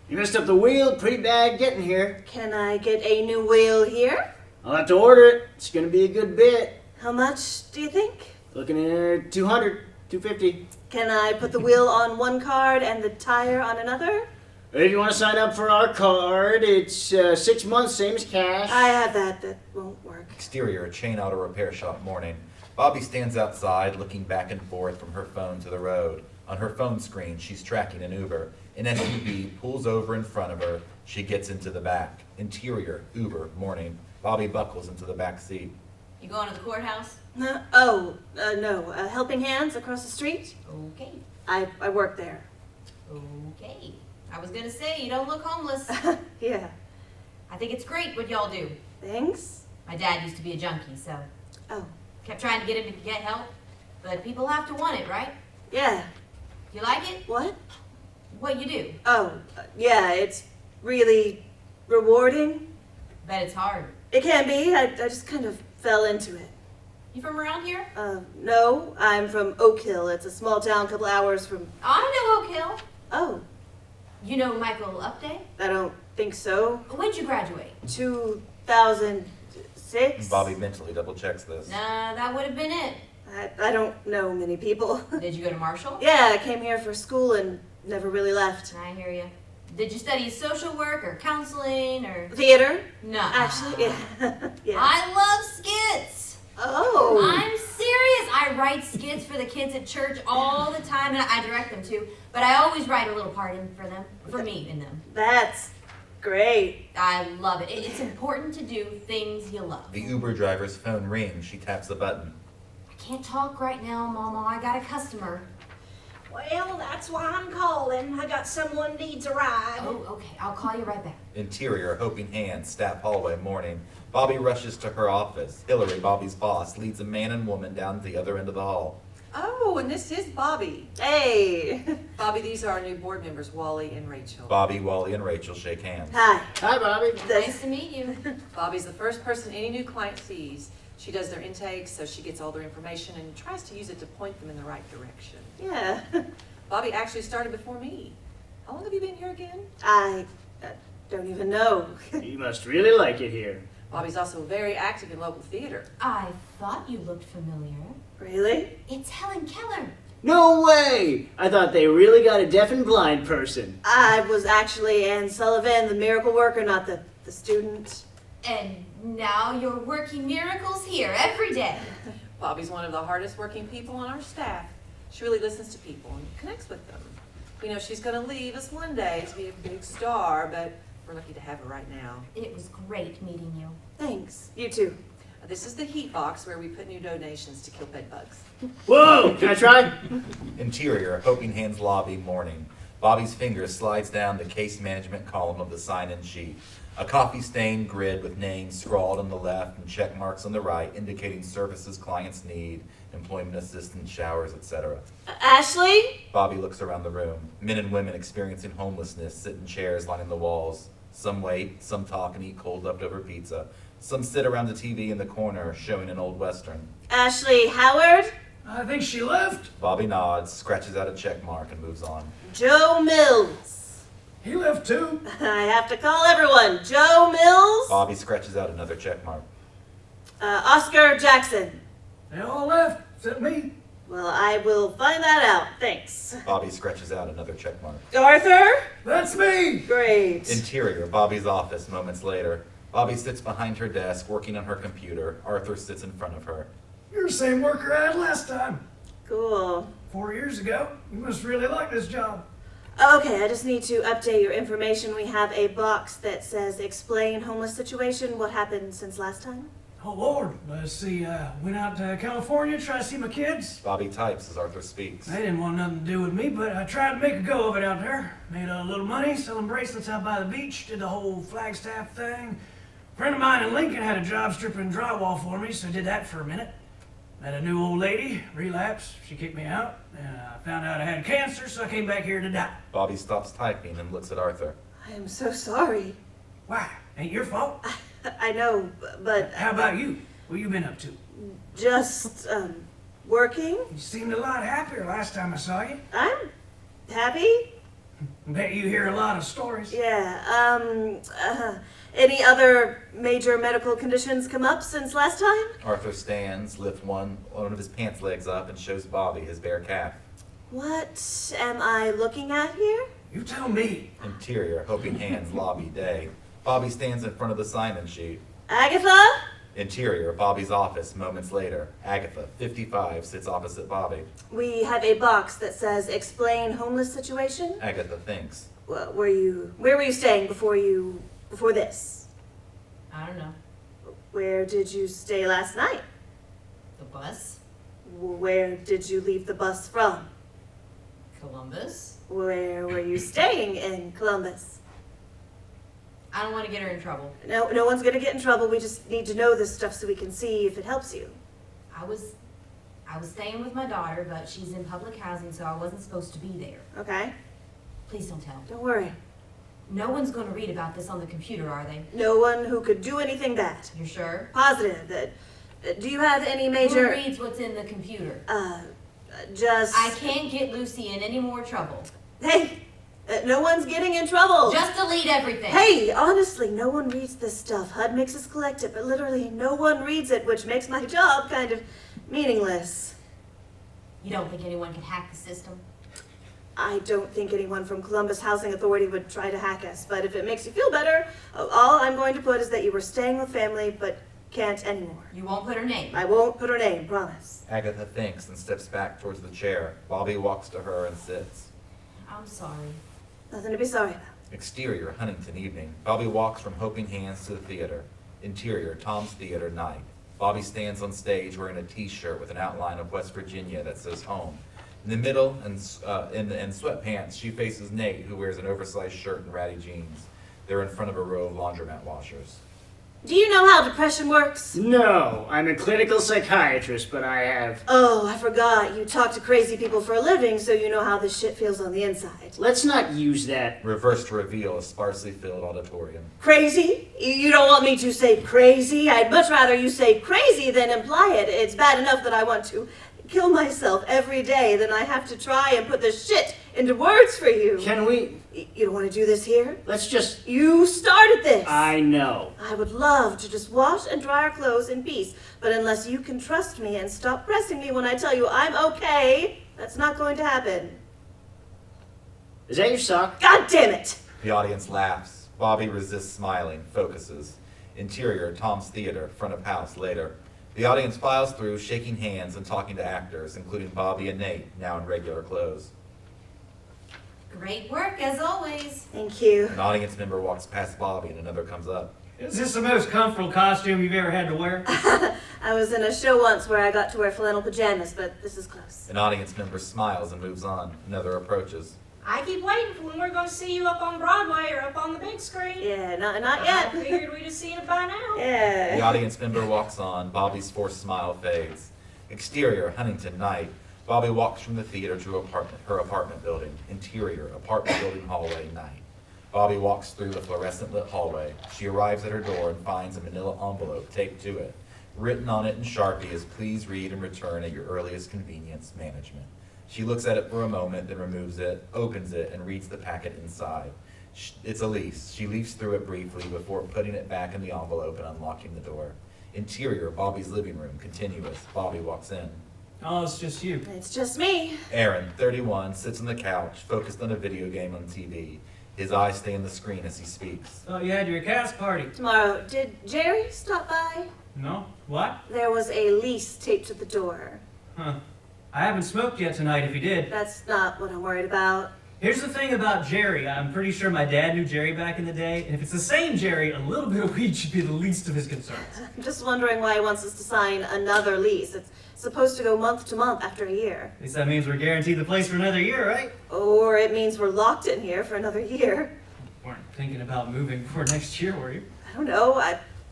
You messed up the wheel pretty bad getting here. Can I get a new wheel here? I'll have to order it. It's gonna be a good bit. How much do you think? Looking at 200, 250. Can I put the wheel on one card and the tire on another? If you want to sign up for our card, it's 6 months, same as cash. I have that. That won't work. Exterior, chain auto repair shop morning. Bobby stands outside, looking back and forth from her phone to the road. On her phone screen, she's tracking an Uber. An SUV pulls over in front of her. She gets into the back. Interior, Uber, morning. Bobby buckles into the back seat. You going to the courthouse? No. Helping Hands across the street? Okay. I work there. Okay. I was gonna say, you don't look homeless. Yeah. I think it's great what y'all do. Thanks. My dad used to be a junkie, so. Oh. Kept trying to get him to get help. But people have to want it, right? Yeah. You like it? What? What you do? Oh, yeah, it's really rewarding. Bet it's hard. It can be. I just kind of fell into it. You from around here? No, I'm from Oak Hill. It's a small town a couple hours from... I know Oak Hill. Oh. You know Michael Upday? I don't think so. When'd you graduate? 2006? Bobby mentally double checks this. Nah, that would have been it. I don't know many people. Did you go to Marshall? Yeah, I came here for school and never really left. I hear you. Did you study social work or counseling or... Theater? No. Actually, yeah. Yeah. I love skits. Oh. I'm serious. I write skits for the kids at church all the time, and I direct them too. But I always write a little part in for them, for me in them. That's great. I love it. It's important to do things you love. The Uber driver's phone rings. She taps the button. I can't talk right now, Mama. I got a customer. Well, that's why I'm calling. I got someone needs a ride. Oh, okay. I'll call you right back. Interior, hoping hands, staff hallway, morning. Bobby rushes to her office. Hilary, Bobby's boss, leads a man and woman down the other end of the hall. Oh, and this is Bobby. Hey. Bobby, these are our new board members, Wally and Rachel. Bobby, Wally, and Rachel shake hands. Hi. Hi, Bobby. Nice to meet you. Bobby's the first person any new client sees. She does their intakes, so she gets all their information and tries to use it to point them in the right direction. Yeah. Bobby actually started before me. How long have you been here again? I don't even know. You must really like it here. Bobby's also very active in local theater. I thought you looked familiar. Really? It's Helen Keller. No way! I thought they really got a deaf and blind person. I was actually Ann Sullivan, the miracle worker, not the student. And now you're working miracles here every day. Bobby's one of the hardest working people on our staff. She really listens to people and connects with them. We know she's going to leave us one day to be a big star, but we're lucky to have her right now. It was great meeting you. Thanks. You too. This is the heat box where we put new donations to kill bed bugs. Whoa! Can I try? Interior, hoping hands lobby, morning. Bobby's finger slides down the case management column of the sign-in sheet. A coffee-stained grid with names scrawled on the left and check marks on the right indicating services clients need, employment assistance, showers, etc. Ashley? Bobby looks around the room. Men and women experiencing homelessness sit in chairs lining the walls. Some wait, some talk and eat cold leftover pizza. Some sit around the TV in the corner, showing an old Western. Ashley Howard? I think she left. Bobby nods, scratches out a check mark, and moves on. Joe Mills. He left too. I have to call everyone. Joe Mills? Bobby scratches out another check mark. Oscar Jackson. They all left, except me. Well, I will find that out. Thanks. Bobby scratches out another check mark. Arthur? That's me. Great. Interior, Bobby's office, moments later. Bobby sits behind her desk, working on her computer. Arthur sits in front of her. You're the same worker I had last time. Cool. 4 years ago. You must really like this job. Okay, I just need to update your information. We have a box that says explain homeless situation. What happened since last time? Oh, Lord. Let's see. Went out to California, tried to see my kids. Bobby types as Arthur speaks. They didn't want nothing to do with me, but I tried to make a go of it out there. Made a little money selling bracelets out by the beach. Did the whole Flagstaff thing. A friend of mine in Lincoln had a job stripping drywall for me, so I did that for a minute. Met a new old lady, relapsed. She kicked me out, and I found out I had cancer, so I came back here to die. Bobby stops typing and looks at Arthur. I am so sorry. Why? Ain't your fault. I know, but... How about you? What you been up to? Just, working. You seemed a lot happier last time I saw you. I'm happy. Bet you hear a lot of stories. Yeah, any other major medical conditions come up since last time? Arthur stands, lifts one of his pants legs up, and shows Bobby his bare calf. What am I looking at here? You tell me. Interior, Hoping Hands, lobby, day. Bobby stands in front of the sign-in sheet. Agatha? Interior, Bobby's office, moments later. Agatha, 55, sits opposite Bobby. We have a box that says explain homeless situation. Agatha thinks. Well, where were you staying before this? I don't know. Where did you stay last night? The bus? Where did you leave the bus from? Columbus? Where were you staying in Columbus? I don't want to get her in trouble. No one's gonna get in trouble. We just need to know this stuff so we can see if it helps you. I was staying with my daughter, but she's in public housing, so I wasn't supposed to be there. Okay. Please don't tell. Don't worry. No one's going to read about this on the computer, are they? No one who could do anything bad. You're sure? Positive. Do you have any major... Who reads what's in the computer? Just... I can't get Lucy in any more trouble. Hey! No one's getting in trouble. Just delete everything. Hey, honestly, no one reads this stuff. HUD makes us collect it, but literally no one reads it, which makes my job kind of meaningless. You don't think anyone can hack the system? I don't think anyone from Columbus Housing Authority would try to hack us, but if it makes you feel better, all I'm going to put is that you were staying with family, but can't anymore. You won't put her name? I won't put her name, promise. Agatha thinks and steps back towards the chair. Bobby walks to her and sits. I'm sorry. Nothing to be sorry about. Exterior, Huntington evening. Bobby walks from Hoping Hands to the theater. Interior, Tom's Theater, night. Bobby stands on stage wearing a t-shirt with an outline of West Virginia that says home. In the middle, and sweatpants, she faces Nate, who wears an oversized shirt and ratty jeans. They're in front of a row of laundromat washers. Do you know how depression works? No, I'm a clinical psychiatrist, but I have... Oh, I forgot. You talk to crazy people for a living, so you know how this shit feels on the inside. Let's not use that. Reverse to reveal a sparsely filled auditorium. Crazy? You don't want me to say crazy? I'd much rather you say crazy than imply it. It's bad enough that I want to kill myself every day, then I have to try and put this shit into words for you. Can we... You don't want to do this here? Let's just... You started this. I know. I would love to just wash and dry our clothes in peace, but unless you can trust me and stop pressing me when I tell you I'm okay, that's not going to happen. Is that your sock? God damn it! The audience laughs. Bobby resists smiling, focuses. Interior, Tom's Theater, front of house, later. The audience files through, shaking hands and talking to actors, including Bobby and Nate, now in regular clothes. Great work, as always. Thank you. An audience member walks past Bobby and another comes up. Is this the most comfortable costume you've ever had to wear? I was in a show once where I got to wear flannel pajamas, but this is close. An audience member smiles and moves on. Another approaches. I keep waiting for when we're going to see you up on Broadway or up on the big screen. Yeah, not yet. I figured we'd have seen it by now. Yeah. The audience member walks on. Bobby's forced smile fades. Exterior, Huntington, night. Bobby walks from the theater to her apartment building. Interior, apartment building hallway, night. Bobby walks through the fluorescent lit hallway. She arrives at her door and finds a manila envelope taped to it. Written on it in Sharpie is "Please read and return at your earliest convenience, management." She looks at it for a moment, then removes it, opens it, and reads the packet inside. It's a lease. She leafs through it briefly before putting it back in the envelope and unlocking the door. Interior, Bobby's living room, continuous. Bobby walks in. Oh, it's just you. It's just me. Aaron, 31, sits on the couch, focused on a video game on TV. His eyes stay on the screen as he speaks. Oh, you had your cast party. Tomorrow. Did Jerry stop by? No? What? There was a lease taped to the door. Huh. I haven't smoked yet tonight, if you did. That's not what I'm worried about. Here's the thing about Jerry. I'm pretty sure my dad knew Jerry back in the day, and if it's the same Jerry, a little bit of weed should be the least of his concerns. I'm just wondering why he wants us to sign another lease. It's supposed to go month to month after a year. At least that means we're guaranteed the place for another year, right? Or it means we're locked in here for another year. Weren't thinking about moving before next year, were you? I don't know.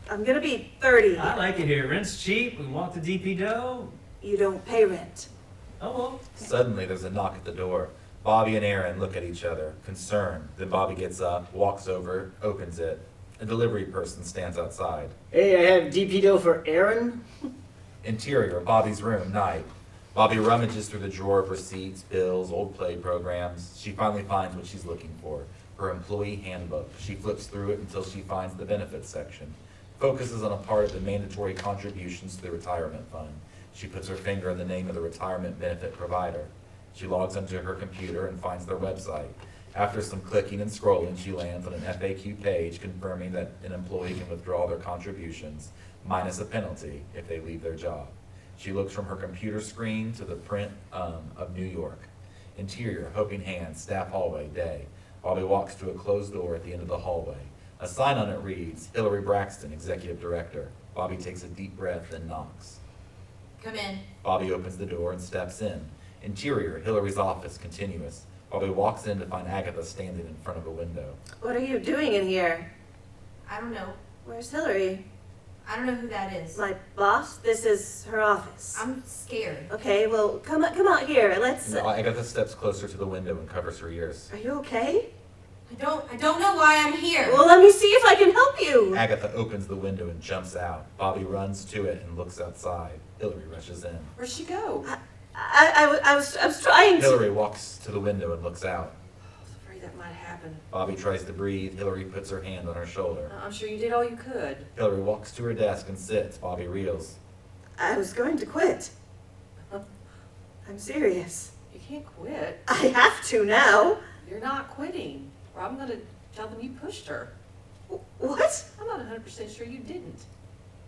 I'm gonna be 30. I like it here. Rent's cheap. We can walk to DP Dough. You don't pay rent. Oh, well. Suddenly, there's a knock at the door. Bobby and Aaron look at each other, concerned. Then Bobby gets up, walks over, opens it. A delivery person stands outside. Hey, I have DP dough for Aaron. Interior, Bobby's room, night. Bobby rummages through the drawer of receipts, bills, old play programs. She finally finds what she's looking for, her employee handbook. She flips through it until she finds the benefits section. Focuses on a part of the mandatory contributions to the retirement fund. She puts her finger in the name of the retirement benefit provider. She logs onto her computer and finds their website. After some clicking and scrolling, she lands on an FAQ page confirming that an employee can withdraw their contributions, minus a penalty if they leave their job. She looks from her computer screen to the print of New York. Interior, Hoping Hands, staff hallway, day. Bobby walks to a closed door at the end of the hallway. A sign on it reads, Hilary Braxton, Executive Director. Bobby takes a deep breath and knocks. Come in. Bobby opens the door and steps in. Interior, Hilary's office, continuous. Bobby walks in to find Agatha standing in front of a window. What are you doing in here? I don't know. Where's Hilary? I don't know who that is. My boss? This is her office. I'm scared. Okay, well, come out here. Let's... No, Agatha steps closer to the window and covers her ears. Are you okay? I don't know why I'm here. Well, let me see if I can help you. Agatha opens the window and jumps out. Bobby runs to it and looks outside. Hilary rushes in. Where'd she go? I was trying to... Hilary walks to the window and looks out. I was afraid that might happen. Bobby tries to breathe. Hilary puts her hand on her shoulder. I'm sure you did all you could. Hilary walks to her desk and sits. Bobby reels. I was going to quit. I'm serious. You can't quit. I have to now. You're not quitting, or I'm going to tell them you pushed her. What? I'm not 100% sure you didn't.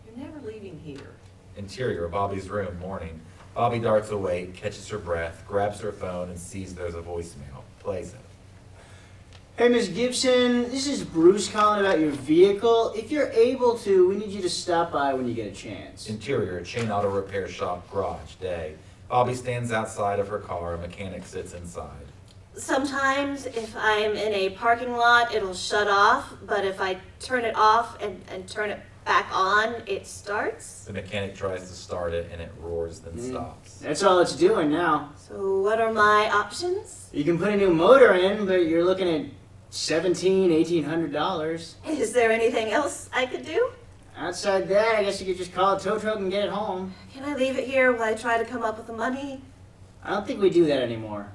You're never leaving here. Interior, Bobby's room, morning. Bobby darts awake, catches her breath, grabs her phone, and sees there's a voicemail. Plays it. Hey, Miss Gibson, this is Bruce calling about your vehicle. If you're able to, we need you to stop by when you get a chance. Interior, Chain Auto Repair Shop, garage, day. Bobby stands outside of her car. A mechanic sits inside. Sometimes if I'm in a parking lot, it'll shut off, but if I turn it off and turn it back on, it starts. The mechanic tries to start it, and it roars, then stops. That's all it's doing now. So what are my options? You can put a new motor in, but you're looking at $1,800. Is there anything else I could do? Outside that, I guess you could just call a tow truck and get it home. Can I leave it here while I try to come up with the money? I don't think we do that anymore.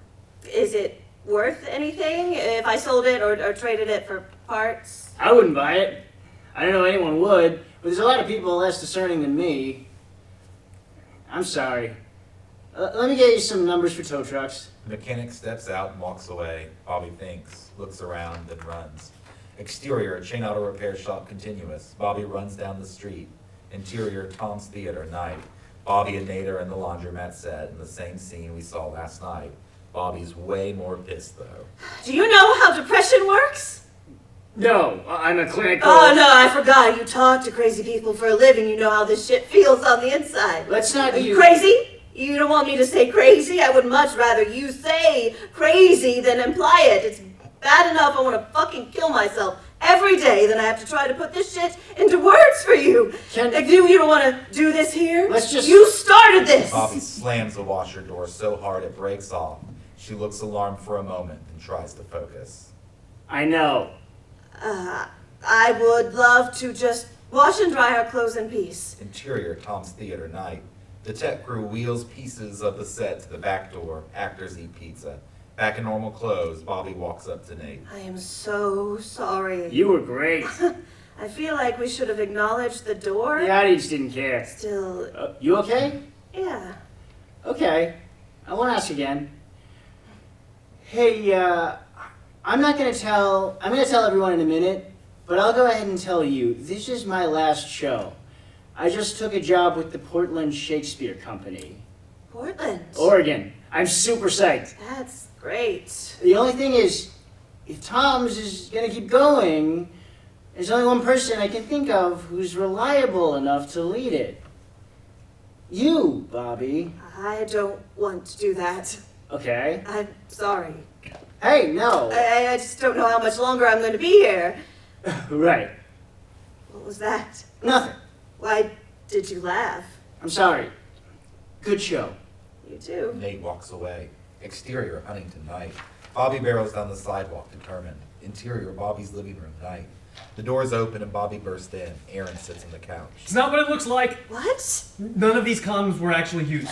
Is it worth anything if I sold it or traded it for parts? I wouldn't buy it. I don't know anyone would, but there's a lot of people less discerning than me. I'm sorry. Let me get you some numbers for tow trucks. The mechanic steps out and walks away. Bobby thinks, looks around, then runs. Exterior, Chain Auto Repair Shop, continuous. Bobby runs down the street. Interior, Tom's Theater, night. Bobby and Nate are in the laundromat set in the same scene we saw last night. Bobby's way more pissed, though. Do you know how depression works? No, I'm a clinical... Oh, no, I forgot. You talk to crazy people for a living. You know how this shit feels on the inside. Let's not Are you crazy? You don't want me to say crazy? I would much rather you say crazy than imply it. It's bad enough I want to fucking kill myself every day than I have to try to put this shit into words for you. You don't want to do this here? Let's just... You started this! Bobby slams the washer door so hard it breaks off. She looks alarmed for a moment and tries to focus. I know. I would love to just wash and dry our clothes in peace. Interior, Tom's Theater, night. The tech crew wheels pieces of the set to the back door. Actors eat pizza. Back in normal clothes, Bobby walks up to Nate. I am so sorry. You were great. I feel like we should have acknowledged the door. The audience didn't care. Still... you okay? Yeah. Okay. I won't ask again. Hey, I'm going to tell everyone in a minute, but I'll go ahead and tell you, this is my last show. I just took a job with the Portland Shakespeare Company. Portland? Oregon. I'm super psyched. That's great. The only thing is, if Tom's is going to keep going, there's only one person I can think of who's reliable enough to lead it. You, Bobby. I don't want to do that. Okay. I'm sorry. Hey, no. I just don't know how much longer I'm going to be here. Right. What was that? Nothing. Why did you laugh? I'm sorry. Good show. You too. Nate walks away. Exterior, Huntington, night. Bobby barrels down the sidewalk, determined. Interior, Bobby's living room, night. The door's open and Bobby bursts in. Aaron sits on the couch. It's not what it looks like. What? None of these condoms were actually used.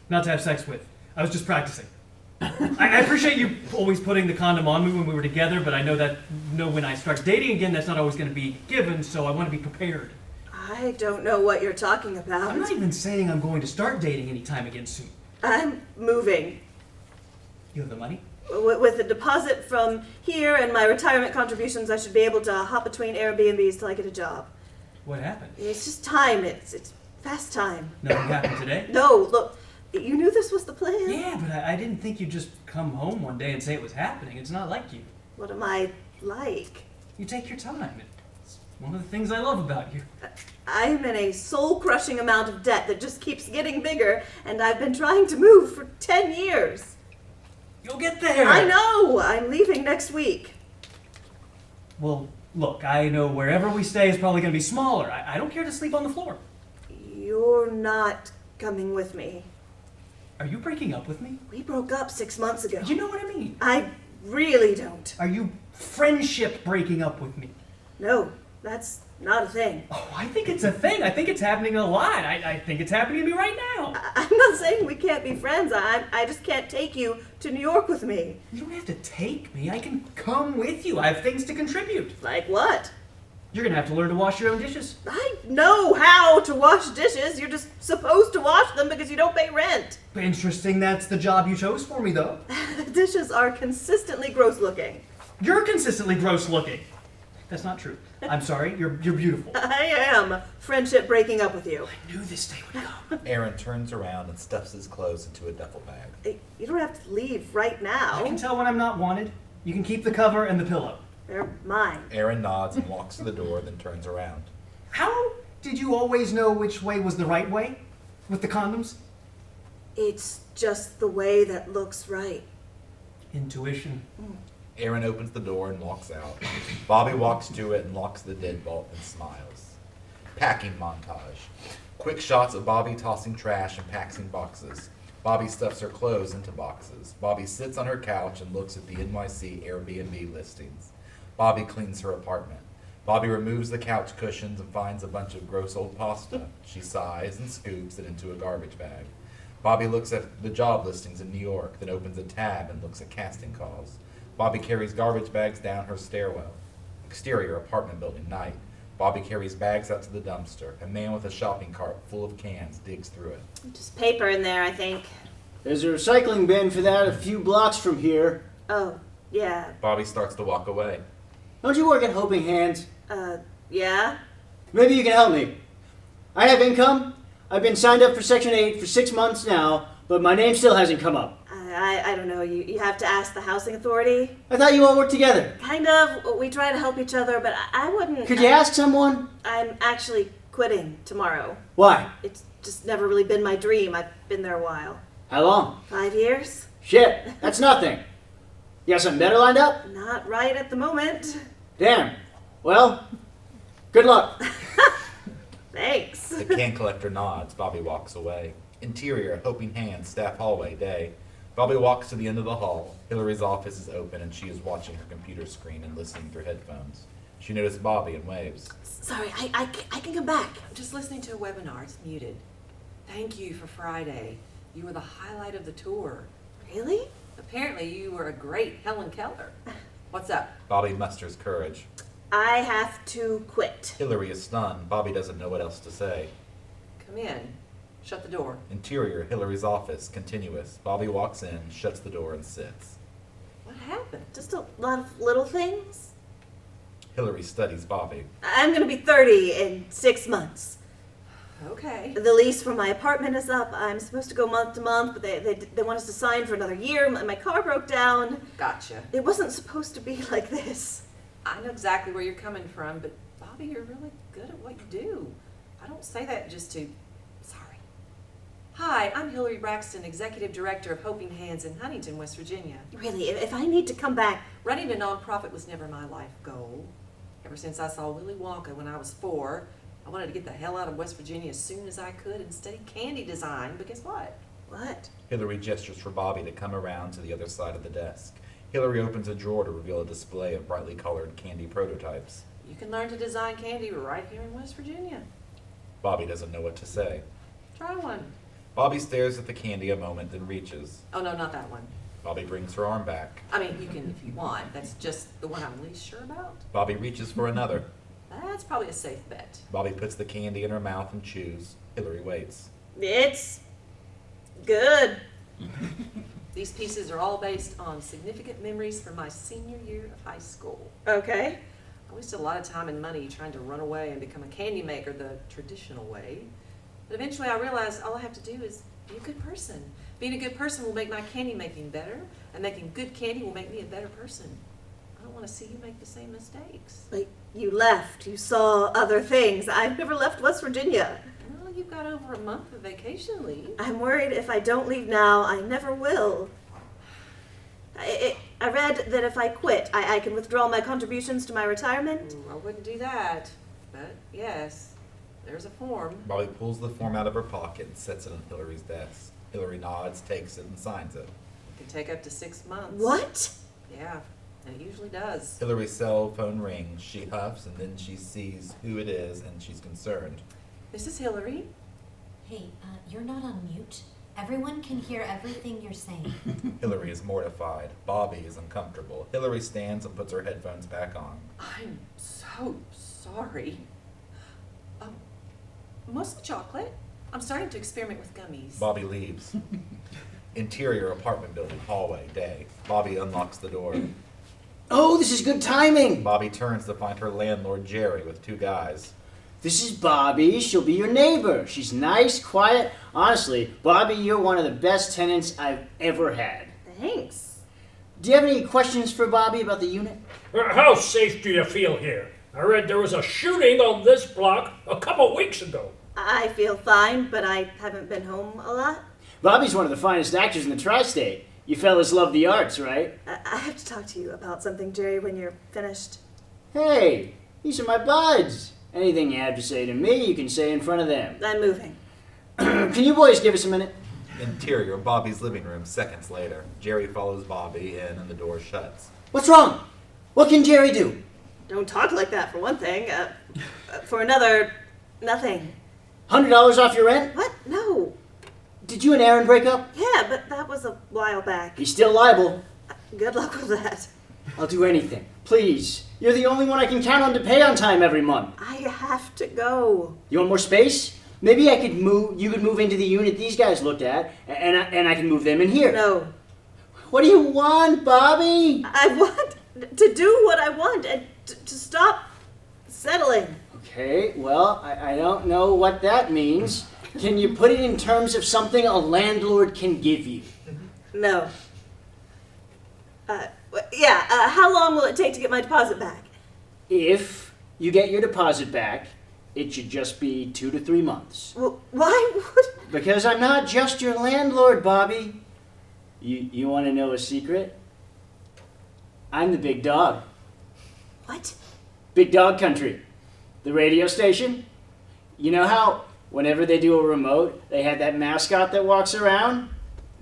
Not to have sex with. I was just practicing. I appreciate you always putting the condom on me when we were together, but I know when I start dating again, that's not always going to be given, so I want to be prepared. I don't know what you're talking about. I'm not even saying I'm going to start dating anytime again soon. I'm moving. You have the money? With a deposit from here and my retirement contributions, I should be able to hop between Airbnbs till I get a job. What happened? It's just time. It's fast time. Nothing happened today? No, look, you knew this was the plan? Yeah, but I didn't think you'd just come home one day and say it was happening. It's not like you. What am I like? You take your time. It's one of the things I love about you. I'm in a soul-crushing amount of debt that just keeps getting bigger, and I've been trying to move for 10 years. You'll get there. I know. I'm leaving next week. Well, look, I know wherever we stay is probably going to be smaller. I don't care to sleep on the floor. You're not coming with me. Are you breaking up with me? We broke up 6 months ago. You know what I mean? I really don't. Are you friendship breaking up with me? No, that's not a thing. Oh, I think it's a thing. I think it's happening a lot. I think it's happening to me right now. I'm not saying we can't be friends. I just can't take you to New York with me. You don't have to take me. I can come with you. I have things to contribute. Like what? You're going to have to learn to wash your own dishes. I know how to wash dishes. You're just supposed to wash them because you don't pay rent. Interesting that's the job you chose for me, though. Dishes are consistently gross looking. You're consistently gross looking. That's not true. I'm sorry. You're beautiful. I am. Friendship breaking up with you. I knew this day would come. Aaron turns around and stuffs his clothes into a duffel bag. You don't have to leave right now. I can tell when I'm not wanted. You can keep the cover and the pillow. They're mine. Aaron nods and walks to the door, then turns around. How did you always know which way was the right way? With the condoms? It's just the way that looks right. Intuition. Aaron opens the door and walks out. Bobby walks to it and locks the deadbolt and smiles. Packing montage. Quick shots of Bobby tossing trash and packing boxes. Bobby stuffs her clothes into boxes. Bobby sits on her couch and looks at the NYC Airbnb listings. Bobby cleans her apartment. Bobby removes the couch cushions and finds a bunch of gross old pasta. She sighs and scoops it into a garbage bag. Bobby looks at the job listings in New York, then opens a tab and looks at casting calls. Bobby carries garbage bags down her stairwell. Exterior apartment building, night. Bobby carries bags out to the dumpster. A man with a shopping cart full of cans digs through it. Just paper in there, I think. There's a recycling bin for that a few blocks from here. Oh, yeah. Bobby starts to walk away. Don't you work at Helping Hands? Yeah? Maybe you can help me. I have income. I've been signed up for Section 8 for 6 months now, but my name still hasn't come up. I don't know. You have to ask the housing authority. I thought you all worked together. Kind of. We try to help each other, but I wouldn't... Could you ask someone? I'm actually quitting tomorrow. Why? It's just never really been my dream. I've been there a while. How long? 5 years? Shit, that's nothing. You got something better lined up? Not right at the moment. Damn. Well, good luck. Thanks. The can collector nods. Bobby walks away. Interior, Helping Hands, staff hallway, day. Bobby walks to the end of the hall. Hilary's office is open and she is watching her computer screen and listening through headphones. She noticed Bobby and waves. Sorry, I can come back. I'm just listening to a webinar. It's muted. Thank you for Friday. You were the highlight of the tour. Really? Apparently you were a great Helen Keller. What's up? Bobby musters courage. I have to quit. Hilary is stunned. Bobby doesn't know what else to say. Come in. Shut the door. Interior, Hilary's office, continuous. Bobby walks in, shuts the door, and sits. What happened? Just a lot of little things. Hilary studies Bobby. I'm going to be 30 in 6 months. Okay. The lease for my apartment is up. I'm supposed to go month to month, but they want us to sign for another year. My car broke down. Gotcha. It wasn't supposed to be like this. I know exactly where you're coming from, but Bobby, you're really good at what you do. I don't say that just to... Sorry. Hi, I'm Hilary Braxton, Executive Director of Helping Hands in Huntington, West Virginia. Really, if I need to come back... Running a nonprofit was never my life goal. Ever since I saw Willy Wonka when I was 4, I wanted to get the hell out of West Virginia as soon as I could and study candy design, but guess what? What? Hilary gestures for Bobby to come around to the other side of the desk. Hilary opens a drawer to reveal a display of brightly colored candy prototypes. You can learn to design candy right here in West Virginia. Bobby doesn't know what to say. Try one. Bobby stares at the candy a moment, then reaches. Oh, no, not that one. Bobby brings her arm back. I mean, you can if you want. That's just the one I'm least sure about. Bobby reaches for another. That's probably a safe bet. Bobby puts the candy in her mouth and chews. Hilary waits. It's good. These pieces are all based on significant memories from my senior year of high school. Okay. I wasted a lot of time and money trying to run away and become a candy maker the traditional way. But eventually I realized all I have to do is be a good person. Being a good person will make my candy making better, and making good candy will make me a better person. I don't want to see you make the same mistakes. Like, you left. You saw other things. I've never left West Virginia. Well, you've got over a month of vacation leave. I'm worried if I don't leave now, I never will. I read that if I quit, I can withdraw my contributions to my retirement. I wouldn't do that, but yes, there's a form. Bobby pulls the form out of her pocket and sets it on Hilary's desk. Hilary nods, takes it, and signs it. It can take up to 6 months. What? Yeah, and it usually does. Hilary's cell phone rings. She huffs, and then she sees who it is, and she's concerned. This is Hilary. Hey, you're not on mute. Everyone can hear everything you're saying. Hilary is mortified. Bobby is uncomfortable. Hilary stands and puts her headphones back on. I'm so sorry. Mostly chocolate. I'm starting to experiment with gummies. Bobby leaves. Interior apartment building, hallway, day. Bobby unlocks the door. Oh, this is good timing. Bobby turns to find her landlord, Jerry, with 2 guys. This is Bobby. She'll be your neighbor. She's nice, quiet. Honestly, Bobby, you're one of the best tenants I've ever had. Thanks. Do you have any questions for Bobby about the unit? How safe do you feel here? I read there was a shooting on this block a couple weeks ago. I feel fine, but I haven't been home a lot. Bobby's one of the finest actors in the tri-state. You fellas love the arts, right? I have to talk to you about something, Jerry, when you're finished. Hey, these are my buds. Anything you have to say to me, you can say in front of them. I'm moving. Can you boys give us a minute? Interior, Bobby's living room, seconds later. Jerry follows Bobby in and the door shuts. What's wrong? What can Jerry do? Don't talk like that, for one thing. For another, nothing. $100 off your rent? What? No. Did you and Aaron break up? Yeah, but that was a while back. He's still liable. Good luck with that. I'll do anything. Please. You're the only one I can count on to pay on time every month. I have to go. You want more space? Maybe I could move. You could move into the unit these guys looked at, and I can move them in here. No. What do you want, Bobby? I want to do what I want and to stop settling. Okay, well, I don't know what that means. Can you put it in terms of something a landlord can give you? No. How long will it take to get my deposit back? If you get your deposit back, it should just be 2 to 3 months. Well, why would... Because I'm not just your landlord, Bobby. You want to know a secret? I'm the big dog. What? Big Dog Country. The radio station. You know how whenever they do a remote, they have that mascot that walks around?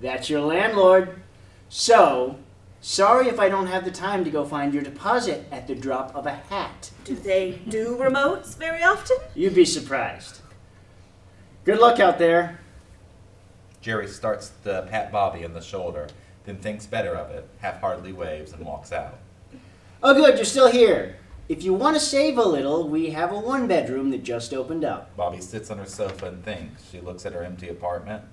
That's your landlord. So, sorry if I don't have the time to go find your deposit at the drop of a hat. Do they do remotes very often? You'd be surprised. Good luck out there. Jerry starts to pat Bobby on the shoulder, then thinks better of it, half-heartedly waves, and walks out. Oh good, you're still here. If you want to save a little, we have a 1-bedroom that just opened up. Bobby sits on her sofa and thinks. She looks at her empty apartment.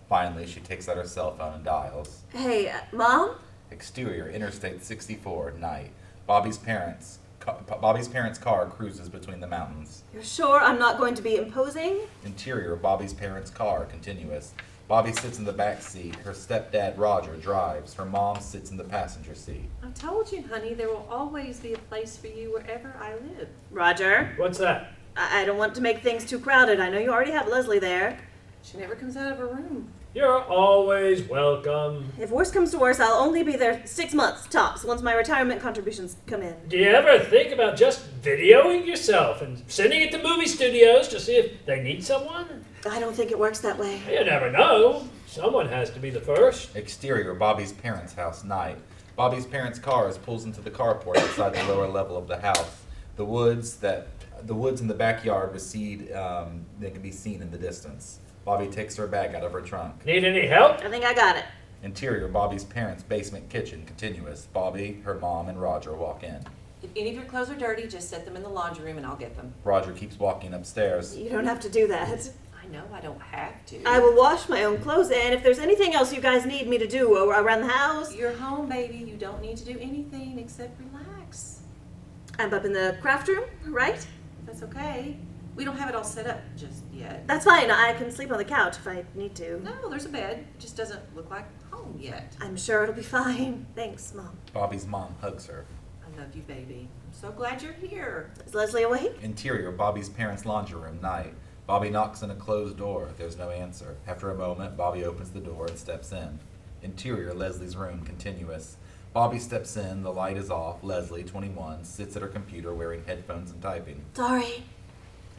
Finally, she takes out her cell phone and dials. Hey, Mom? Exterior, Interstate 64, night. Bobby's parents' car cruises between the mountains. You're sure I'm not going to be imposing? Interior, Bobby's parents' car, continuous. Bobby sits in the back seat. Her stepdad, Roger, drives. Her mom sits in the passenger seat. I told you, honey, there will always be a place for you wherever I live. Roger? What's that? I don't want to make things too crowded. I know you already have Leslie there. She never comes out of her room. You're always welcome. If worse comes to worse, I'll only be there 6 months, tops, once my retirement contributions come in. Do you ever think about just videoing yourself and sending it to movie studios to see if they need someone? I don't think it works that way. You never know. Someone has to be the first. Exterior, Bobby's parents' house, night. Bobby's parents' car pulls into the carport outside the lower level of the house. The woods in the backyard recede. They can be seen in the distance. Bobby takes her bag out of her trunk. Need any help? I think I got it. Interior, Bobby's parents' basement kitchen, continuous. Bobby, her mom, and Roger walk in. If any of your clothes are dirty, just set them in the laundry room and I'll get them. Roger keeps walking upstairs. You don't have to do that. I I know I don't have to. I will wash my own clothes, and if there's anything else you guys need me to do around the house... You're home, baby. You don't need to do anything except relax. I'm up in the craft room, right? That's okay. We don't have it all set up just yet. That's fine. I can sleep on the couch if I need to. No, there's a bed. It just doesn't look like home yet. I'm sure it'll be fine. Thanks, Mom. Bobby's mom hugs her. I love you, baby. I'm so glad you're here. Is Leslie awake? Interior, Bobby's parents' laundry room, night. Bobby knocks on a closed door. There's no answer. After a moment, Bobby opens the door and steps in. Interior, Leslie's room, continuous. Bobby steps in, the light is off. Leslie, 21, sits at her computer wearing headphones and typing. Sorry.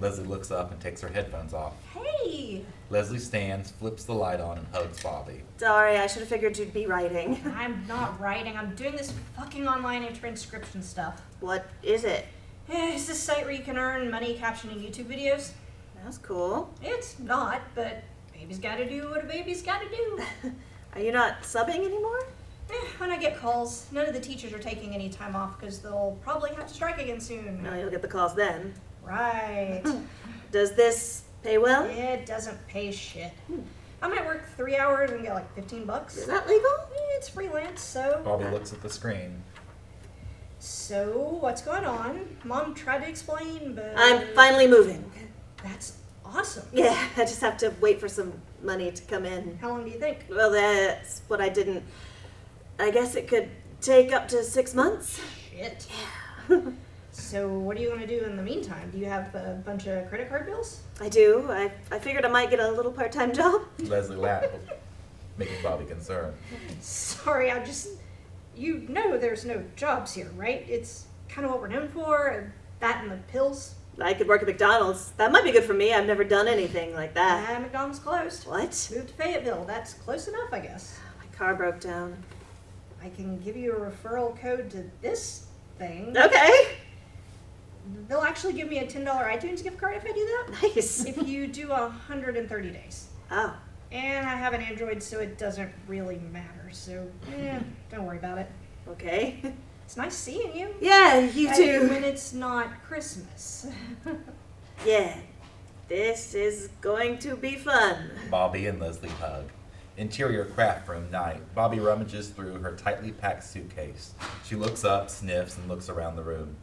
Leslie looks up and takes her headphones off. Hey! Leslie stands, flips the light on, and hugs Bobby. Sorry, I should have figured you'd be writing. I'm not writing. I'm doing this fucking online transcription stuff. What is it? It's this site where you can earn money captioning YouTube videos. That's cool. It's not, but baby's gotta do what a baby's gotta do. Are you not subbing anymore? When I get calls, none of the teachers are taking any time off because they'll probably have to strike again soon. No, you'll get the calls then. Right. Does this pay well? It doesn't pay shit. I might work 3 hours and get like $15. Is that legal? It's freelance, so. Bobby looks at the screen. So, what's going on? Mom tried to explain, but. I'm finally moving. That's awesome. Yeah, I just have to wait for some money to come in. How long do you think? Well, that's what I didn't. I guess it could take up to 6 months. Shit. Yeah. So what are you going to do in the meantime? Do you have a bunch of credit card bills? I do. I figured I might get a little part-time job. Leslie laughs, making Bobby concerned. Sorry, you know there's no jobs here, right? It's kind of what we're known for, that and the pills. I could work at McDonald's. That might be good for me. I've never done anything like that. McDonald's closed. What? Moved to Fayetteville. That's close enough, I guess. My car broke down. I can give you a referral code to this thing. Okay. They'll actually give me a $10 iTunes gift card if I do that. Nice. If you do 130 days. Oh. And I have an Android, so it doesn't really matter. So, don't worry about it. Okay. It's nice seeing you. Yeah, you too. When it's not Christmas. Yeah. This is going to be fun. Bobby and Leslie hug. Interior craft room, night. Bobby rummages through her tightly packed suitcase. She looks up, sniffs, and looks around the room.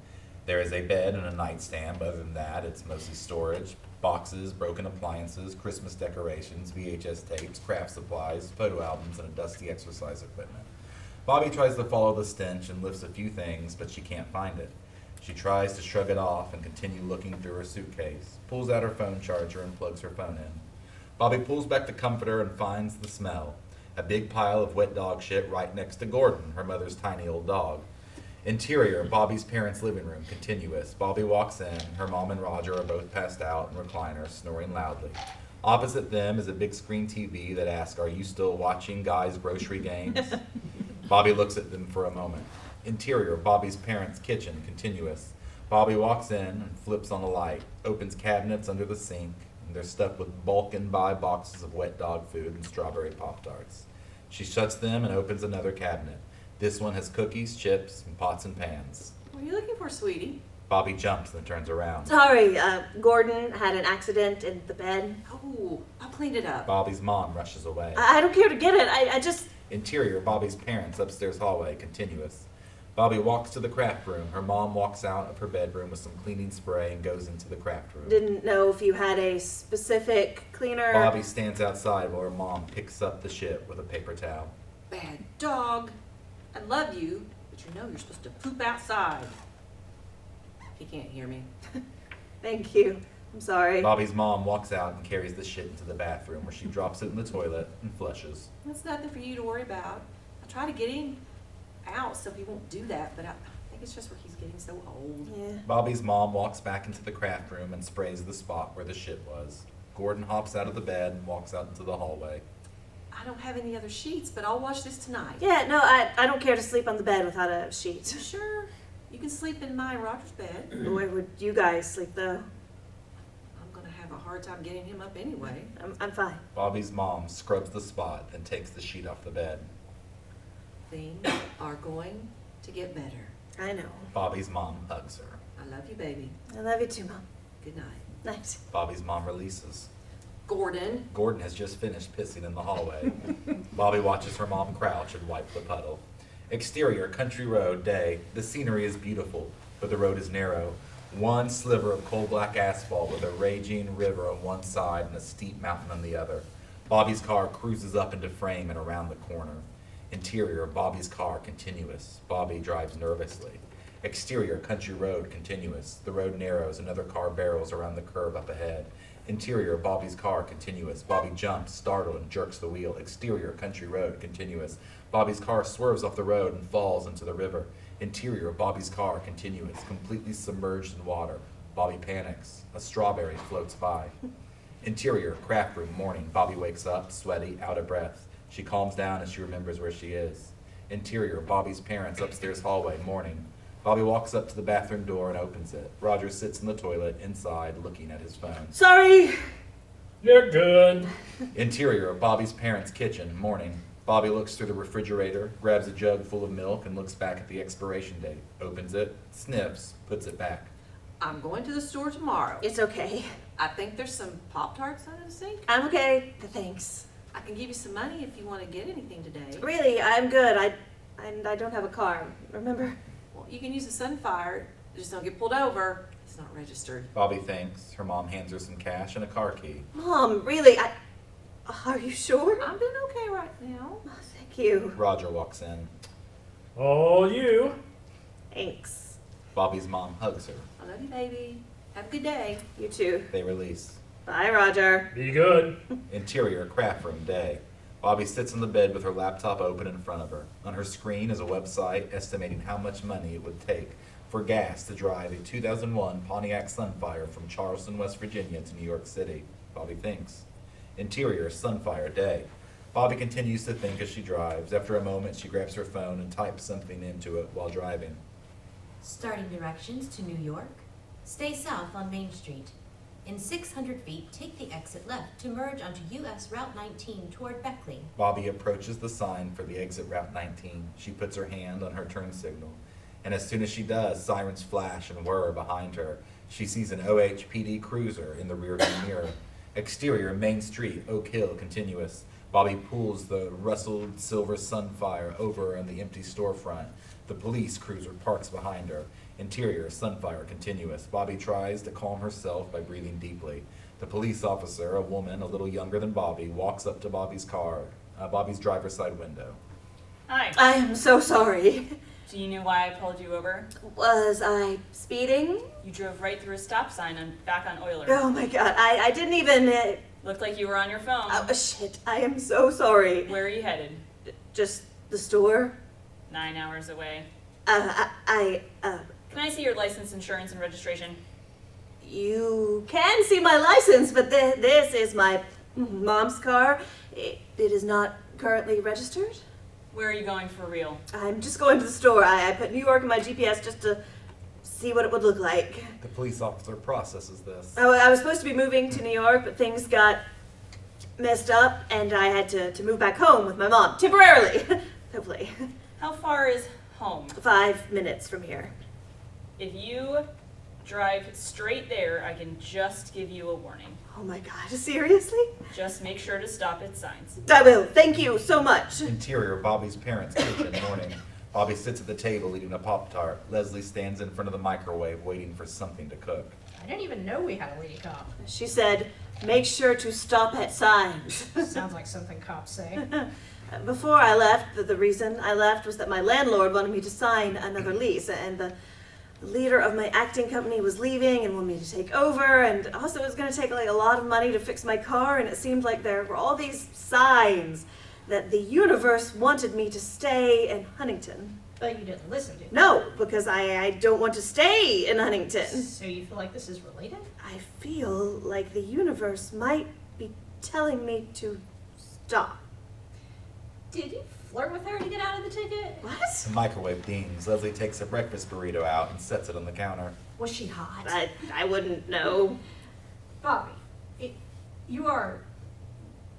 There is a bed and a nightstand, but other than that, it's mostly storage. Boxes, broken appliances, Christmas decorations, VHS tapes, craft supplies, photo albums, and a dusty exercise equipment. Bobby tries to follow the stench and lifts a few things, but she can't find it. She tries to shrug it off and continue looking through her suitcase, pulls out her phone charger and plugs her phone in. Bobby pulls back the comforter and finds the smell. A big pile of wet dog shit right next to Gordon, her mother's tiny old dog. Interior, Bobby's parents' living room, continuous. Bobby walks in. Her mom and Roger are both passed out in recliners, snoring loudly. Opposite them is a big screen TV that asks, "Are you still watching Guy's Grocery Games?" Bobby looks at them for a moment. Interior, Bobby's parents' kitchen, continuous. Bobby walks in and flips on the light, opens cabinets under the sink, and they're stuffed with bulk and buy boxes of wet dog food and strawberry Pop-Tarts. She shuts them and opens another cabinet. This one has cookies, chips, and pots and pans. What are you looking for, sweetie? Bobby jumps and turns around. Sorry, Gordon had an accident in the bed. Oh, I'll clean it up. Bobby's mom rushes away. I don't care to get it. I just... Interior, Bobby's parents' upstairs hallway, continuous. Bobby walks to the craft room. Her mom walks out of her bedroom with some cleaning spray and goes into the craft room. Didn't know if you had a specific cleaner. Bobby stands outside while her mom picks up the shit with a paper towel. Bad dog. I love you, but you know you're supposed to poop outside. He can't hear me. Thank you. I'm sorry. Bobby's mom walks out and carries the shit into the bathroom where she drops it in the toilet and flushes. That's nothing for you to worry about. I'll try to get him out so he won't do that, but I think it's just where he's getting so old. Yeah. Bobby's mom walks back into the craft room and sprays the spot where the shit was. Gordon hops out of the bed and walks out into the hallway. I don't have any other sheets, but I'll watch this tonight. Yeah, no, I don't care to sleep on the bed without a sheet. You sure? You can sleep in my and Roger's bed. Where would you guys sleep, though? I'm going to have a hard time getting him up anyway. I'm fine. Bobby's mom scrubs the spot, then takes the sheet off the bed. Things are going to get better. I know. Bobby's mom hugs her. I love you, baby. I love you too, Mom. Good night. Night. Bobby's mom releases. Gordon. Gordon has just finished pissing in the hallway. Bobby watches her mom crouch and wipe the puddle. Exterior, country road, day. The scenery is beautiful, but the road is narrow. One sliver of coal black asphalt with a raging river on one side and a steep mountain on the other. Bobby's car cruises up into frame and around the corner. Interior, Bobby's car continuous. Bobby drives nervously. Exterior, country road, continuous. The road narrows, another car barrels around the curve up ahead. Interior, Bobby's car, continuous. Bobby jumps, startled, and jerks the wheel. Exterior, country road, continuous. Bobby's car swerves off the road and falls into the river. Interior, Bobby's car, continuous, completely submerged in water. Bobby panics. A strawberry floats by. Interior, craft room, morning. Bobby wakes up, sweaty, out of breath. She calms down as she remembers where she is. Interior, Bobby's parents, upstairs hallway, morning. Bobby walks up to the bathroom door and opens it. Roger sits in the toilet, inside, looking at his phone. Sorry. You're good. Interior, Bobby's parents' kitchen, morning. Bobby looks through the refrigerator, grabs a jug full of milk, and looks back at the expiration date. Opens it, sniffs, puts it back. I'm going to the store tomorrow. It's okay. I think there's some Pop-Tarts under the sink. I'm okay. Thanks. I can give you some money if you want to get anything today. Really, I'm good. I don't have a car, remember? Well, you can use the Sunfire. Just don't get pulled over. It's not registered. Bobby thinks. Her mom hands her some cash and a car key. Mom, really, are you sure? I'm doing okay right now. Oh, thank you. Roger walks in. All you. Thanks. Bobby's mom hugs her. I love you, baby. Have a good day. You too. They release. Bye, Roger. Be good. Interior, craft room, day. Bobby sits on the bed with her laptop open in front of her. On her screen is a website estimating how much money it would take for gas to drive a 2001 Pontiac Sunfire from Charleston, West Virginia to New York City. Bobby thinks. Interior, Sunfire, day. Bobby continues to think as she drives. After a moment, she grabs her phone and types something into it while driving. Starting directions to New York. Stay south on Main Street. In 600 feet, take the exit left to merge onto US Route 19 toward Beckley. Bobby approaches the sign for the exit Route 19. She puts her hand on her turn signal. And as soon as she does, sirens flash and whir behind her. She sees an OHPD cruiser in the rearview mirror. Exterior, Main Street, Oak Hill, continuous. Bobby pulls the rustled silver Sunfire over on the empty storefront. The police cruiser parks behind her. Interior, Sunfire, continuous. Bobby tries to calm herself by breathing deeply. The police officer, a woman a little younger than Bobby, walks up to Bobby's car, Bobby's driver's side window. Hi. I am so sorry. Do you know why I pulled you over? Was I speeding? You drove right through a stop sign and back on Euler. Oh my god, I didn't even... Looked like you were on your phone. Oh shit, I am so sorry. Where are you headed? Just the store. 9 hours away. Can I see your license, insurance, and registration? You can see my license, but this is my mom's car. It is not currently registered. Where are you going for real? I'm just going to the store. I put New York in my GPS just to see what it would look like. The police officer processes this. I was supposed to be moving to New York, but things got messed up, and I had to move back home with my mom, temporarily, hopefully. How far is home? 5 minutes from here. If you drive straight there, I can just give you a warning. Oh my god, seriously? Just make sure to stop at signs. I will. Thank you so much. Interior, Bobby's parents' kitchen, morning. Bobby sits at the table eating a Pop-Tart. Leslie stands in front of the microwave waiting for something to cook. I didn't even know we had a lady cop. She said, make sure to stop at signs. Sounds like something cops say. Before I left, the reason I left was that my landlord wanted me to sign another lease, and the leader of my acting company was leaving and wanted me to take over, and also it was going to take like a lot of money to fix my car, and it seemed like there were all these signs that the universe wanted me to stay in Huntington. But you didn't listen, did you? No, because I don't want to stay in Huntington. So you feel like this is related? I feel like the universe might be telling me to stop. Did you flirt with her to get out of the ticket? What? The microwave dings. Leslie takes a breakfast burrito out and sets it on the counter. Was she hot? I wouldn't know. Bobby, you are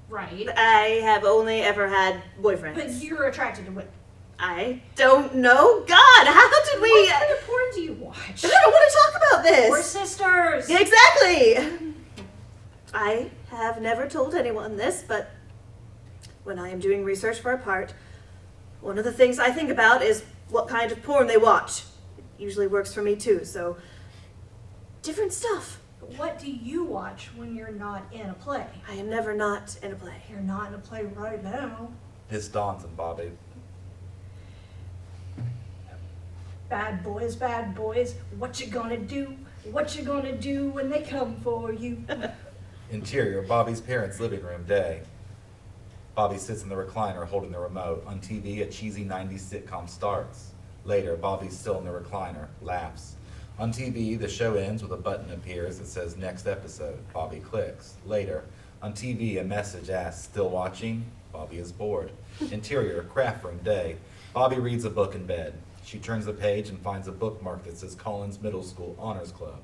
right. I have only ever had boyfriends. But you're attracted to women. I don't know. God, how did we... What kind of porn do you watch? I don't want to talk about this. We're sisters. Yeah, exactly. I have never told anyone this, but when I am doing research for a part, one of the things I think about is what kind of porn they watch. It usually works for me too, so different stuff. What do you watch when you're not in a play? I am never not in a play. You're not in a play right now. This dawns on Bobby. Bad boys, what you gonna do? What you gonna do when they come for you? Interior, Bobby's parents' living room, day. Bobby sits in the recliner holding the remote. On TV, a cheesy 90s sitcom starts. Later, Bobby's still in the recliner, laughs. On TV, the show ends with a button appears that says next episode. Bobby clicks. Later, on TV, a message asks, still watching? Bobby is bored. Interior, craft room, day. Bobby reads a book in bed. She turns the page and finds a bookmark that says Collins Middle School Honors Club.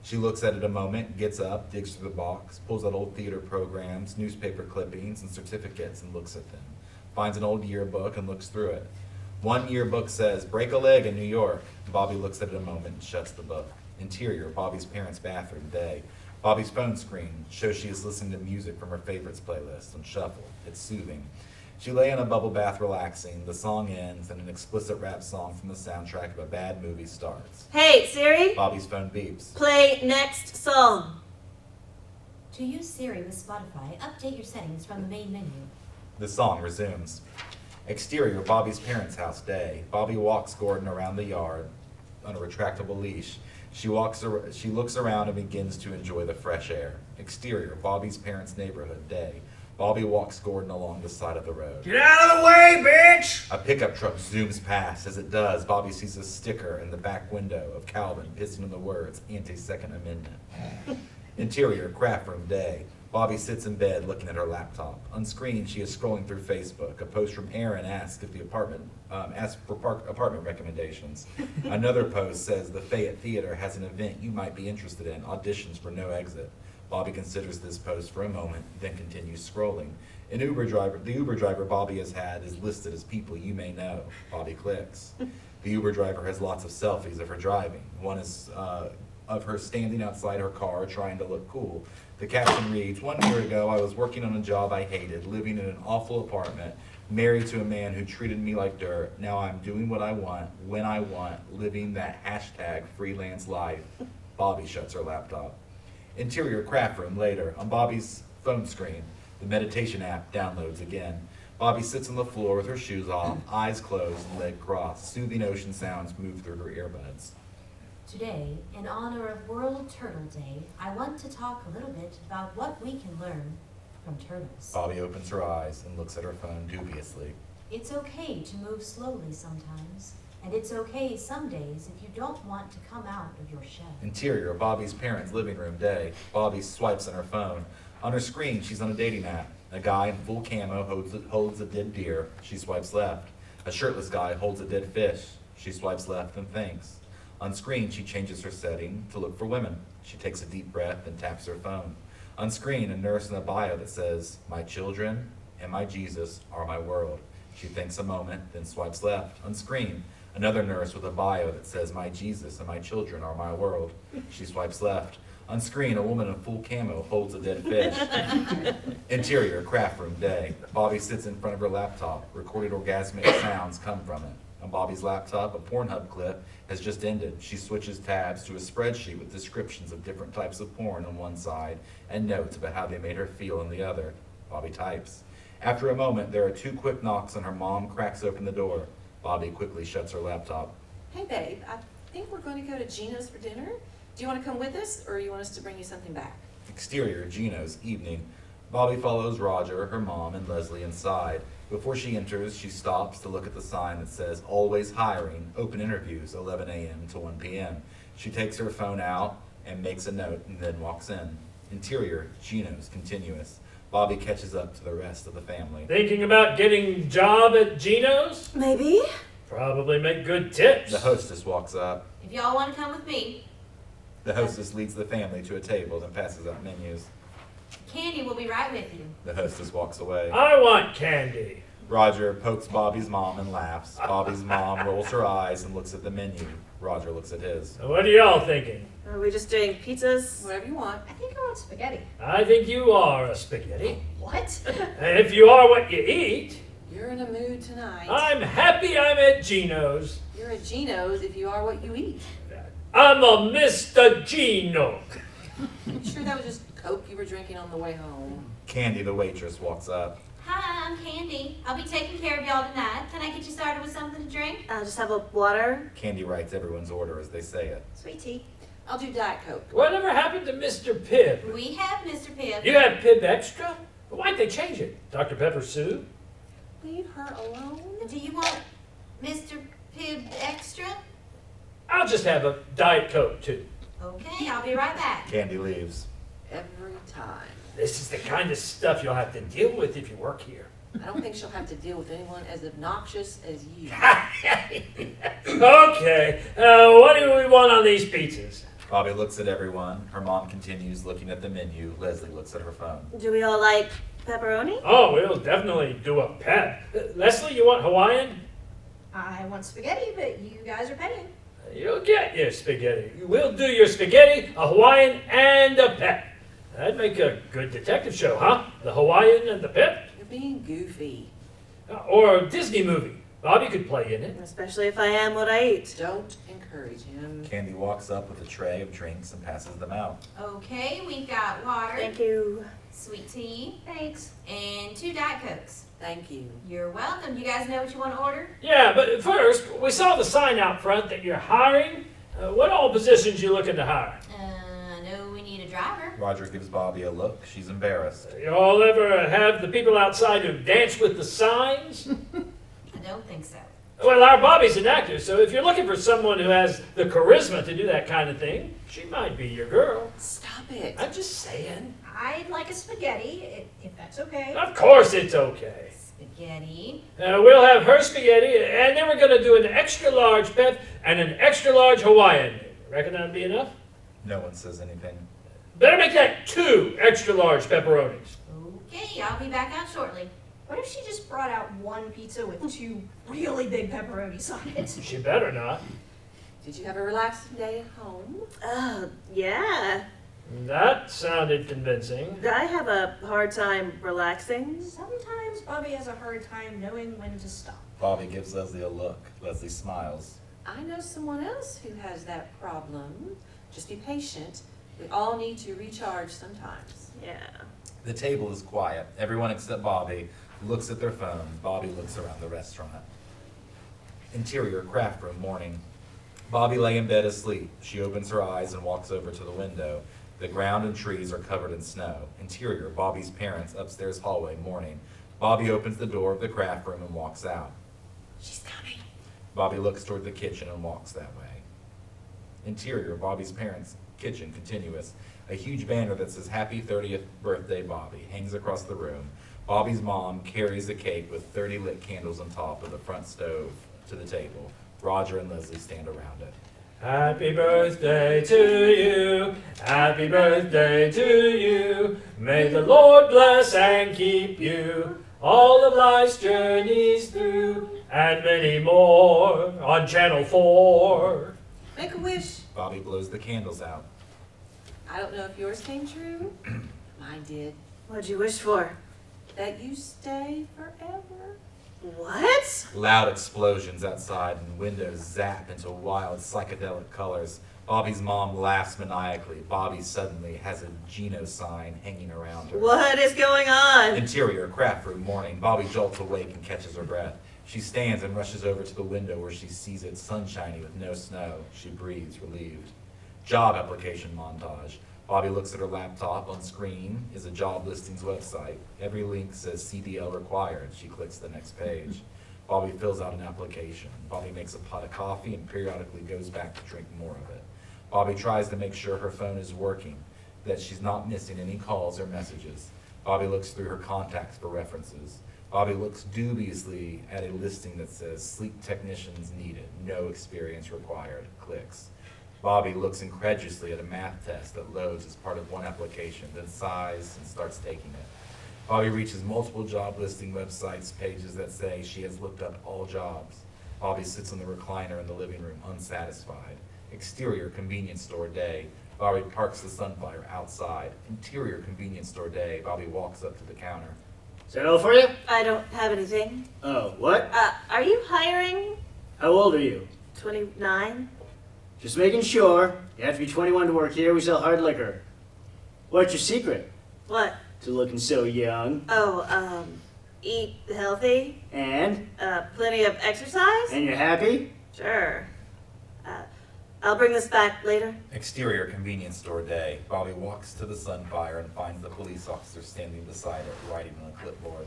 She looks at it a moment, gets up, digs through the box, pulls out old theater programs, newspaper clippings, and certificates and looks at them. Finds an old yearbook and looks through it. One yearbook says, break a leg in New York. Bobby looks at it a moment and shuts the book. Interior, Bobby's parents' bathroom, day. Bobby's phone screen shows she is listening to music from her favorites playlist on shuffle. It's soothing. She lay in a bubble bath relaxing. The song ends and an explicit rap song from the soundtrack of a bad movie starts. Hey, Siri. Bobby's phone beeps. Play next song. To use Siri with Spotify, update your settings from the main menu. The song resumes. Exterior, Bobby's parents' house, day. Bobby walks Gordon around the yard on a retractable leash. She looks around and begins to enjoy the fresh air. Exterior, Bobby's parents' neighborhood, day. Bobby walks Gordon along the side of the road. Get out of the way, bitch! A pickup truck zooms past. As it does, Bobby sees a sticker in the back window of Calvin pisting in the words, Anti-Second Amendment. Interior, craft room, day. Bobby sits in bed looking at her laptop. On screen, she is scrolling through Facebook. A post from Aaron asks if the apartment recommendations. Another post says the Fayette Theater has an event you might be interested in. Auditions for no exit. Bobby considers this post for a moment, then continues scrolling. The Uber driver Bobby has had is listed as people you may know. Bobby clicks. The Uber driver has lots of selfies of her driving. One is of her standing outside her car trying to look cool. The caption reads, 1 year ago I was working on a job I hated, living in an awful apartment, married to a man who treated me like dirt. Now I'm doing what I want, when I want, living that hashtag freelance life. Bobby shuts her laptop. Interior, craft room, later. On Bobby's phone screen, the meditation app downloads again. Bobby sits on the floor with her shoes off, eyes closed and leg crossed. Soothing ocean sounds move through her earbuds. Today, in honor of World Turtle Day, I want to talk a little bit about what we can learn from turtles. Bobby opens her eyes and looks at her phone dubiously. It's okay to move slowly sometimes, and it's okay some days if you don't want to come out of your shell. Interior, Bobby's parents' living room, day. Bobby swipes on her phone. On her screen, she's on a dating app. A guy in full camo holds a dead deer. She swipes left. A shirtless guy holds a dead fish. She swipes left and thinks. On screen, she changes her setting to look for women. She takes a deep breath and taps her phone. On screen, a nurse in a bio that says, my children and my Jesus are my world. She thinks a moment, then swipes left. On screen, another nurse with a bio that says, my Jesus and my children are my world. She swipes left. On screen, a woman in full camo holds a dead fish. Interior, craft room, day. Bobby sits in front of her laptop. Recorded orgasmic sounds come from it. On Bobby's laptop, a Pornhub clip has just ended. She switches tabs to a spreadsheet with descriptions of different types of porn on one side and notes about how they made her feel on the other. Bobby types. After a moment, there are 2 quick knocks and her mom cracks open the door. Bobby quickly shuts her laptop. Hey babe, I think we're going to go to Gina's for dinner. Do you want to come with us, or you want us to bring you something back? Exterior, Gino's, evening. Bobby follows Roger, her mom, and Leslie inside. Before she enters, she stops to look at the sign that says, always hiring, open interviews, 11 a.m. to 1 p.m. She takes her phone out and makes a note and then walks in. Interior, Gino's, continuous. Bobby catches up to the rest of the family. Thinking about getting job at Gino's? Maybe. Probably make good tips. The hostess walks up. If y'all want to come with me, The hostess leads the family to a table and passes out menus. Candy will be right with you. The hostess walks away. I want candy. Roger pokes Bobby's mom and laughs. Bobby's mom rolls her eyes and looks at the menu. Roger looks at his. So what are y'all thinking? Are we just doing pizzas? Whatever you want. I think I want spaghetti. I think you are a spaghetti. What? And if you are what you eat, You're in a mood tonight. I'm happy I'm at Gino's. You're at Gino's if you are what you eat. I'm a Mr. Gino. I'm sure that was just Coke you were drinking on the way home. Candy, the waitress, walks up. Hi, I'm Candy. I'll be taking care of y'all tonight. Can I get you started with something to drink? I'll just have a water. Candy writes everyone's order as they say it. Sweet tea. I'll do Diet Coke. Whatever happened to Mr. Pibb? We have Mr. Pibb. You have Pibb Extra? Why'd they change it? Dr. Pepper Sue? Leave her alone. Do you want Mr. Pibb Extra? I'll just have a Diet Coke, too. Okay, I'll be right back. Candy leaves. Every time. This is the kind of stuff you'll have to deal with if you work here. I don't think she'll have to deal with anyone as obnoxious as you. Okay, what do we want on these pizzas? Bobby looks at everyone. Her mom continues looking at the menu. Leslie looks at her phone. Do we all like pepperoni? Oh, we'll definitely do a pep. Leslie, you want Hawaiian? I want spaghetti, but you guys are paying. You'll get your spaghetti. We'll do your spaghetti, a Hawaiian, and a pep. That'd make a good detective show, huh? The Hawaiian and the pep? You're being goofy. Or a Disney movie. Bobby could play in it. Especially if I am what I eat. Don't encourage him. Candy walks up with a tray of drinks and passes them out. Okay, we've got water. Thank you. Sweet tea. Thanks. And 2 Diet Cokes. Thank you. You're welcome. You guys know what you want to order? Yeah, but first, we saw the sign out front that you're hiring. What all positions you looking to hire? I know we need a driver. Roger gives Bobby a look. She's embarrassed. You all ever have the people outside who dance with the signs? I don't think so. Well, our Bobby's an actor, so if you're looking for someone who has the charisma to do that kind of thing, she might be your girl. Stop it. I'm just saying. I'd like a spaghetti, if that's okay. Of course it's okay. Spaghetti. We'll have her spaghetti, and then we're going to do an extra large pep and an extra large Hawaiian. Reckon that'd be enough? No one says anything. Better make that 2 extra large pepperonis. Okay, I'll be back out shortly. What if she just brought out one pizza with 2 really big pepperonis on it? She better not. Did you have a relaxing day at home? Yeah. That sounded convincing. I have a hard time relaxing. Sometimes Bobby has a hard time knowing when to stop. Bobby gives Leslie a look. Leslie smiles. I know someone else who has that problem. Just be patient. We all need to recharge sometimes. Yeah. The table is quiet. Everyone except Bobby looks at their phones. Bobby looks around the restaurant. Interior craft room, morning. Bobby lay in bed asleep. She opens her eyes and walks over to the window. The ground and trees are covered in snow. Interior, Bobby's parents, upstairs hallway, morning. Bobby opens the door of the craft room and walks out. She's coming. Bobby looks toward the kitchen and walks that way. Interior, Bobby's parents' kitchen, continuous. A huge banner that says Happy 30th Birthday Bobby hangs across the room. Bobby's mom carries a cake with 30 lit candles on top of the front stove to the table. Roger and Leslie stand around it. Happy birthday to you. Happy birthday to you. May the Lord bless and keep you all of life's journeys through, and many more on Channel 4. Make a wish. Bobby blows the candles out. I don't know if yours came true. Mine did. What'd you wish for? That you stay forever. What? Loud explosions outside and windows zap into wild psychedelic colors. Bobby's mom laughs maniacally. Bobby suddenly has a Gino sign hanging around her. What is going on? Interior, craft room, morning. Bobby jolts awake and catches her breath. She stands and rushes over to the window where she sees it sunshiny with no snow. She breathes, relieved. Job application montage. Bobby looks at her laptop. On screen is a job listings website. Every link says CDL required. She clicks the next page. Bobby fills out an application. Bobby makes a pot of coffee and periodically goes back to drink more of it. Bobby tries to make sure her phone is working, that she's not missing any calls or messages. Bobby looks through her contacts for references. Bobby looks dubiously at a listing that says sleep technicians needed, no experience required. Clicks. Bobby looks incredulously at a math test that loads as part of one application, then sighs and starts taking it. Bobby reaches multiple job listing websites, pages that say she has looked up all jobs. Bobby sits in the recliner in the living room, unsatisfied. Exterior convenience store day. Bobby parks the Sunfire outside. Interior convenience store day. Bobby walks up to the counter. Is that all for you? I don't have anything. Oh, what? Are you hiring? How old are you? 29? Just making sure. You have to be 21 to work here. We sell hard liquor. What's your secret? What? To looking so young. Oh, eat healthy. And? Plenty of exercise. And you're happy? Sure. I'll bring this back later. Exterior convenience store day. Bobby walks to the Sunfire and finds the police officer standing beside it, writing on a clipboard.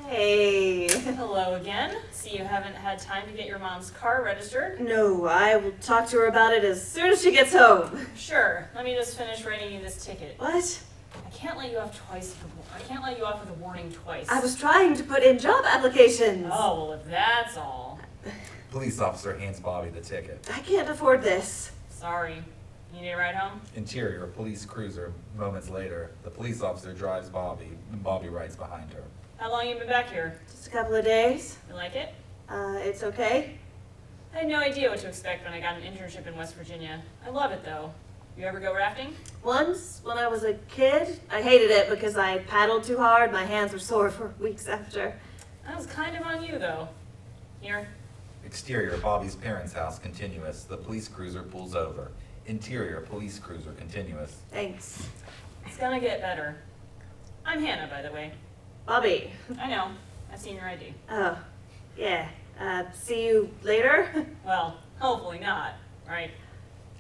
Hey. Hello again. See, you haven't had time to get your mom's car registered? No, I will talk to her about it as soon as she gets home. Sure. Let me just finish writing you this ticket. What? I can't let you off twice. I can't let you off with a warning twice. I was trying to put in job applications. Oh, well, if that's all. Police officer hands Bobby the ticket. I can't afford this. Sorry. You need a ride home? Interior police cruiser. Moments later, the police officer drives Bobby, and Bobby rides behind her. How long you been back here? Just a couple of days. You like it? It's okay. I had no idea what to expect when I got an internship in West Virginia. I love it, though. You ever go rafting? Once, when I was a kid, I hated it because I paddled too hard. My hands were sore for weeks after. That was kind of on you, though. Here. Exterior Bobby's parents' house continuous. The police cruiser pulls over. Interior police cruiser continuous. Thanks. It's gonna get better. I'm Hannah, by the way. Bobby. I know. I've seen your ID. Oh, yeah. See you later? Well, hopefully not, right?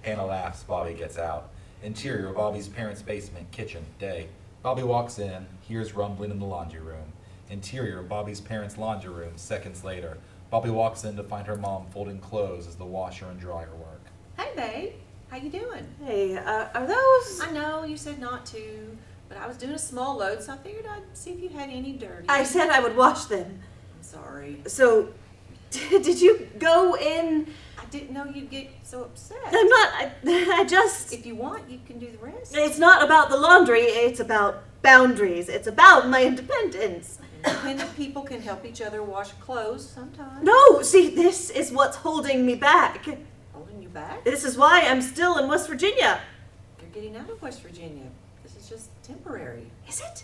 Hannah laughs. Bobby gets out. Interior Bobby's parents' basement, kitchen, day. Bobby walks in, hears rumbling in the laundry room. Interior Bobby's parents' laundry room, seconds later. Bobby walks in to find her mom folding clothes as the washer and dryer work. Hey, babe. How you doing? Hey, are those? I know you said not to, but I was doing a small load, so I figured I'd see if you had any dirty. I said I would wash them. I'm sorry. So, did you go in? I didn't know you'd get so upset. I'm not. I just. If you want, you can do the rest. It's not about the laundry. It's about boundaries. It's about my independence. Independent people can help each other wash clothes sometimes. No, see, this is what's holding me back. Holding you back? This is why I'm still in West Virginia. You're getting out of West Virginia. This is just temporary. Is it?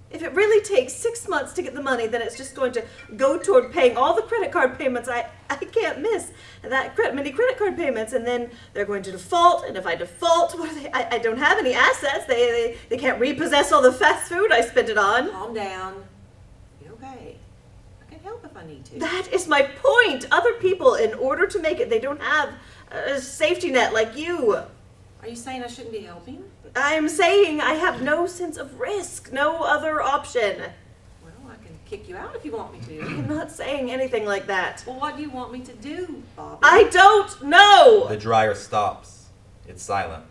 If it really takes 6 months to get the money, then it's just going to go toward paying all the credit card payments I can't miss. Many credit card payments, and then they're going to default, and if I default, what are they? I don't have any assets. They can't repossess all the fast food I spent it on. Calm down. Be okay. I can help if I need to. That is my point. Other people, in order to make it, they don't have a safety net like you. Are you saying I shouldn't be helping? I'm saying I have no sense of risk, no other option. Well, I can kick you out if you want me to. I'm not saying anything like that. Well, what do you want me to do, Bobby? I don't know. The dryer stops. It's silent.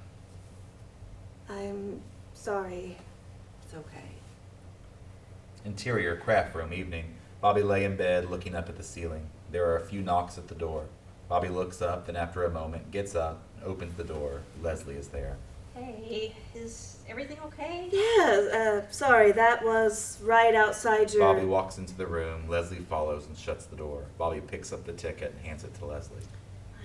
I'm sorry. It's okay. Interior craft room, evening. Bobby lay in bed looking up at the ceiling. There are a few knocks at the door. Bobby looks up, then after a moment, gets up, opens the door. Leslie is there. Hey, is everything okay? Yeah, sorry, that was right outside your... Bobby walks into the room. Leslie follows and shuts the door. Bobby picks up the ticket and hands it to Leslie.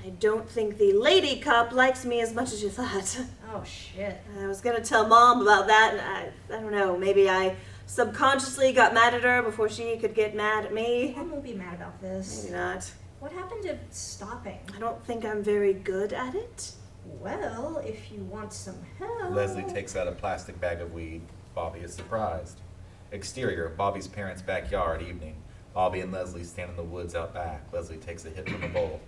I don't think the lady cop likes me as much as you thought. Oh, shit. I was gonna tell Mom about that, and I don't know, maybe I subconsciously got mad at her before she could get mad at me. Mom won't be mad about this. Maybe not. What happened to stopping? I don't think I'm very good at it. Well, if you want some help... Leslie takes out a plastic bag of weed. Bobby is surprised. Exterior, Bobby's parents' backyard, evening. Bobby and Leslie stand in the woods out back. Leslie takes a hit from a bowl.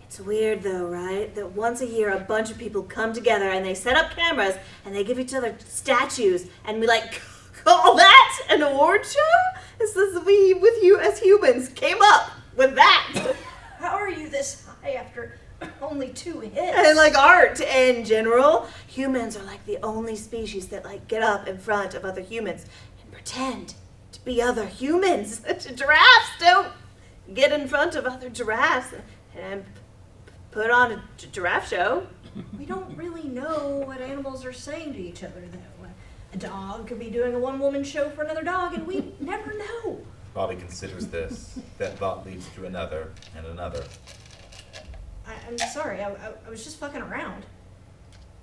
It's weird though, right? That once a year a bunch of people come together and they set up cameras and they give each other statues and we like call that an award show? It's this we with you as humans came up with that. How are you this high after only 2 hits? And like art in general, humans are like the only species that like get up in front of other humans and pretend to be other humans. Giraffes don't get in front of other giraffes and put on a giraffe show. We don't really know what animals are saying to each other, though. A dog could be doing a one-woman show for another dog, and we never know. Bobby considers this. That thought leads to another and another. I'm sorry. I was just fucking around.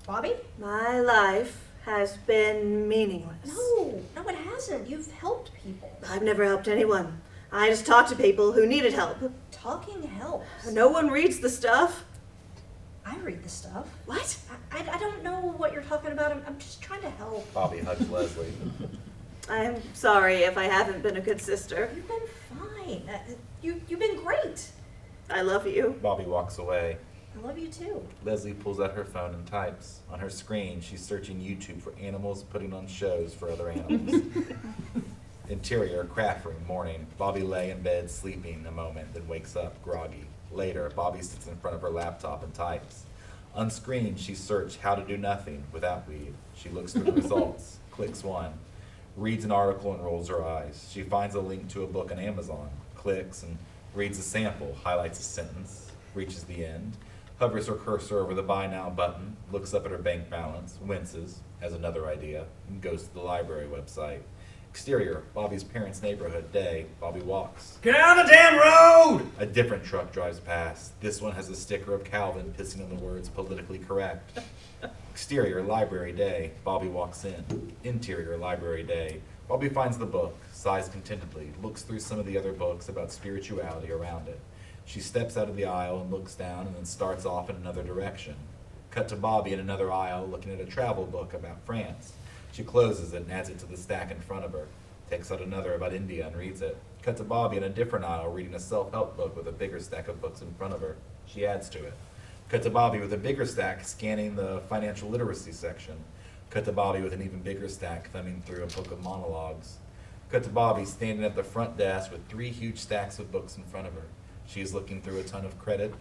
Bobby? My life has been meaningless. No, it hasn't. You've helped people. I've never helped anyone. I just talked to people who needed help. Talking helps. No one reads the stuff. I read the stuff. What? I don't know what you're talking about. I'm just trying to help. Bobby hugs Leslie. I'm sorry if I haven't been a good sister. You've been fine. You've been great. I love you. Bobby walks away. I love you too. Leslie pulls out her phone and types. On her screen, she's searching YouTube for animals putting on shows for other animals. Interior, craft room, morning. Bobby lay in bed sleeping a moment, then wakes up, groggy. Later, Bobby sits in front of her laptop and types. On screen, she searched how to do nothing without weed. She looks through the results, clicks one, reads an article and rolls her eyes. She finds a link to a book on Amazon, clicks and reads a sample, highlights a sentence, reaches the end, hovers her cursor over the Buy Now button, looks up at her bank balance, winces, has another idea, and goes to the library website. Exterior, Bobby's parents' neighborhood, day. Bobby walks. Get out of the damn road! A different truck drives past. This one has a sticker of Calvin pissing on the words politically correct. Exterior, library, day. Bobby walks in. Interior, library, day. Bobby finds the book, sighs contentedly, looks through some of the other books about spirituality around it. She steps out of the aisle and looks down and then starts off in another direction. Cut to Bobby in another aisle looking at a travel book about France. She closes it and adds it to the stack in front of her. Takes out another about India and reads it. Cut to Bobby in a different aisle reading a self-help book with a bigger stack of books in front of her. She adds to it. Cut to Bobby with a bigger stack scanning the financial literacy section. Cut to Bobby with an even bigger stack thumbing through a book of monologues. Cut to Bobby standing at the front desk with 3 huge stacks of books in front of her. She is looking through a ton of credit.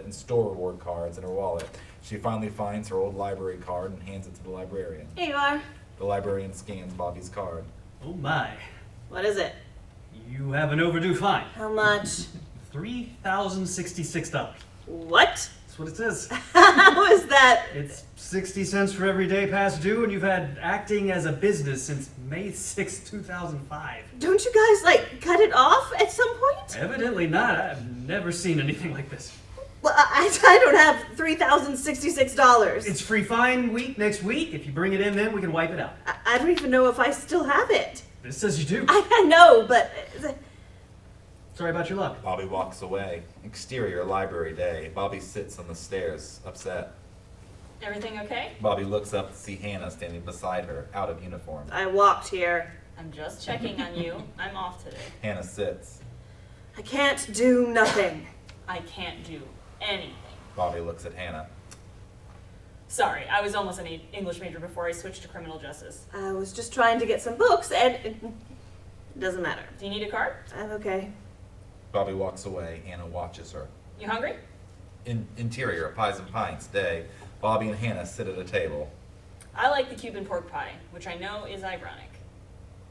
And store reward cards in her wallet. She finally finds her old library card and hands it to the librarian. Here you are. The librarian scans Bobby's card. Oh my. What is it? You have an overdue fine. How much? $3,066. What? That's what it says. How is that? It's 60 cents for every day past due, and you've had acting as a business since May 6, 2005. Don't you guys, cut it off at some point? Evidently not. I've never seen anything like this. Well, I don't have $3,066. It's free fine week next week. If you bring it in then, we can wipe it out. I don't even know if I still have it. This says you do. I know, but... Sorry about your luck. Bobby walks away. Exterior, library, day. Bobby sits on the stairs, upset. Everything okay? Bobby looks up to see Hannah standing beside her, out of uniform. I walked here. I'm just checking on you. I'm off today. Hannah sits. I can't do nothing. I can't do anything. Bobby looks at Hannah. Sorry, I was almost an English major before I switched to criminal justice. I was just trying to get some books, and it doesn't matter. Do you need a card? I'm okay. Bobby walks away. Hannah watches her. You hungry? Interior, pies and pints, day. Bobby and Hannah sit at a table. I like the Cuban pork pie, which I know is ironic,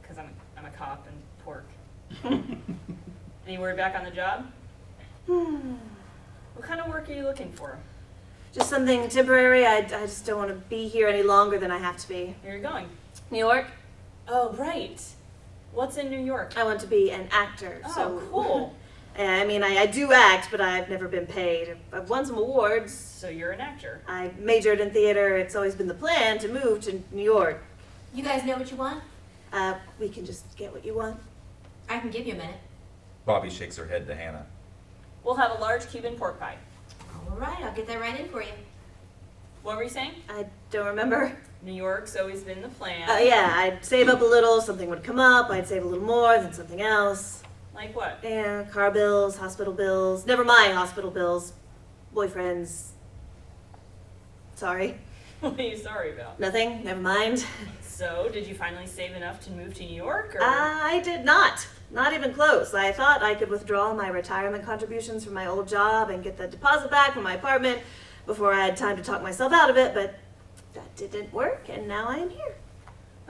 because I'm a cop and pork. Any word back on the job? What kind of work are you looking for? Just something temporary. I just don't want to be here any longer than I have to be. Where are you going? New York. Oh, right. What's in New York? I want to be an actor. Oh, so cool. I mean, I do act, but I've never been paid. I've won some awards. So you're an actor. I majored in theater. It's always been the plan to move to New York. You guys know what you want? We can just get what you want. I can give you a minute. Bobby shakes her head to Hannah. We'll have a large Cuban pork pie. All right, I'll get that right in for you. What were you saying? I don't remember. New York's always been the plan. Yeah, I'd save up a little, something would come up, I'd save a little more, then something else. Like what? Yeah, car bills, hospital bills. Never mind hospital bills. Boyfriends. Sorry. What are you sorry about? Nothing, never mind. So, did you finally save enough to move to New York, or? I did not. Not even close. I thought I could withdraw my retirement contributions from my old job and get the deposit back from my apartment before I had time to talk myself out of it, but that didn't work, and now I am here.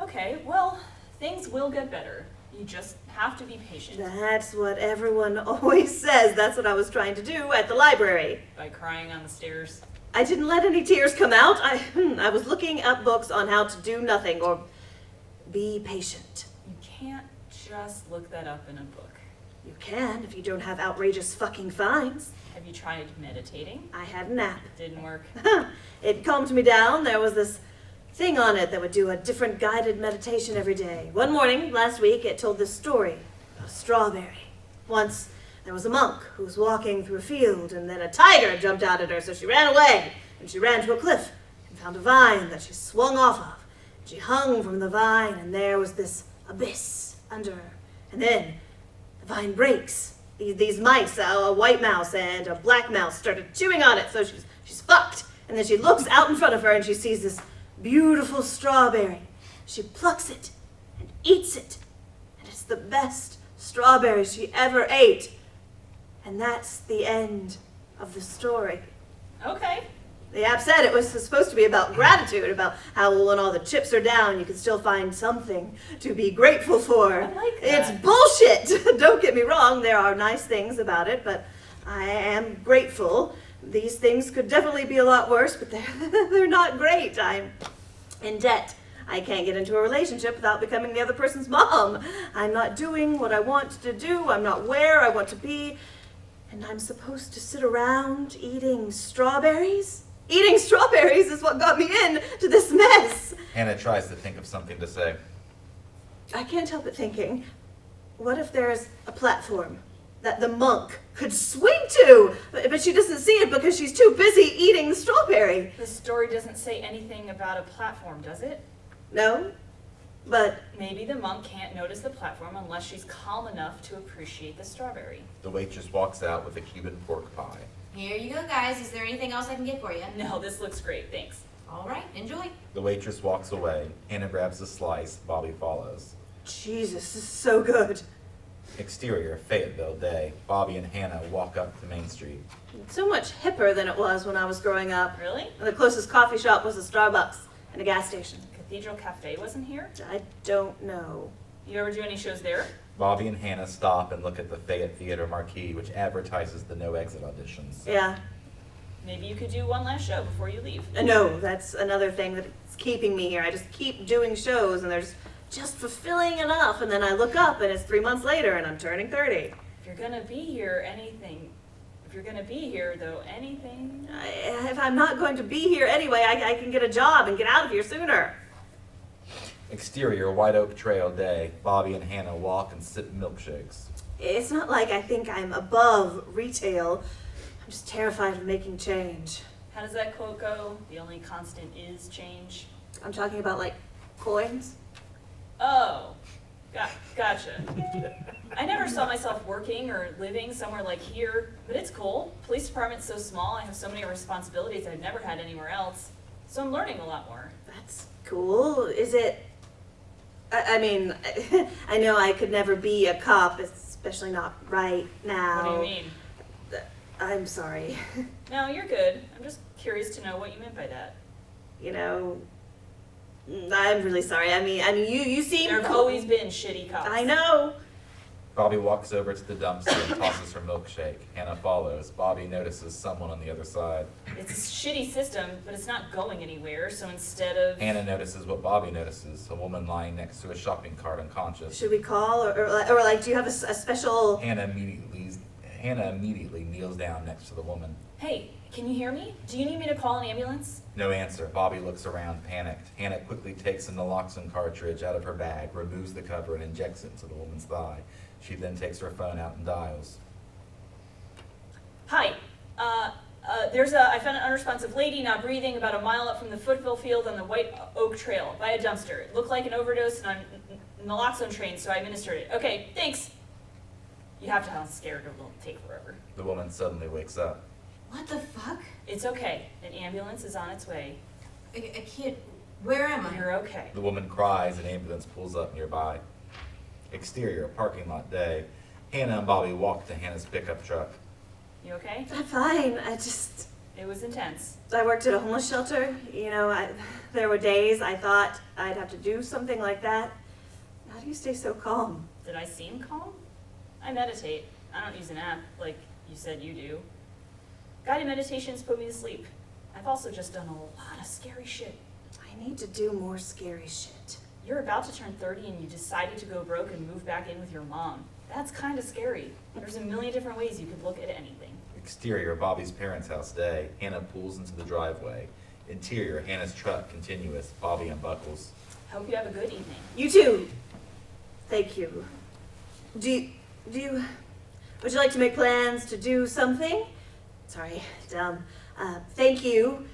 Okay, well, things will get better. You just have to be patient. That's what everyone always says. That's what I was trying to do at the library. By crying on the stairs. I didn't let any tears come out. I was looking up books on how to do nothing or be patient. You can't just look that up in a book. You can if you don't have outrageous fucking fines. Have you tried meditating? I had a nap. Didn't work. It calmed me down. There was this thing on it that would do a different guided meditation every day. One morning, last week, it told this story about a strawberry. Once, there was a monk who was walking through a field, and then a tiger jumped out at her, so she ran away, and she ran to a cliff and found a vine that she swung off of. She hung from the vine, and there was this abyss under her. And then the vine breaks. These mice, a white mouse and a black mouse, started chewing on it, so she's fucked. And then she looks out in front of her, and she sees this beautiful strawberry. She plucks it and eats it, and it's the best strawberry she ever ate. And that's the end of the story. Okay. The app said it was supposed to be about gratitude, about how when all the chips are down, you can still find something to be grateful for. I like that. It's bullshit. Don't get me wrong, there are nice things about it, but I am grateful. These things could definitely be a lot worse, but they're not great. I'm in debt. I can't get into a relationship without becoming the other person's mom. I'm not doing what I want to do. I'm not where I want to be. And I'm supposed to sit around eating strawberries? Eating strawberries is what got me into this mess. Hannah tries to think of something to say. I can't help but thinking, what if there's a platform that the monk could swing to? But she doesn't see it because she's too busy eating the strawberry. The story doesn't say anything about a platform, does it? No, but... Maybe the monk can't notice the platform unless she's calm enough to appreciate the strawberry. The waitress walks out with a Cuban pork pie. Here you go, guys. Is there anything else I can get for you? No, this looks great. Thanks. All right, enjoy. The waitress walks away. Hannah grabs a slice. Bobby follows. Jesus, this is so good. Exterior, Fayetteville day. Bobby and Hannah walk up to Main Street. It's so much hipper than it was when I was growing up. Really? The closest coffee shop was a Starbucks and a gas station. Cathedral Cafe wasn't here? I don't know. You ever do any shows there? Bobby and Hannah stop and look at the Fayette Theater marquee, which advertises the no exit auditions. Yeah. Maybe you could do one last show before you leave. No, that's another thing that's keeping me here. I just keep doing shows and there's just fulfilling enough, and then I look up and it's 3 months later and I'm turning 30. If you're gonna be here, anything. If I'm not going to be here anyway, I can get a job and get out of here sooner. Exterior, White Oak Trail day. Bobby and Hannah walk and sip milkshakes. It's not like I think I'm above retail. I'm just terrified of making change. How does that quote go? The only constant is change. I'm talking about like coins. Oh, gotcha. I never saw myself working or living somewhere like here, but it's cool. Police department's so small, I have so many responsibilities I've never had anywhere else. So I'm learning a lot more. That's cool. Is it... I mean, I know I could never be a cop, especially not right now. What do you mean? I'm sorry. No, you're good. I'm just curious to know what you meant by that. You know, I'm really sorry. I mean, you seem... There have always been shitty cops. I know. Bobby walks over to the dumpster and tosses her milkshake. Hannah follows. Bobby notices someone on the other side. It's a shitty system, but it's not going anywhere, so instead of... Hannah notices what Bobby notices, a woman lying next to a shopping cart unconscious. Should we call, or like, do you have a special... Hannah immediately kneels down next to the woman. Hey, can you hear me? Do you need me to call an ambulance? No answer. Bobby looks around, panicked. Hannah quickly takes a naloxone cartridge out of her bag, removes the cover, and injects it into the woman's thigh. She then takes her phone out and dials. Hi. I found an unresponsive lady not breathing about a mile up from the football field on the White Oak Trail by a dumpster. It looked like an overdose and I'm naloxone trained, so I administered it. Okay, thanks. You have to sound scared, it won't take forever. The woman suddenly wakes up. What the fuck? It's okay. An ambulance is on its way. I can't... Where am I? You're okay. The woman cries, an ambulance pulls up nearby. Exterior, parking lot day. Hannah and Bobby walk to Hannah's pickup truck. You okay? I'm fine. It was intense. I worked at a homeless shelter. You know, there were days I thought I'd have to do something like that. How do you stay so calm? Did I seem calm? I meditate. I don't use an app like you said you do. Guided meditations put me to sleep. I've also just done a lot of scary shit. I need to do more scary shit. You're about to turn 30 and you decided to go broke and move back in with your mom. That's kind of scary. There's a million different ways you could look at anything. Exterior, Bobby's parents' house day. Hannah pulls into the driveway. Interior, Hannah's truck, continuous. Bobby unbuckles. Hope you have a good evening. You too. Thank you. Would you like to make plans to do something? Sorry, dumb. Thank you.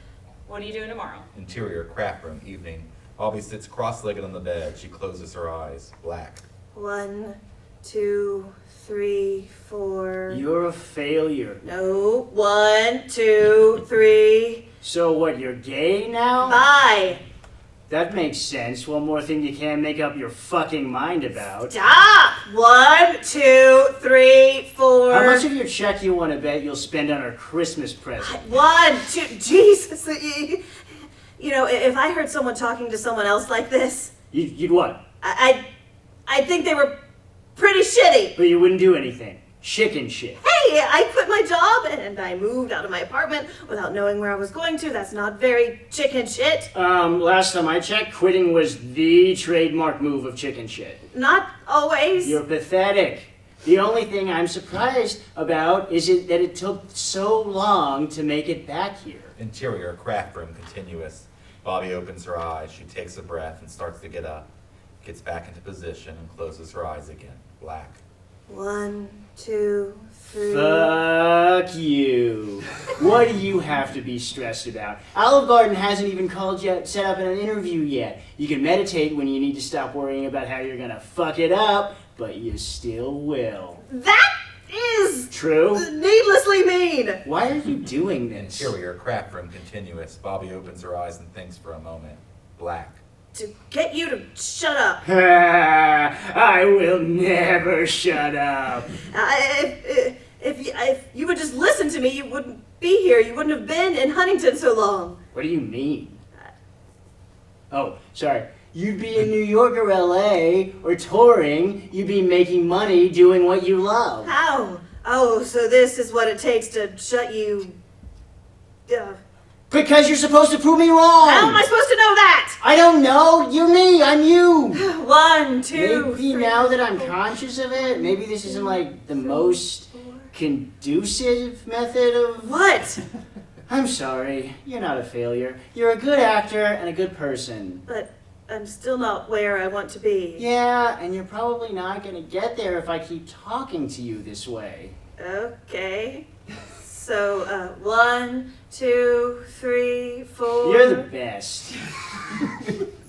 What are you doing tomorrow? Interior, craft room, evening. Bobby sits cross-legged on the bed. She closes her eyes. Black. 1, 2, 3, 4. You're a failure. No. 1, 2, 3. So what, you're gay now? Bye. That makes sense. One more thing you can't make up your fucking mind about. Stop! 1, 2, 3, 4. How much of your check you want to bet you'll spend on our Christmas present? 1, 2, Jesus. You know, if I heard someone talking to someone else like this, You'd what? I'd think they were pretty shitty. But you wouldn't do anything. Chicken shit. Hey, I quit my job and I moved out of my apartment without knowing where I was going to. That's not very chicken shit. Last time I checked, quitting was the trademark move of chicken shit. Not always. You're pathetic. The only thing I'm surprised about is that it took so long to make it back here. Interior, craft room, continuous. Bobby opens her eyes. She takes a breath and starts to get up. Gets back into position and closes her eyes again. Black. 1, 2, 3. Fuck you. What do you have to be stressed about? Olive Garden hasn't even called you, set up an interview yet. You can meditate when you need to stop worrying about how you're gonna fuck it up, but you still will. That is true. Needlessly mean. Why are you doing this? Interior, craft room, continuous. Bobby opens her eyes and thinks for a moment. Black. To get you to shut up. I will never shut up. If you would just listen to me, you wouldn't be here. You wouldn't have been in Huntington so long. What do you mean? Oh, sorry. You'd be in New York or LA or touring. You'd be making money doing what you love. How? Oh, so this is what it takes to shut you... Because you're supposed to prove me wrong. How am I supposed to know that? I don't know. You're me. I'm you. 1, 2, Maybe 3, now that I'm conscious of it, maybe this isn't like the most conducive method of... What? I'm sorry. You're not a failure. You're a good actor and a good person. But I'm still not where I want to be. Yeah, and you're probably not going to get there if I keep talking to you this way. Okay. So, 1, 2, 3, 4. You're the best.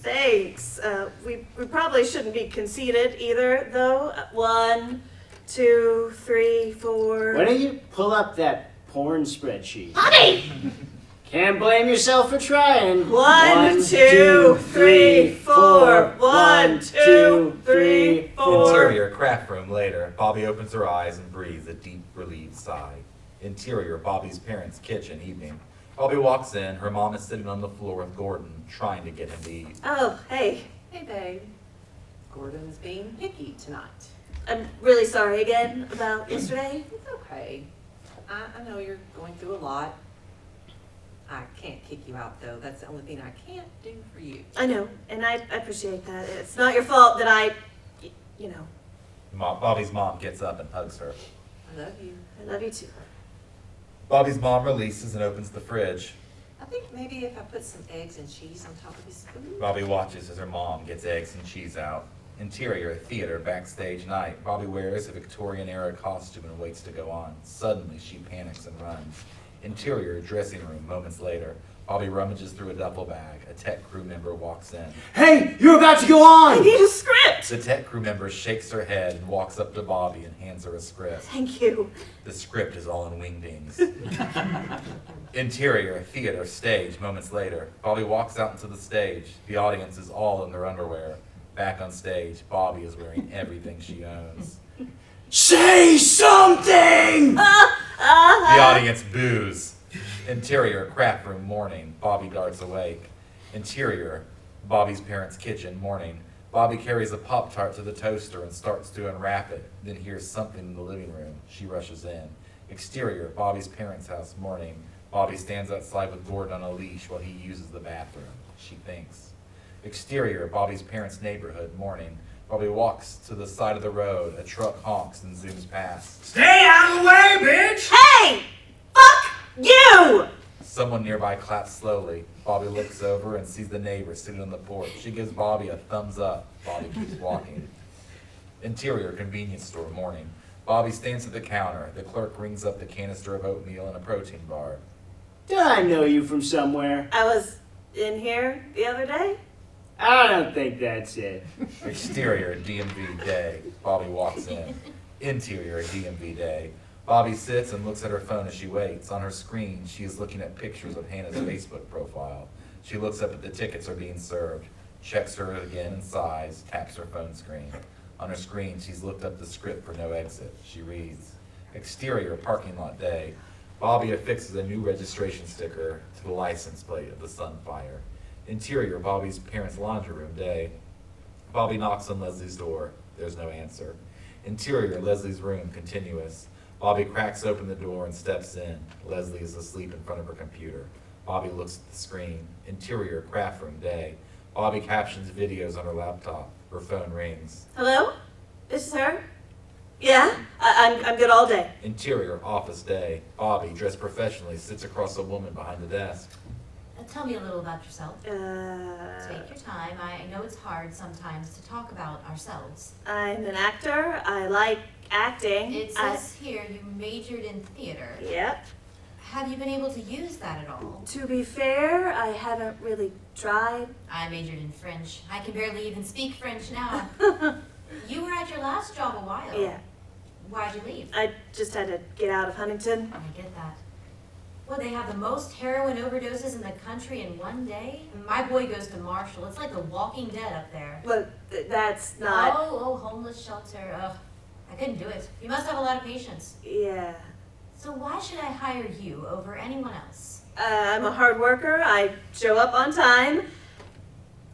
Thanks. We probably shouldn't be conceited either, though. 1, 2, 3, 4. Why don't you pull up that porn spreadsheet? Honey! Can't blame yourself for trying. 1, 2, 3, 4. 1, 2, 3, 4. Interior, craft room, later. Bobby opens her eyes and breathes a deep, relieved sigh. Interior, Bobby's parents' kitchen, evening. Bobby walks in. Her mom is sitting on the floor with Gordon, trying to get him to eat. Oh, hey. Hey, babe. Gordon's being picky tonight. I'm really sorry again about yesterday. It's okay. I know you're going through a lot. I can't kick you out, though. That's the only thing I can't do for you. I know, and I appreciate that. It's not your fault that you know. Bobby's mom gets up and hugs her. I love you. I love you too. Bobby's mom releases and opens the fridge. I think maybe if I put some eggs and cheese on top of this food. Bobby watches as her mom gets eggs and cheese out. Interior, theater, backstage night. Bobby wears a Victorian-era costume and waits to go on. Suddenly, she panics and runs. Interior, dressing room, moments later. Bobby rummages through a duffel bag. A tech crew member walks in. Hey, you're about to go on! I need a script! The tech crew member shakes her head and walks up to Bobby and hands her a script. Thank you. The script is all in wingdings. Interior, theater, stage, moments later. Bobby walks out into the stage. The audience is all in their underwear. Back on stage, Bobby is wearing everything she owns. Say something! The audience boos. Interior, craft room, morning. Bobby darts awake. Interior, Bobby's parents' kitchen, morning. Bobby carries a Pop-Tart to the toaster and starts to unwrap it, then hears something in the living room. She rushes in. Exterior, Bobby's parents' house, morning. Bobby stands outside with Gordon on a leash while he uses the bathroom. She thinks. Exterior, Bobby's parents' neighborhood, morning. Bobby walks to the side of the road. A truck honks and zooms past. Stay out of the way, bitch! Hey! Fuck you! Someone nearby claps slowly. Bobby looks over and sees the neighbor sitting on the porch. She gives Bobby a thumbs up. Bobby keeps walking. Interior, convenience store, morning. Bobby stands at the counter. The clerk rings up the canister of oatmeal and a protein bar. Do I know you from somewhere? I was in here the other day. I don't think that's it. Exterior, DMV day. Bobby walks in. Interior, DMV day. Bobby sits and looks at her phone as she waits. On her screen, she is looking at pictures of Hannah's Facebook profile. She looks up at the tickets are being served, checks her again and sighs, taps her phone screen. On her screen, she's looked up the script for no exit. She reads, exterior, parking lot day. Bobby affixes a new registration sticker to the license plate of the Sunfire. Interior, Bobby's parents' laundry room day. Bobby knocks on Leslie's door. There's no answer. Interior, Leslie's room, continuous. Bobby cracks open the door and steps in. Leslie is asleep in front of her computer. Bobby looks at the screen. Interior, craft room day. Bobby captions videos on her laptop. Her phone rings. Hello? This is her? Yeah? I'm good all day. Interior, office day. Bobby, dressed professionally, sits across a woman behind the desk. Tell me a little about yourself. Take your time. I know it's hard sometimes to talk about ourselves. I'm an actor. I like acting. It says here you majored in theater. Yep. Have you been able to use that at all? To be fair, I haven't really tried. I majored in French. I can barely even speak French now. You were at your last job a while. Yeah. Why'd you leave? I just had to get out of Huntington. I get that. Well, they have the most heroin overdoses in the country in one day. My boy goes to Marshall. It's like the Walking Dead up there. But that's not... Oh, homeless shelter. Ugh, I couldn't do it. You must have a lot of patience. Yeah. So why should I hire you over anyone else? I'm a hard worker. I show up on time.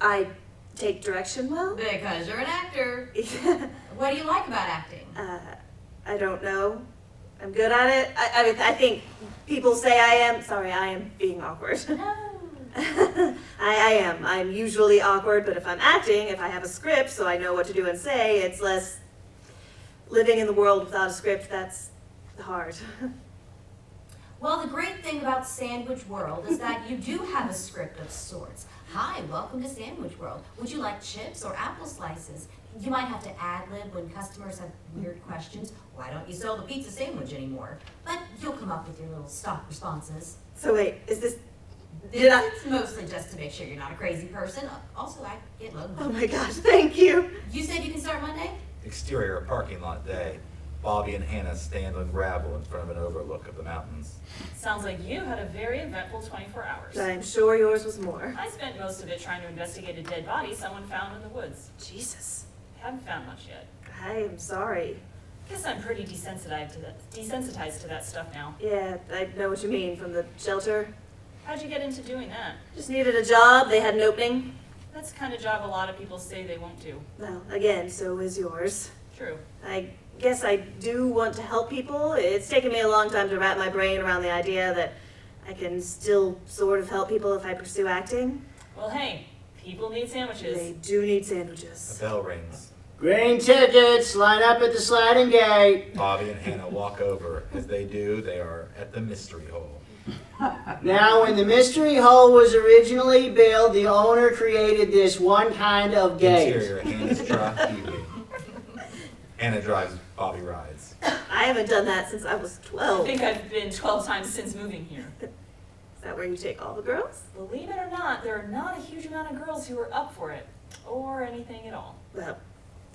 I take direction well. Because you're an actor. What do you like about acting? I don't know. I'm good at it. I mean, I think people say I am. Sorry, I am being awkward. No. I am. I'm usually awkward, but if I'm acting, if I have a script so I know what to do and say, it's less living in the world without a script. That's hard. Well, the great thing about Sandwich World is that you do have a script of sorts. Hi, welcome to Sandwich World. Would you like chips or apple slices? You might have to ad-lib when customers have weird questions. Why don't you sell the pizza sandwich anymore? But you'll come up with your little stock responses. So wait, is this... It's mostly just to make sure you're not a crazy person. Also, I get lonely. Oh my gosh, thank you. You said you can start Monday? Exterior, parking lot day. Bobby and Hannah stand on gravel in front of an overlook of the mountains. Sounds like you had a very eventful 24 hours. I'm sure yours was more. I spent most of it trying to investigate a dead body someone found in the woods. Jesus. Haven't found much yet. I am sorry. Guess I'm pretty desensitized to that stuff now. Yeah, I know what you mean, from the shelter. How'd you get into doing that? Just needed a job, they had an opening. That's the kind of job a lot of people say they won't do. Well, again, so is yours. True. I guess I do want to help people. It's taken me a long time to wrap my brain around the idea that I can still sort of help people if I pursue acting. Well, hey, people need sandwiches. They do need sandwiches. A bell rings. Green tickets, line up at the sliding gate. Bobby and Hannah walk over. As they do, they are at the mystery hole. Now, when the mystery hole was originally built, the owner created this one kind of gate. Interior, Hannah's truck, evening. Hannah drives, Bobby rides. I haven't done that since I was 12. I think I've been 12 times since moving here. Is that where you take all the girls? Believe it or not, there are not a huge amount of girls who are up for it. Or anything at all. Well,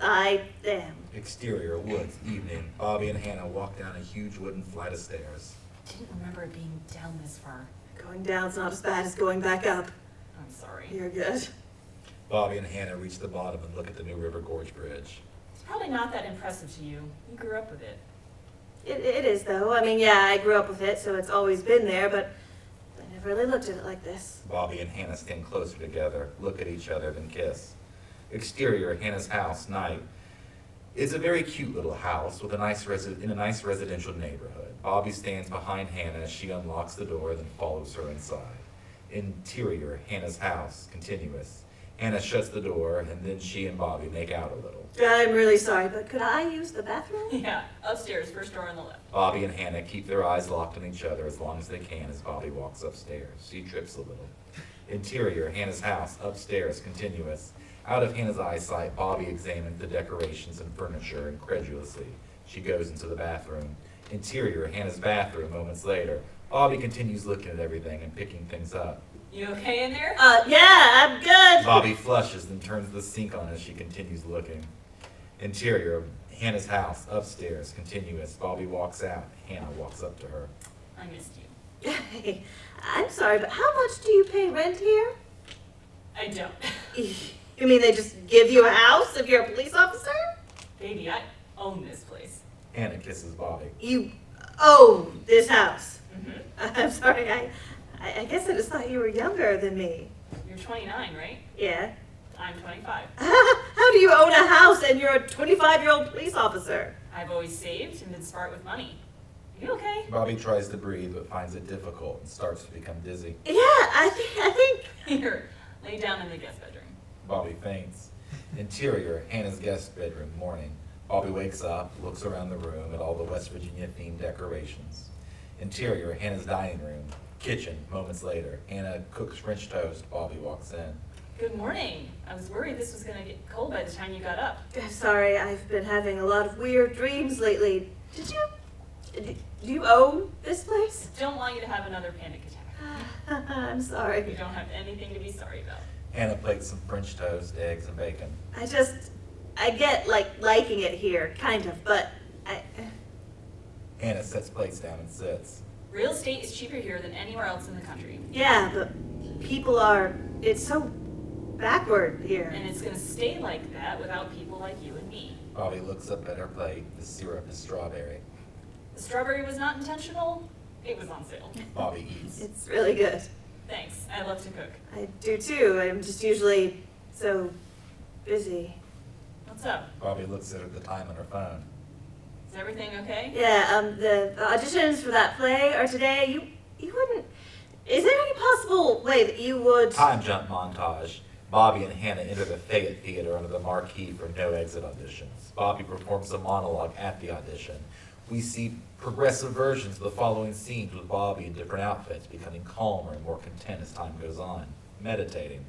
I am. Exterior, woods, evening. Bobby and Hannah walk down a huge wooden flight of stairs. Didn't remember it being down this far. Going down's not as bad as going back up. I'm sorry. You're good. Bobby and Hannah reach the bottom and look at the New River Gorge Bridge. It's probably not that impressive to you. You grew up with it. It is, though. I mean, yeah, I grew up with it, so it's always been there, but I never really looked at it like this. Bobby and Hannah stand closer together, look at each other, then kiss. Exterior, Hannah's house, night. It's a very cute little house with in a nice residential neighborhood. Bobby stands behind Hannah as she unlocks the door, then follows her inside. Interior, Hannah's house, continuous. Hannah shuts the door, and then she and Bobby make out a little. I'm really sorry, but could I use the bathroom? Yeah, upstairs, first door on the left. Bobby and Hannah keep their eyes locked on each other as long as they can as Bobby walks upstairs. She trips a little. Interior, Hannah's house, upstairs, continuous. Out of Hannah's eyesight, Bobby examines the decorations and furniture incredulously. She goes into the bathroom. Interior, Hannah's bathroom, moments later. Bobby continues looking at everything and picking things up. You okay in there? Yeah, I'm good. Bobby flushes and turns the sink on as she continues looking. Interior, Hannah's house, upstairs, continuous. Bobby walks out. Hannah walks up to her. I missed you. Hey, I'm sorry, but how much do you pay rent here? I don't. You mean they just give you a house if you're a police officer? Baby, I own this place. Hannah kisses Bobby. You own this house? Mm-hmm. I'm sorry, I guess I just thought you were younger than me. You're 29, right? Yeah. I'm 25. How do you own a house and you're a 25-year-old police officer? I've always saved and been smart with money. You okay? Bobby tries to breathe but finds it difficult and starts to become dizzy. Yeah, I think. Here, lay down in the guest bedroom. Bobby faints. Interior, Hannah's guest bedroom, morning. Bobby wakes up, looks around the room at all the West Virginia-themed decorations. Interior, Hannah's dining room. Kitchen, moments later. Hannah cooks French toast. Bobby walks in. Good morning. I was worried this was going to get cold by the time you got up. Sorry, I've been having a lot of weird dreams lately. Do you own this place? Don't want you to have another panic attack. I'm sorry. You don't have anything to be sorry about. Hannah plates some French toast, eggs, and bacon. I get liking it here, kind of, but Hannah sets plates down and sits. Real estate is cheaper here than anywhere else in the country. Yeah, but it's so backward here. And it's going to stay like that without people like you and me. Bobby looks up at her plate. The syrup is strawberry. The strawberry was not intentional. It was on sale. Bobby eats. It's really good. Thanks. I love to cook. I do too. I'm just usually so busy. What's up? Bobby looks at the time on her phone. Is everything okay? Yeah, the auditions for that play are today. You wouldn't. Is there any possible way that you would? Time jump montage. Bobby and Hannah enter the Fayette Theater under the marquee for no exit auditions. Bobby performs a monologue at the audition. We see progressive versions of the following scenes with Bobby in different outfits, becoming calmer and more content as time goes on, meditating,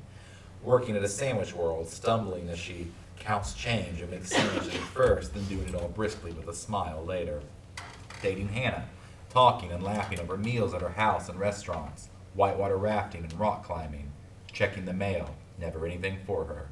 working at a sandwich world, stumbling as she counts change and makes sandwiches at first, then doing it all briskly with a smile later. Dating Hannah, talking and laughing over meals at her house and restaurants, whitewater rafting and rock climbing, checking the mail, never anything for her,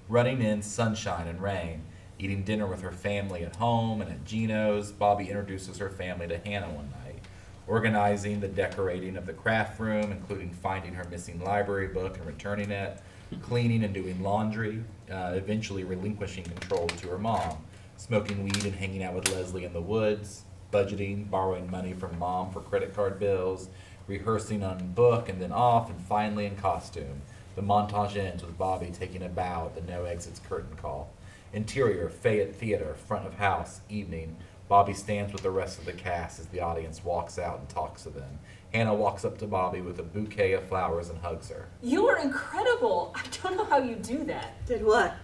running in sunshine and rain, eating dinner with her family at home and at Gino's. Bobby introduces her family to Hannah one night, organizing the decorating of the craft room, including finding her missing library book and returning it, cleaning and doing laundry, eventually relinquishing control to her mom, smoking weed and hanging out with Leslie in the woods, budgeting, borrowing money from mom for credit card bills, rehearsing on book and then off, and finally in costume. The montage ends with Bobby taking a bow at the no exits curtain call. Interior, Fayette Theater, front of house, evening. Bobby stands with the rest of the cast as the audience walks out and talks to them. Hannah walks up to Bobby with a bouquet of flowers and hugs her. You are incredible. I don't know how you do that. Did what?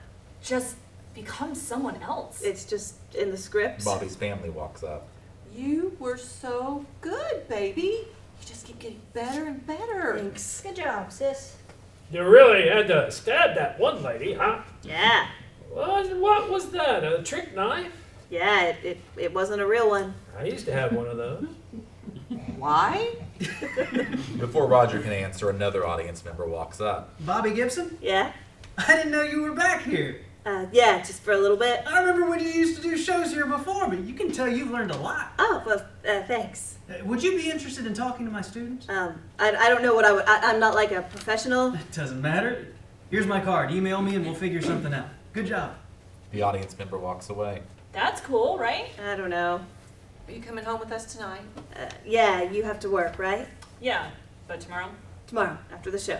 Just become someone else. It's just in the script. Bobby's family walks up. You were so good, baby. You just keep getting better and better. Thanks. Good job, sis. You really had to stab that one lady, huh? Yeah. What was that? A trick knife? Yeah, it wasn't a real one. I used to have one of those. Why? Before Roger can answer, another audience member walks up. Bobby Gibson? Yeah? I didn't know you were back here. Yeah, just for a little bit. I remember when you used to do shows here before, but you can tell you've learned a lot. Oh, well, thanks. Would you be interested in talking to my students? I don't know what I would. I'm not like a professional. It doesn't matter. Here's my card. Email me and we'll figure something out. Good job. The audience member walks away. That's cool, right? I don't know. Are you coming home with us tonight? Yeah, you have to work, right? Yeah, but tomorrow? Tomorrow, after the show.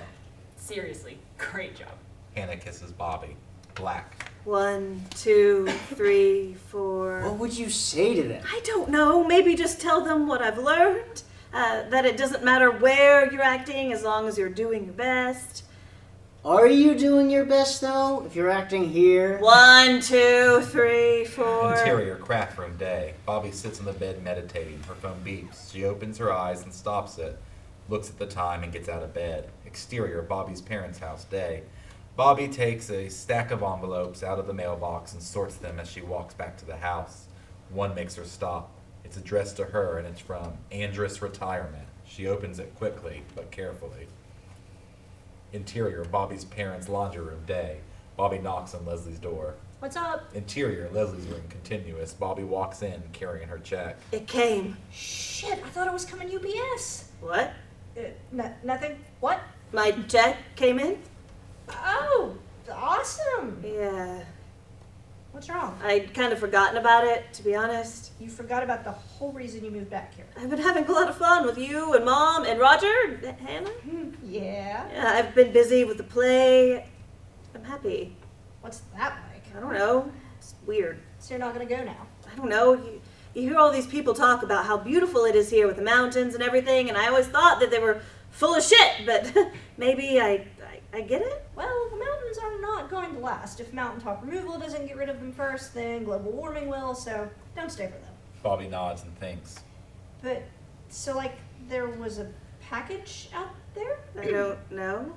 Seriously, great job. Hannah kisses Bobby. Black. 1, 2, 3, 4. What would you say to them? I don't know. Maybe just tell them what I've learned. That it doesn't matter where you're acting as long as you're doing your best. Are you doing your best, though, if you're acting here? 1, 2, 3, 4. Interior, craft room, day. Bobby sits on the bed meditating. Her phone beeps. She opens her eyes and stops it, looks at the time and gets out of bed. Exterior, Bobby's parents' house, day. Bobby takes a stack of envelopes out of the mailbox and sorts them as she walks back to the house. One makes her stop. It's addressed to her and it's from Andrus Retirement. She opens it quickly, but carefully. Interior, Bobby's parents' laundry room, day. Bobby knocks on Leslie's door. What's up? Interior, Leslie's room, continuous. Bobby walks in, carrying her check. It came. Shit, I thought it was coming UPS. What? Nothing. What? My check came in? Oh, awesome. Yeah. What's wrong? I'd kind of forgotten about it, to be honest. You forgot about the whole reason you moved back here. I've been having a lot of fun with you and Mom and Roger, Hannah. Yeah. Yeah, I've been busy with the play. I'm happy. What's that like? I don't know. It's weird. So you're not gonna go now? I don't know. You hear all these people talk about how beautiful it is here with the mountains and everything, and I always thought that they were full of shit, but maybe I get it? Well, the mountains are not going to last. If mountaintop removal doesn't get rid of them first, then global warming will, so don't stay for them. Bobby nods and thinks. But, so like, there was a package out there? I don't know.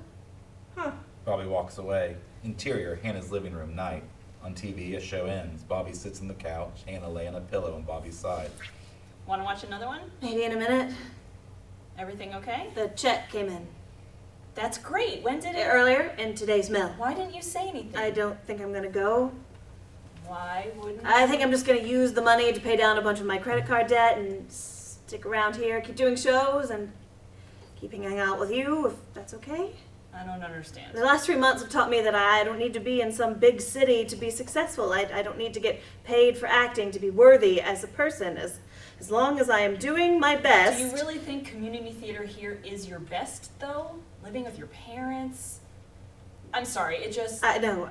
Huh. Bobby walks away. Interior, Hannah's living room, night. On TV, a show ends. Bobby sits on the couch. Hannah lay on a pillow on Bobby's side. Want to watch another one? Maybe in a minute. Everything okay? The check came in. That's great. When did it? Earlier, in today's mail. Why didn't you say anything? I don't think I'm gonna go. Why wouldn't I think I'm just gonna use the money to pay down a bunch of my credit card debt and stick around here, keep doing shows and keeping hanging out with you, if that's okay. I don't understand. The last 3 months have taught me that I don't need to be in some big city to be successful. I don't need to get paid for acting to be worthy as a person. As long as I am doing my best. Do you really think community theater here is your best, though? Living with your parents? I'm sorry, it just... I know.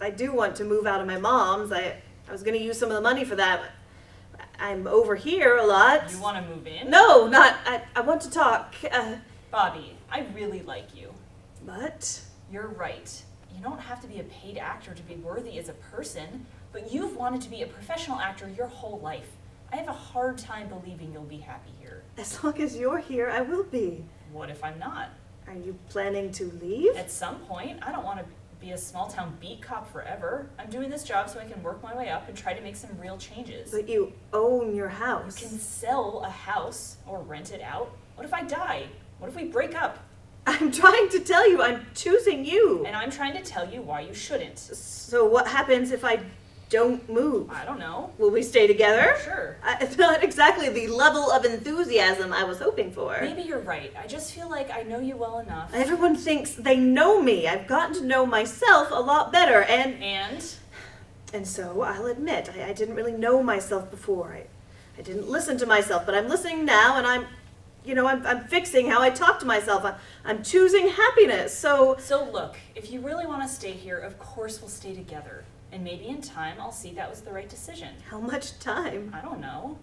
I do want to move out of my mom's. I was going to use some of the money for that. I'm over here a lot. You want to move in? No, not... I want to talk. Bobby, I really like you. But? You're right. You don't have to be a paid actor to be worthy as a person, but you've wanted to be a professional actor your whole life. I have a hard time believing you'll be happy here. As long as you're here, I will be. What if I'm not? Are you planning to leave? At some point. I don't want to be a small-town beat cop forever. I'm doing this job so I can work my way up and try to make some real changes. But you own your house. You can sell a house or rent it out. What if I die? What if we break up? I'm trying to tell you, I'm choosing you. And I'm trying to tell you why you shouldn't. So what happens if I don't move? I don't know. Will we stay together? Sure. It's not exactly the level of enthusiasm I was hoping for. Maybe you're right. I just feel like I know you well enough. Everyone thinks they know me. I've gotten to know myself a lot better, And so I'll admit, I didn't really know myself before. I didn't listen to myself, but I'm listening now, and I'm fixing how I talk to myself. I'm choosing happiness, So look, if you really want to stay here, of course we'll stay together. And maybe in time I'll see that was the right decision. How much time? I don't know.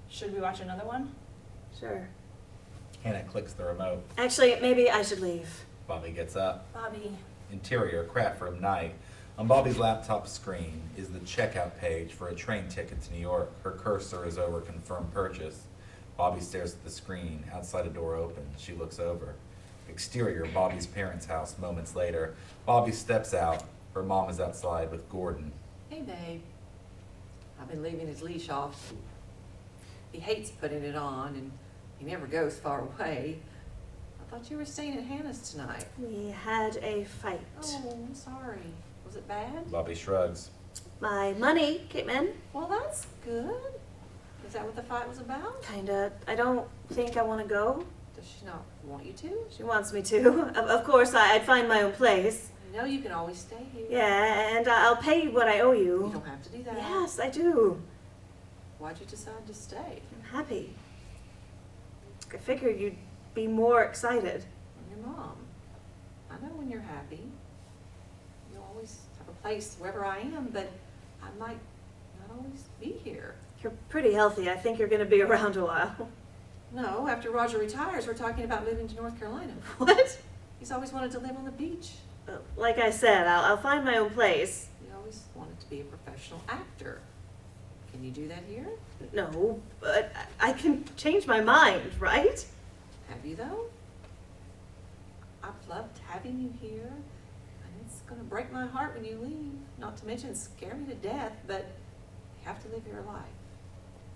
Should we watch another one? Sure. Hannah clicks the remote. Actually, maybe I should leave. Bobby gets up. Bobby. Interior, craft room, night. On Bobby's laptop screen is the checkout page for a train ticket to New York. Her cursor is over confirmed purchase. Bobby stares at the screen. Outside a door opens. She looks over. Exterior, Bobby's parents' house. Moments later, Bobby steps out. Her mom is outside with Gordon. Hey, babe. I've been leaving his leash off. He hates putting it on, and he never goes far away. I thought you were staying at Hannah's tonight. We had a fight. Oh, I'm sorry. Was it bad? Bobby shrugs. My money came in. Well, that's good. Is that what the fight was about? Kinda. I don't think I want to go. Does she not want you to? She wants me to. Of course, I'd find my own place. No, you can always stay here. Yeah, and I'll pay you what I owe you. You don't have to do that. Yes, I do. Why'd you decide to stay? I'm happy. I figured you'd be more excited. I'm your mom. I know when you're happy. You'll always have a place wherever I am, but I might not always be here. You're pretty healthy. I think you're going to be around a while. No, after Roger retires, we're talking about moving to North Carolina. What? He's always wanted to live on the beach. Like I said, I'll find my own place. He always wanted to be a professional actor. Can you do that here? No, but I can change my mind, right? Have you though? I've loved having you here, and it's gonna break my heart when you leave. Not to mention scare me to death, but you have to live your life.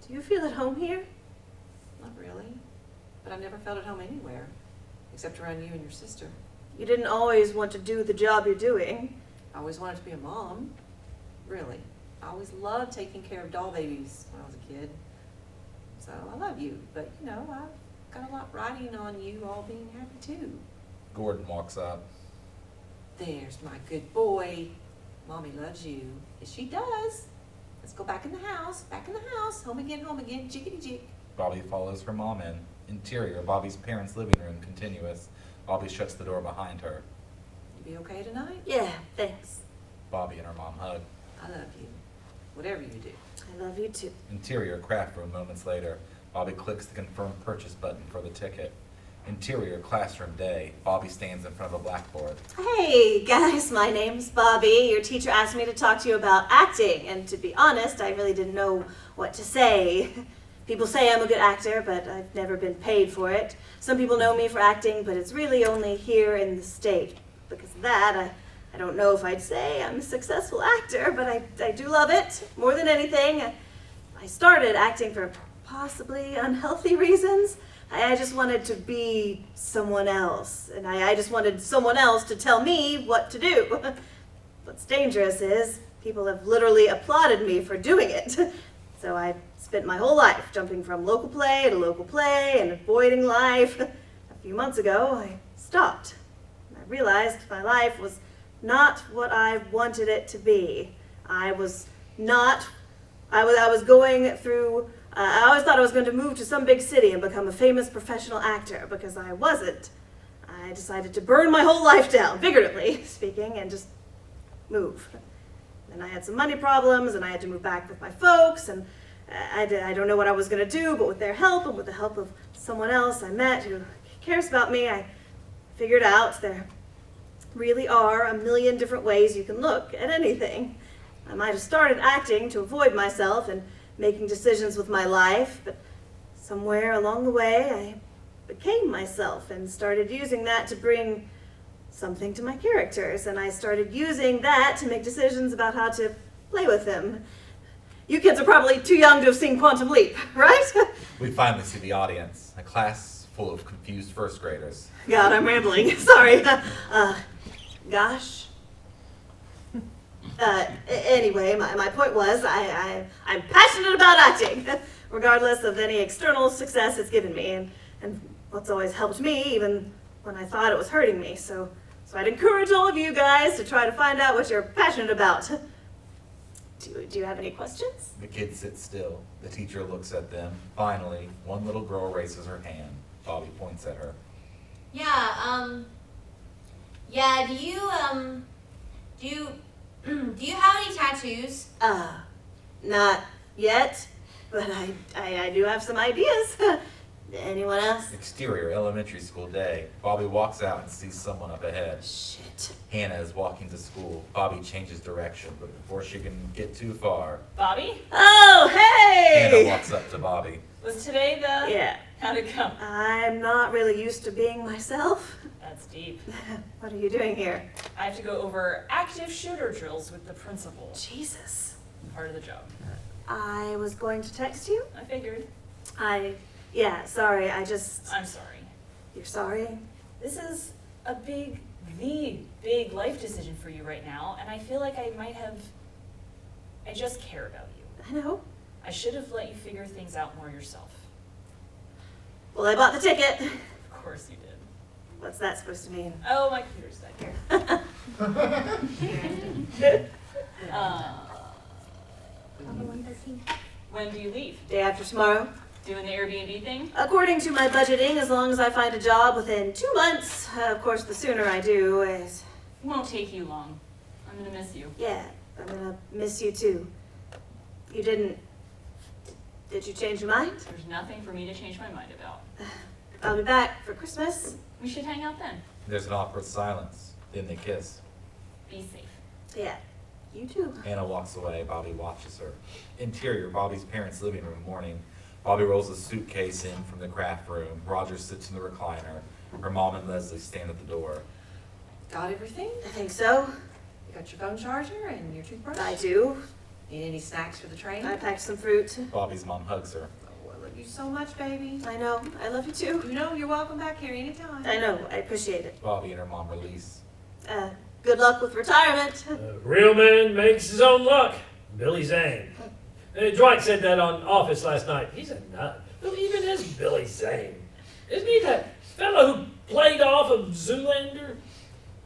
Do you feel at home here? Not really, but I've never felt at home anywhere, except around you and your sister. You didn't always want to do the job you're doing. I always wanted to be a mom, really. I always loved taking care of doll babies when I was a kid. So I love you, but you know, I've got a lot riding on you all being happy too. Gordon walks up. There's my good boy. Mommy loves you. Yes, she does. Let's go back in the house, home again, jiggity jig. Bobby follows her mom in. Interior, Bobby's parents' living room, continuous. Bobby shuts the door behind her. You be okay tonight? Yeah, thanks. Bobby and her mom hug. I love you. Whatever you do. I love you too. Interior, craft room, moments later. Bobby clicks the confirm purchase button for the ticket. Interior, classroom day. Bobby stands in front of a blackboard. Hey guys, my name's Bobby. Your teacher asked me to talk to you about acting, and to be honest, I really didn't know what to say. People say I'm a good actor, but I've never been paid for it. Some people know me for acting, but it's really only here in the state. Because of that, I don't know if I'd say I'm a successful actor, but I do love it more than anything. I started acting for possibly unhealthy reasons. I just wanted to be someone else, and I just wanted someone else to tell me what to do. What's dangerous is people have literally applauded me for doing it. So I spent my whole life jumping from local play to local play and avoiding life. A few months ago, I stopped. I realized my life was not what I wanted it to be. I was going through, I always thought I was going to move to some big city and become a famous professional actor, because I wasn't. I decided to burn my whole life down, figuratively speaking, and just move. And I had some money problems, and I had to move back with my folks, and I don't know what I was going to do, but with their help and with the help of someone else I met who cares about me, I figured out there really are a million different ways you can look at anything. I might have started acting to avoid myself and making decisions with my life, but somewhere along the way I became myself and started using that to bring something to my characters, and I started using that to make decisions about how to play with them. You kids are probably too young to have seen Quantum Leap, right? We finally see the audience, a class full of confused first graders. God, I'm rambling. Sorry. Gosh. Anyway, my point was I'm passionate about acting, regardless of any external success it's given me, and what's always helped me, even when I thought it was hurting me. So I'd encourage all of you guys to try to find out what you're passionate about. Do you have any questions? The kids sit still. The teacher looks at them. Finally, one little girl raises her hand. Bobby points at her. Do you have any tattoos? Not yet, but I do have some ideas. Anyone else? Exterior, elementary school day. Bobby walks out and sees someone up ahead. Shit. Hannah is walking to school. Bobby changes direction, but before she can get too far... Bobby? Oh, hey! Hannah walks up to Bobby. Was today the... Yeah. How'd it go? I'm not really used to being myself. That's deep. What are you doing here? I have to go over active shooter drills with the principal. Jesus. Part of the job. I was going to text you. I figured. Yeah, sorry, I'm sorry. You're sorry? This is the big life decision for you right now, and I feel like I just care about you. I know. I should have let you figure things out more yourself. Well, I bought the ticket. Of course you did. What's that supposed to mean? Oh, my computer's dead here. When do you leave? Day after tomorrow. Doing the Airbnb thing? According to my budgeting, as long as I find a job within 2 months. Of course, the sooner I do is... It won't take you long. I'm gonna miss you. Yeah, I'm gonna miss you too. You didn't... Did you change your mind? There's nothing for me to change my mind about. I'll be back for Christmas. We should hang out then. There's an awkward silence. Then they kiss. Be safe. Yeah, you too. Anna walks away. Bobby watches her. Interior, Bobby's parents' living room, morning. Bobby rolls a suitcase in from the craft room. Roger sits in the recliner. Her mom and Leslie stand at the door. Got everything? I think so. You got your phone charger and your toothbrush? I do. Need any snacks for the train? I packed some fruit. Bobby's mom hugs her. Oh, I love you so much, baby. I know. I love you too. You know, you're welcome back here anytime. I know. I appreciate it. Bobby and her mom release. Good luck with retirement. Real man makes his own luck. Billy Zane. Dwight said that on Office last night. He's a nut. Who even is Billy Zane? Isn't he that fellow who played off of Zoolander?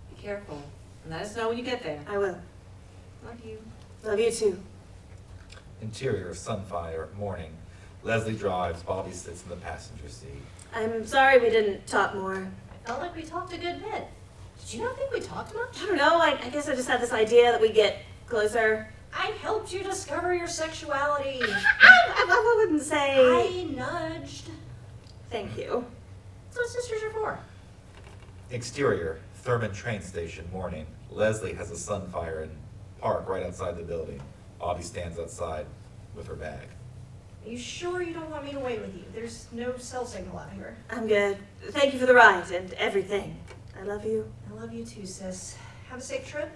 Be careful. And let us know when you get there. I will. Love you. Love you too. Interior, Sunfire, morning. Leslie drives. Bobby sits in the passenger seat. I'm sorry we didn't talk more. I felt like we talked a good bit. Did you not think we talked much? I don't know. I guess I just had this idea that we'd get closer. I helped you discover your sexuality. I wouldn't say. I nudged. Thank you. That's what sisters are for. Exterior, Thurman train station, morning. Leslie has a Sunfire in park right outside the building. Bobby stands outside with her bag. Are you sure you don't want me to wait with you? There's no cell signal out here. I'm good. Thank you for the ride and everything. I love you. I love you too, sis. Have a safe trip.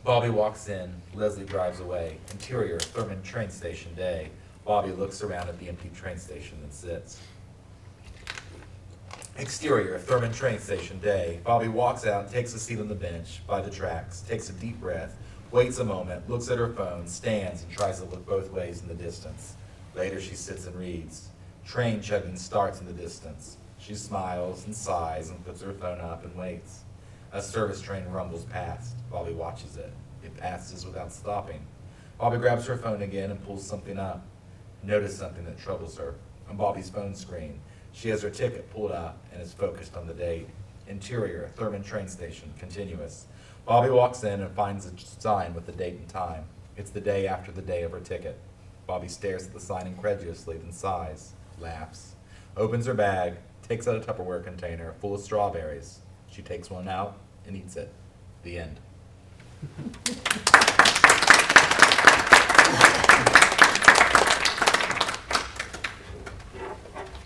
Bobby walks in. Leslie drives away. Interior, Thurman train station, day. Bobby looks around at the empty train station and sits. Exterior, Thurman train station, day. Bobby walks out, takes a seat on the bench by the tracks, takes a deep breath, waits a moment, looks at her phone, stands, and tries to look both ways in the distance. Later, she sits and reads. Train chugging starts in the distance. She smiles and sighs and puts her phone up and waits. A service train rumbles past. Bobby watches it. It passes without stopping. Bobby grabs her phone again and pulls something up. Notice something that troubles her. On Bobby's phone screen, she has her ticket pulled up and is focused on the date. Interior, Thurman train station, continuous. Bobby walks in and finds a sign with the date and time. It's the day after the day of her ticket. Bobby stares at the sign incredulously, then sighs, laughs, opens her bag, takes out a Tupperware container full of strawberries. She takes one out and eats it. The end.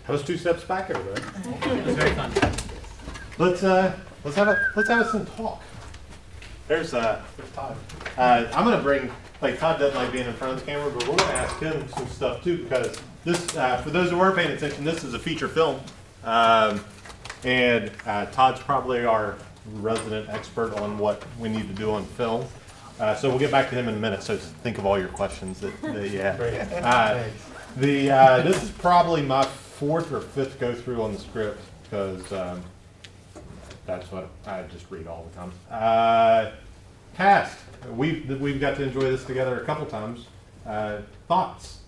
That was 2 steps back, everybody. It was very fun. Let's have some talk. There's Todd. I'm gonna bring, like, Todd doesn't like being in front of the camera, but we're gonna ask him some stuff too, because this, for those who weren't paying attention, this is a feature film, and Todd's probably our resident expert on what we need to do on film. So we'll get back to him in a minute. So think of all your questions that you have. This is probably my 4th or 5th go through on the script, because that's what I just read all the time. Cast. We've got to enjoy this together a couple times. Thoughts?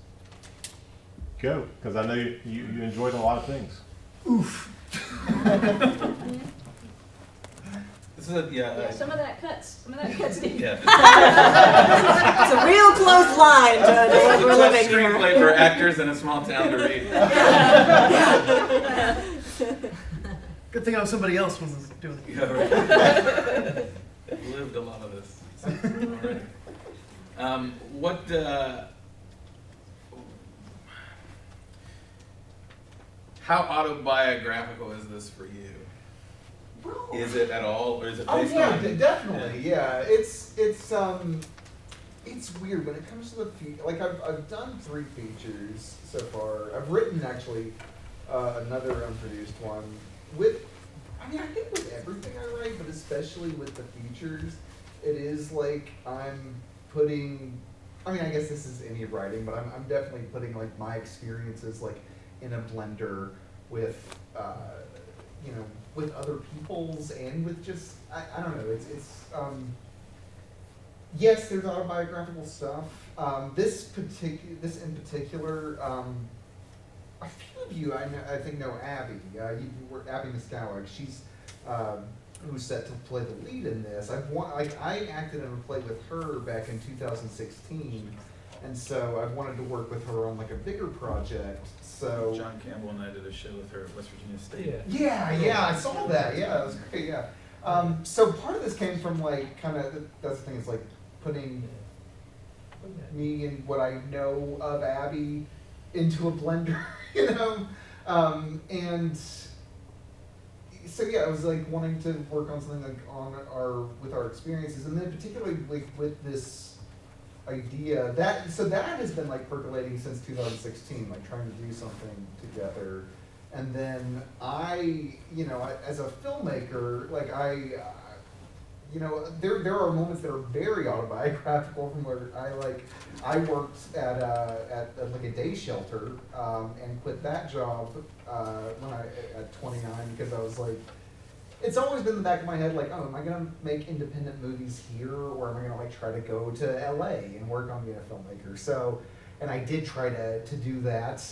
Go, because I know you enjoyed a lot of things. Oof. This is Yeah, some of that cuts. Some of that cuts deep. Yeah. It's a real close line to what we're living here. Screenplay for actors in a small town to read. Good thing I was somebody else was doing it. Yeah, right. Lived a lot of this already. How autobiographical is this for you? Is it at all, or is it based on? Definitely, yeah. It's weird when it comes to the feature. Like I've done 3 features so far. I've written actually another unproduced one. I think with everything I write, but especially with the features, it is like I'm putting. I guess this is any writing, but I'm definitely putting like my experiences like in a blender with with other people's and with just I don't know. It's yes, there's autobiographical stuff. This in particular. A few of you I think know Abby. Abby Miscowlick. She's who's set to play the lead in this. I acted in a play with her back in 2016, and so I've wanted to work with her on like a bigger project. So John Campbell and I did a show with her at West Virginia State. Yeah, I saw that. Yeah, it was great. Yeah. So part of this came from like kind of that's the thing is like putting me and what I know of Abby into a blender, you know, and so yeah, I was like wanting to work on something like with our experiences, and then particularly like with this idea that has been like percolating since 2016, like trying to do something together. And then as a filmmaker, like there are moments that are very autobiographical from where I worked at like a day shelter and quit that job when at 29 because I was like, it's always been in the back of my head like, oh, am I gonna make independent movies here, or am I gonna like try to go to LA and work on being a filmmaker? So, and I did try to do that.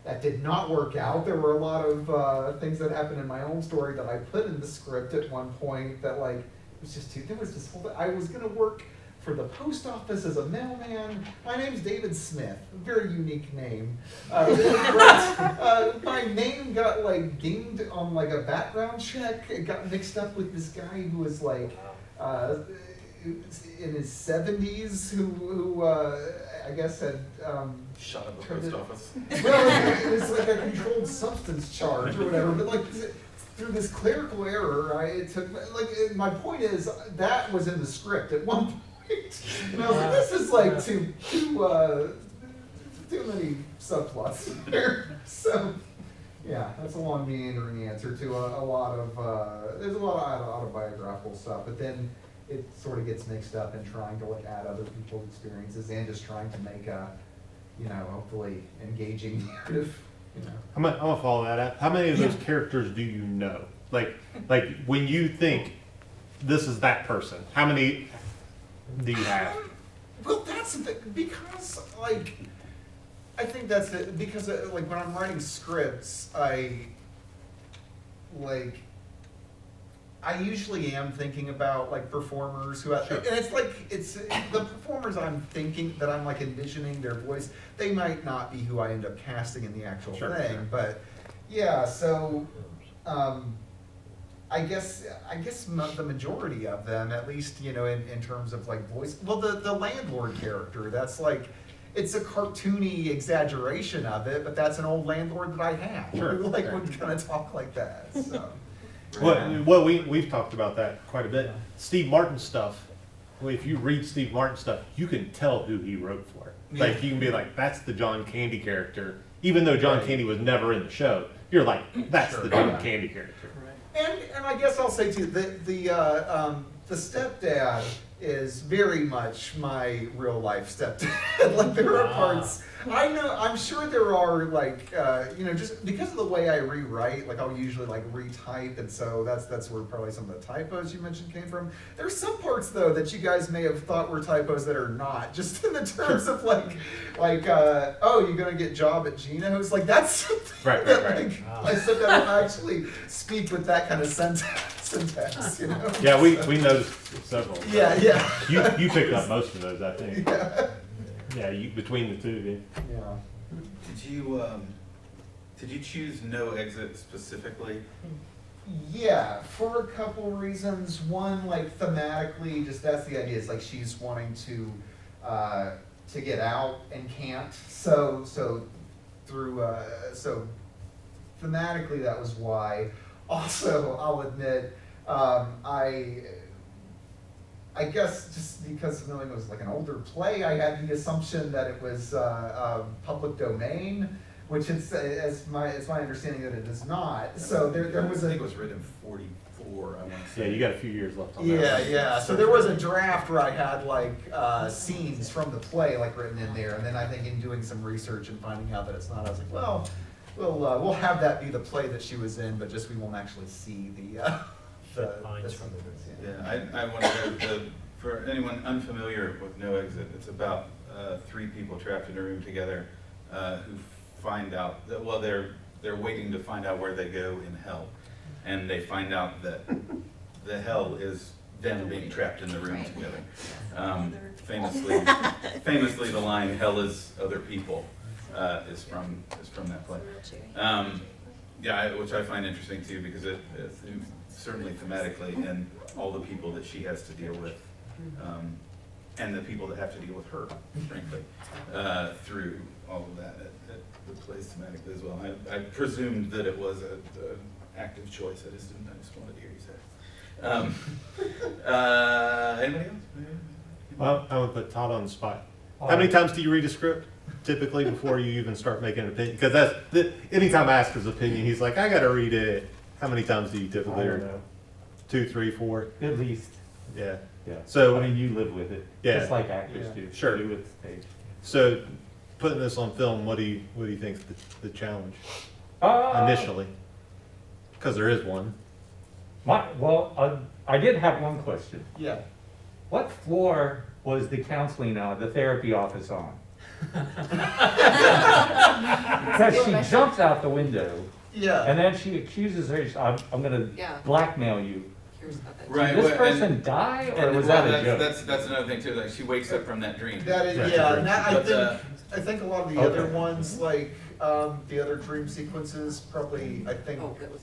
That did not work out. There were a lot of things that happened in my own story that I put in the script at one point that like, it was just there was this whole, I was gonna work for the post office as a mailman. My name's David Smith, a very unique name. My name got like dinged on like a background check. It got mixed up with this guy who was like in his 70s who I guess had shut up the post office. Well, it was like a controlled substance charge or whatever, but like through this clerical error, my point is that was in the script at one point. And I was like, this is like too many subplots here. So yeah, that's a long meandering answer to a lot of there's a lot of autobiographical stuff, but then it sort of gets mixed up in trying to like add other people's experiences and just trying to make a hopefully engaging narrative. I'm gonna follow that up. How many of those characters do you know? Like when you think this is that person, how many do you have? Well, that's the thing, because like I think that's it, because like when I'm writing scripts, I usually am thinking about like performers who, and it's the performers I'm thinking that I'm like envisioning their voice. They might not be who I end up casting in the actual thing, but yeah. So, I guess the majority of them, at least in terms of like voice. Well, the landlord character, that's like. It's a cartoony exaggeration of it, but that's an old landlord that I have. Who would kind of talk like that. So. Well, we've talked about that quite a bit. Steve Martin stuff. Well, if you read Steve Martin stuff, you can tell who he wrote for it. Yeah. Like you can be like, that's the John Candy character, even though John Candy was never in the show. You're like, that's the John Candy character. And I guess I'll say too, the stepdad is very much my real life stepdad. Like there are parts, I'm sure there are like, just because of the way I rewrite, like I'll usually like retype, and so that's where probably some of the typos you mentioned came from. There's some parts though that you guys may have thought were typos that are not, just in the terms of oh, you're gonna get job at Gino's, like that's something I said that will actually speak with that kind of syntax, Yeah, we noticed several. Yeah. You picked up most of those, I think. Yeah. Between the two. Yeah. Did you choose no exit specifically? Yeah, for a couple reasons. One, like thematically, just that's the idea. It's like she's wanting to get out and can't. So thematically, that was why. Also, I'll admit, I guess just because knowing it was like an older play, I had the assumption that it was public domain, which it's my understanding that it is not. So there was I think it was written in 44. I want to say. Yeah, you got a few years left on that. Yeah. So there was a draft where I had like scenes from the play like written in there, and then I think in doing some research and finding out that it's not, I was like, well, we'll have that be the play that she was in, but just we won't actually see the lines from it. Yeah, I want to for anyone unfamiliar with No Exit, it's about 3 people trapped in a room together who find out that, well, they're waiting to find out where they go in hell, and they find out that the hell is them being trapped in the room together. Famously, the line "Hell is other people" is from that play. Which I find interesting too, because certainly thematically, and all the people that she has to deal with, and the people that have to deal with her, frankly, through all of that. It plays thematically as well. I presumed that it was an active choice. I just wanted to hear you say it. Anybody else? Well, I would put Todd on the spot. How many times do you read a script typically before you even start making an opinion? Because anytime I ask his opinion, he's like, I got to read it. How many times do you typically read? 2, 3, 4? At least. Yeah. Yeah. So I mean, you live with it, yeah, just like actors do. Sure. Do with stage. So, putting this on film, what do you think is the challenge initially? Because there is one. I did have one question. Yeah. What floor was the counseling the therapy office on? Because she jumps out the window. Yeah. And then she accuses her, I'm going to blackmail you. Right. Did this person die, or was that a joke? That's another thing too. Like she wakes up from that dream. That is, yeah. I think a lot of the other ones, like the other dream sequences, probably I think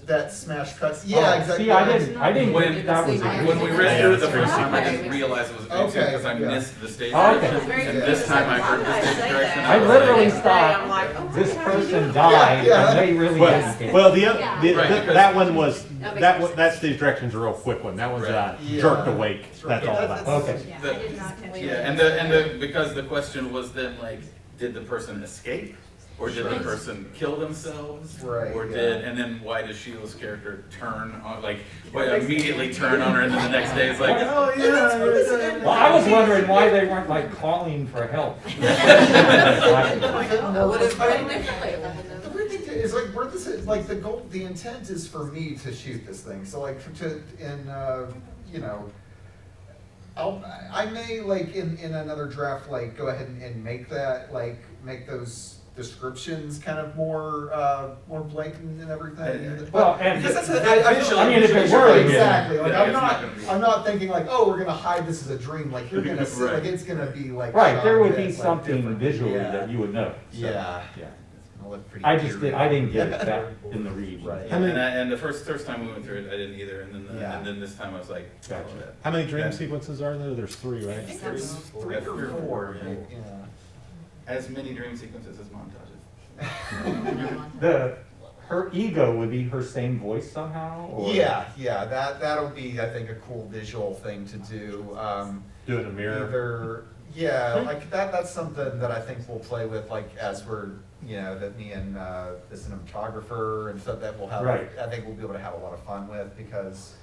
that smash cuts. Yeah, exactly. See, I didn't when that was when we read through it the first time, I didn't realize it was a dream because I missed the stage direction, and this time I heard the stage direction. I literally thought this person died, and they really didn't. Well, that one was that stage direction's a real quick one. That one's jerked awake. That's all about. Okay. And because the question was then like, did the person escape? Or did the person kill themselves? Right. Or and then why does Sheila's character turn on, immediately turn on her, and then the next day it's like, oh yeah. Well, I was wondering why they weren't calling for help. The weird thing is where this is the goal. The intent is for me to shoot this thing. So I may in another draft go ahead and make that make those descriptions kind of more blatant and everything. Well, and because that's if it were exactly I'm not thinking we're gonna hide this as a dream. You're gonna see it's gonna be right. There would be something visually that you would know. So, yeah. I didn't get it that in the read. Right. And the first time we went through it, I didn't either. And then this time I was like, gotcha. How many dream sequences are there? There's 3, right? I think there's 3 or 4. Yeah. As many dream sequences as montages. Her ego would be her same voice somehow? Or? Yeah, that'll be, I think, a cool visual thing to do. Do it in a mirror. That's something that I think we'll play with, as we're, that me and the cinematographer and stuff that we'll have, I think we'll be able to have a lot of fun with because,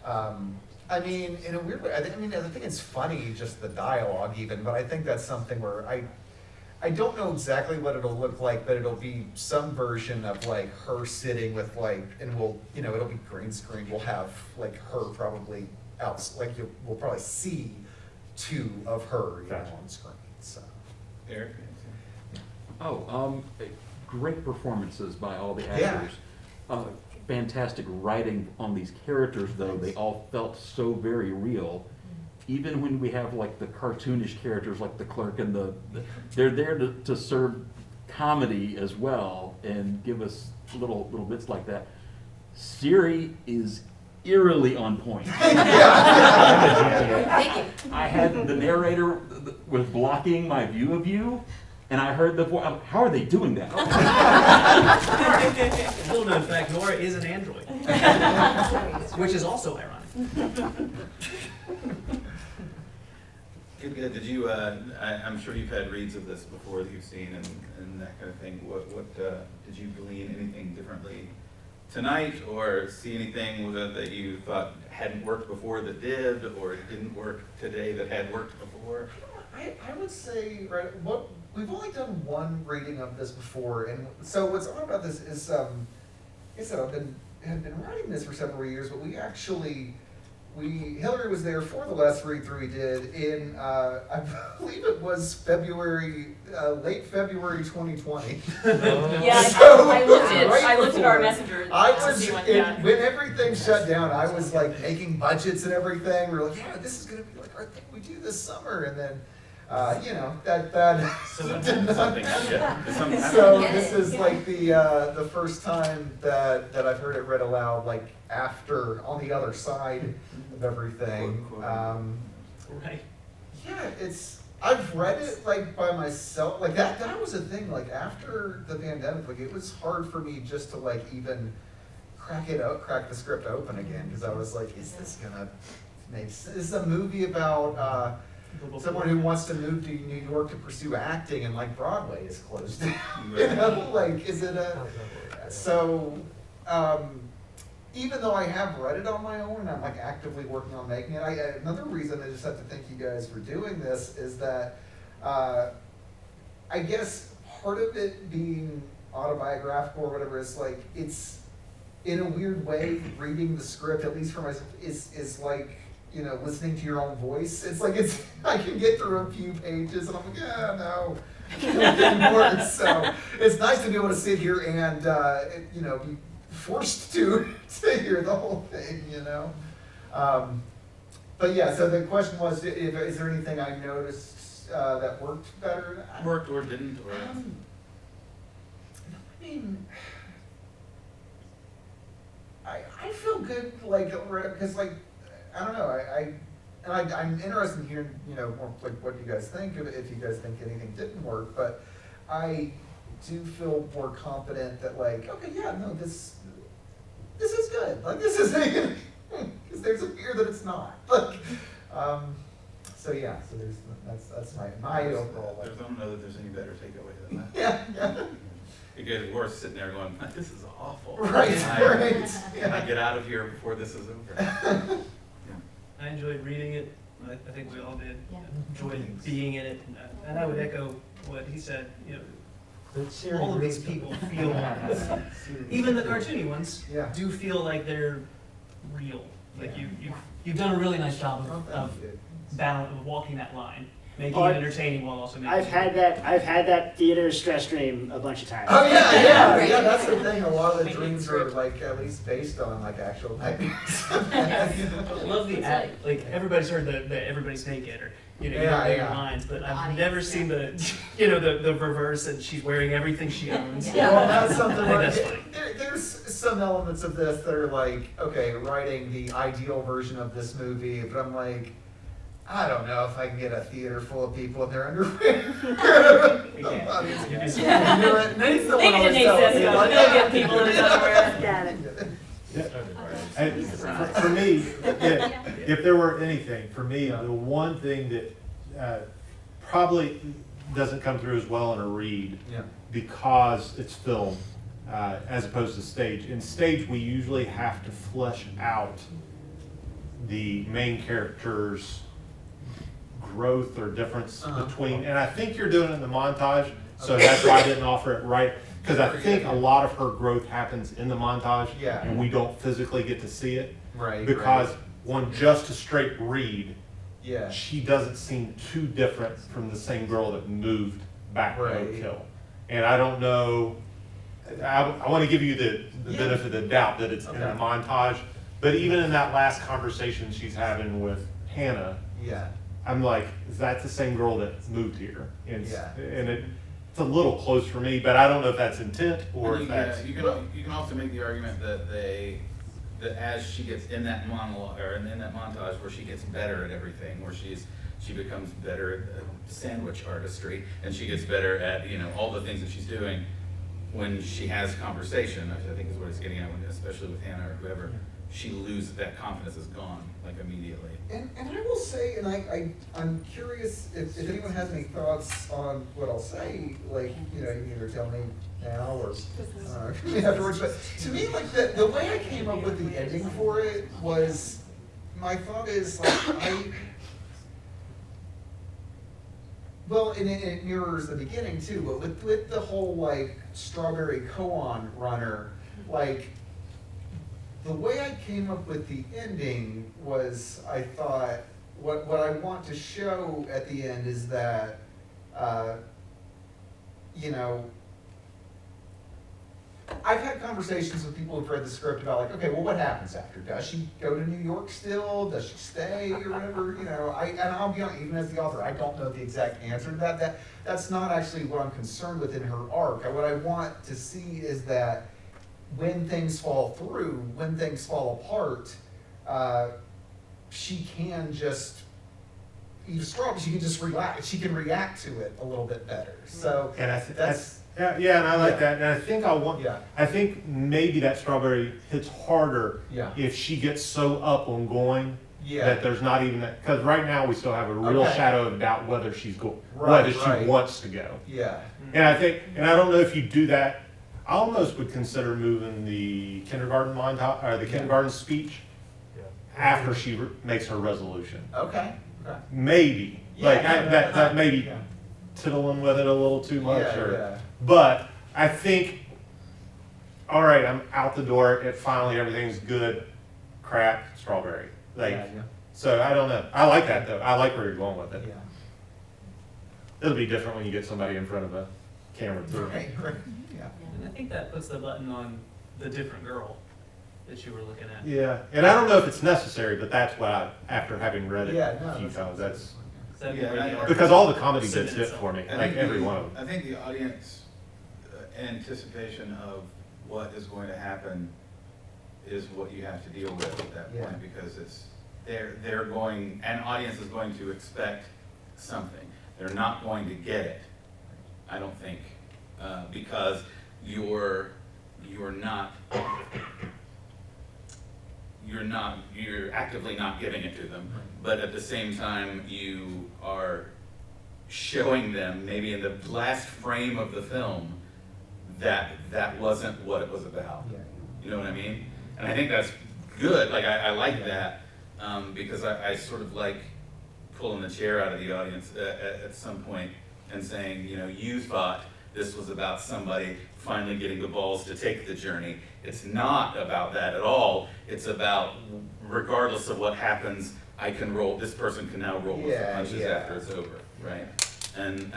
in a weird way, I think it's funny, just the dialogue even, but I think that's something where I don't know exactly what it'll look like, but it'll be some version of her sitting with and we'll, it'll be green screen. We'll have her probably out, we'll probably see 2 of her on screen. So, Eric. Great performances by all the actors. Fantastic writing on these characters, though. They all felt so very real. Even when we have the cartoonish characters like the clerk and they're there to serve comedy as well and give us little bits like that. Siri is eerily on point. Thank you. I had the narrator was blocking my view of you, and I heard the voice. How are they doing that? Little known fact, Nora is an android, which is also ironic. Good. Did you? I'm sure you've had reads of this before that you've seen and that kind of thing. What did you glean anything differently tonight, or see anything that you thought hadn't worked before that did, or didn't work today that had worked before? I would say we've only done one reading of this before, and so what's odd about this is, like I said, I've been writing this for several years, but Hilary was there for the last read-through we did in, I believe it was late February 2020. Yeah, So, I looked at our messenger. When everything shut down, I was making budgets and everything. We were like, yeah, this is going to be our thing we do this summer. And then that So something happened. So this is like the first time that I've heard it read aloud, like after on the other side of everything. Right. Yeah, I've read it like by myself, like that was a thing, like after the pandemic, like it was hard for me just to like even crack the script open again, because I was like, is this gonna make sense? This is a movie about someone who wants to move to New York to pursue acting, and like Broadway is closed down. You know, like is it even though I have read it on my own and I'm like actively working on making it, another reason I just have to thank you guys for doing this is that I guess part of it being autobiographical or whatever is like, it's in a weird way reading the script, at least for myself, is like, you know, listening to your own voice. It's like I can get through a few pages and I'm like, yeah, no, it didn't work. So it's nice to be able to sit here and you know, be forced to hear the whole thing, you know. But yeah, so the question was, is there anything I noticed that worked better? Worked or didn't, or? I mean, I feel good, like, because like, I don't know, I'm interested in hearing, you know, more like what you guys think, if you guys think anything didn't work, but I do feel more confident that like, okay, yeah, no, this is good. Like this is, because there's a fear that it's not. Like, so yeah, so that's my overall. I don't know that there's any better takeaway than that. Yeah. Because we're sitting there going, this is awful. Right. Can I get out of here before this is over? I enjoyed reading it. I think we all did. Yeah. Enjoyed being in it, and I would echo what he said. You know, all of these people feel, even the cartoony ones, do feel like they're real. Like you've done a really nice job of walking that line, making it entertaining while also making. I've had that theater stress dream a bunch of times. Oh yeah. That's the thing. A lot of the dreams are like at least based on like actual nightmares. I love the like everybody's heard the everybody's naked or you know your lines, but I've never seen the the reverse and she's wearing everything she owns. Yeah, well, that's something. That's funny. There's some elements of this that are like, okay, writing the ideal version of this movie, but I'm like, I don't know if I can get a theater full of people in their underwear. Get people in his underwear. Got it. And for me, if there were anything, for me, the one thing that probably doesn't come through as well in a read because it's film as opposed to stage. In stage, we usually have to flesh out the main character's growth or difference between, and I think you're doing it in the montage, so that's why I didn't offer it right. Because I think a lot of her growth happens in the montage, and we don't physically get to see it. Right. Because on just a straight read, Yeah. she doesn't seem too different from the same girl that moved back to Oak Hill. And I don't know, I want to give you the benefit of the doubt that it's in the montage, but even in that last conversation she's having with Hannah, I'm like, is that the same girl that moved here? And, and it's a little close for me, but I don't know if that's intent or if that's... You can also make the argument that that as she gets in that monologue or in that montage where she gets better at everything, where she becomes better at sandwich artistry, and she gets better at all the things that she's doing. When she has conversation, I think is what it's getting at, especially with Hannah or whoever, she loses that confidence is gone like immediately. And I will say, and I'm curious if anyone has any thoughts on what I'll say. Like you can either tell me now or afterwards. But to me, like the way I came up with the ending for it was, my thought is like well, and it mirrors the beginning too. But with the whole like strawberry koan runner, like. The way I came up with the ending was, I thought, what I want to show at the end is that, I I've had conversations with people who've read the script about like, okay, well, what happens after? Does she go to New York still? Does she stay or whatever? You know, and I'll be honest, even as the author, I don't know the exact answer to that. That's not actually what I'm concerned with in her arc. What I want to see is that when things fall through, when things fall apart, she can just she can just relax. She can react to it a little bit better. So and that's and I like that. And I think I think maybe that strawberry hits harder if she gets so up on going that there's not even that, because right now we still have a real shadow of doubt whether she's whether she wants to go. And I think, and I don't know if you do that. I almost would consider moving the kindergarten montage or the kindergarten speech after she makes her resolution. Maybe that maybe tiddling with it a little too much, but I think, all right, I'm out the door. Finally everything's good. Crap, strawberry. So I don't know. I like that though. I like where you're going with it. It'll be different when you get somebody in front of a camera too. And I think that puts the button on the different girl that you were looking at. Yeah, and I don't know if it's necessary, but that's what after having read it a few times, that's because all the comedy bits fit for me, like every one of them. I think the audience anticipation of what is going to happen is what you have to deal with at that point, because they're going, an audience is going to expect something. They're not going to get it, I don't think, because you're actively not giving it to them, but at the same time you are showing them, maybe in the last frame of the film, that wasn't what it was about. You know what I mean? And I think that's good. Like I like that because I sort of like pulling the chair out of the audience at some point and saying, you know, you thought this was about somebody finally getting the balls to take the journey. It's not about that at all. It's about, regardless of what happens, I can roll. This person can now roll with the punches after it's over, right? And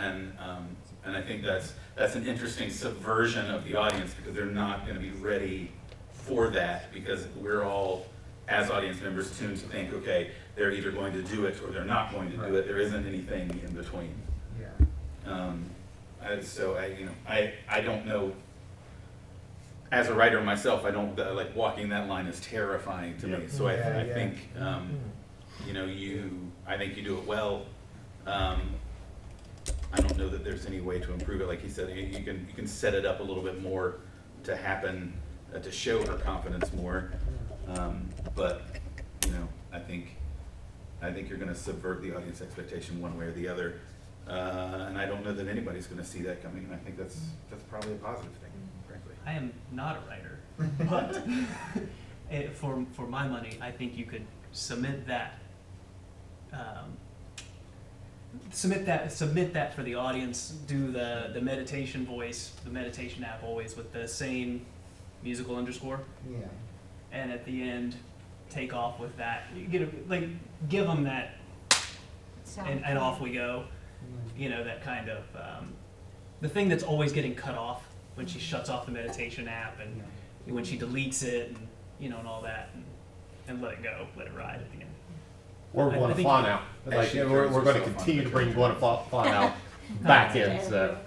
I think that's an interesting subversion of the audience, because they're not going to be ready for that, because we're all, as audience members, tuned to think, okay, they're either going to do it or they're not going to do it. There isn't anything in between. So I don't know. As a writer myself, I don't like walking that line is terrifying to me. So I think I think you do it well. I don't know that there's any way to improve it. Like he said, you can set it up a little bit more to happen, to show her confidence more. But I think you're going to subvert the audience expectation one way or the other. And I don't know that anybody's going to see that coming, and I think that's probably a positive thing, frankly. I am not a writer, but for my money, I think you could submit that for the audience. Do the meditation voice, the meditation app, always with the same musical underscore. And at the end, take off with that. You give them that, and off we go. That kind of the thing that's always getting cut off when she shuts off the meditation app, and when she deletes it, and and all that, and let it go, let it ride at the end. We're going to fly now. We're going to continue to bring going to fly now back in. So.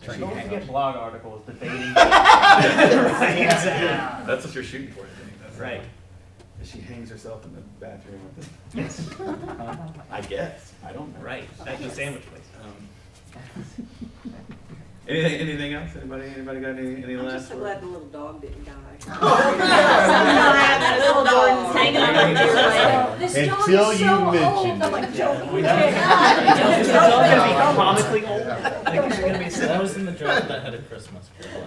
Don't forget blog articles debating. That's what you're shooting for, I think. That's right. She hangs herself in the bathroom with it. Yes. I guess. I don't know. Right. That's the sandwich place. Anything else? Anybody got any I'm last just so word? glad the little dog didn't die. That little dog hanging on the deer. This Until dog is you so mentioned old. I'm like joking. Is the dog going to be comically old? That was in the joke that had a Christmas Carol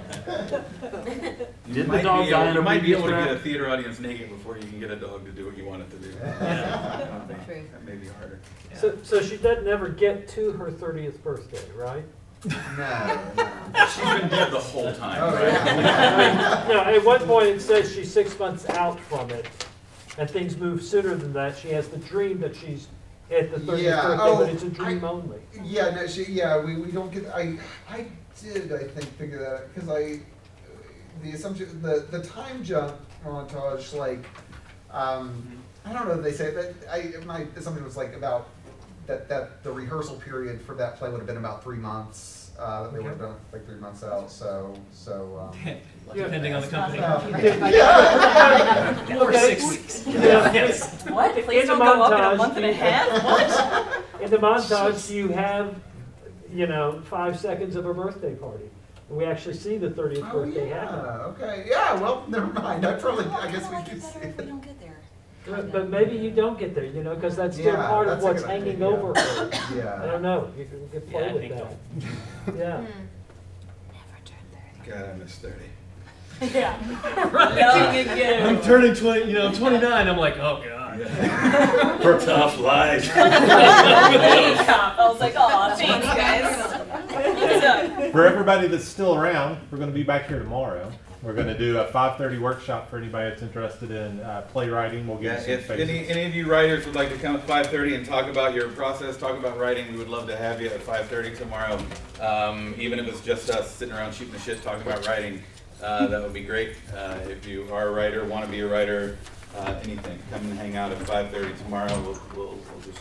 in it. You might be able to get a theater audience naked before you can get a dog to do what you want it to do. That may be harder. So she doesn't ever get to her 30th birthday, right? No. She's been dead the whole time. At one point it says she's 6 months out from it, and things move sooner than that. She has the dream that she's at the 30th birthday, but it's a dream only. We don't get. I did, I think, figure that out, because the assumption, the time jump montage, like, I don't know if they say that, my assumption was like about that the rehearsal period for that play would have been about 3 months. That they would have done like 3 months out, so Depending on the company. Or 6 weeks. Yes. What? Please don't go up in a month and a half? What? In the montage, you have, 5 seconds of a birthday party. And we actually see the 30th birthday happen. Okay. Yeah. Well, never mind. I guess we could see If we don't get there. But maybe you don't get there, because that's still part of what's hanging over her. Yeah. I don't know. You can play with that. Yeah. God, I miss 30. Yeah. Running again. I'm turning 29. I'm like, oh god. For tough life. I was like, oh, thanks, guys. For everybody that's still around, we're going to be back here tomorrow. We're going to do a 5:30 workshop for anybody that's interested in playwriting. We'll give you some If faces. any of you writers would like to come at 5:30 and talk about your process, talk about writing, we would love to have you at 5:30 tomorrow. Even if it's just us sitting around shooting the shit talking about writing, that would be great. If you are a writer, want to be a writer, anything, come and hang out at 5:30 tomorrow. We'll just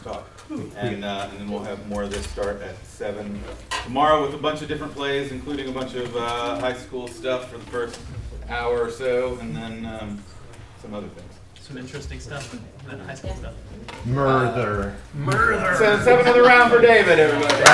talk, and then we'll have more of this start at 7 tomorrow with a bunch of different plays, including a bunch of high school stuff for the first hour or so, and then some other things. Some interesting stuff, that high school stuff. Murder. So 7 another round for David, everybody.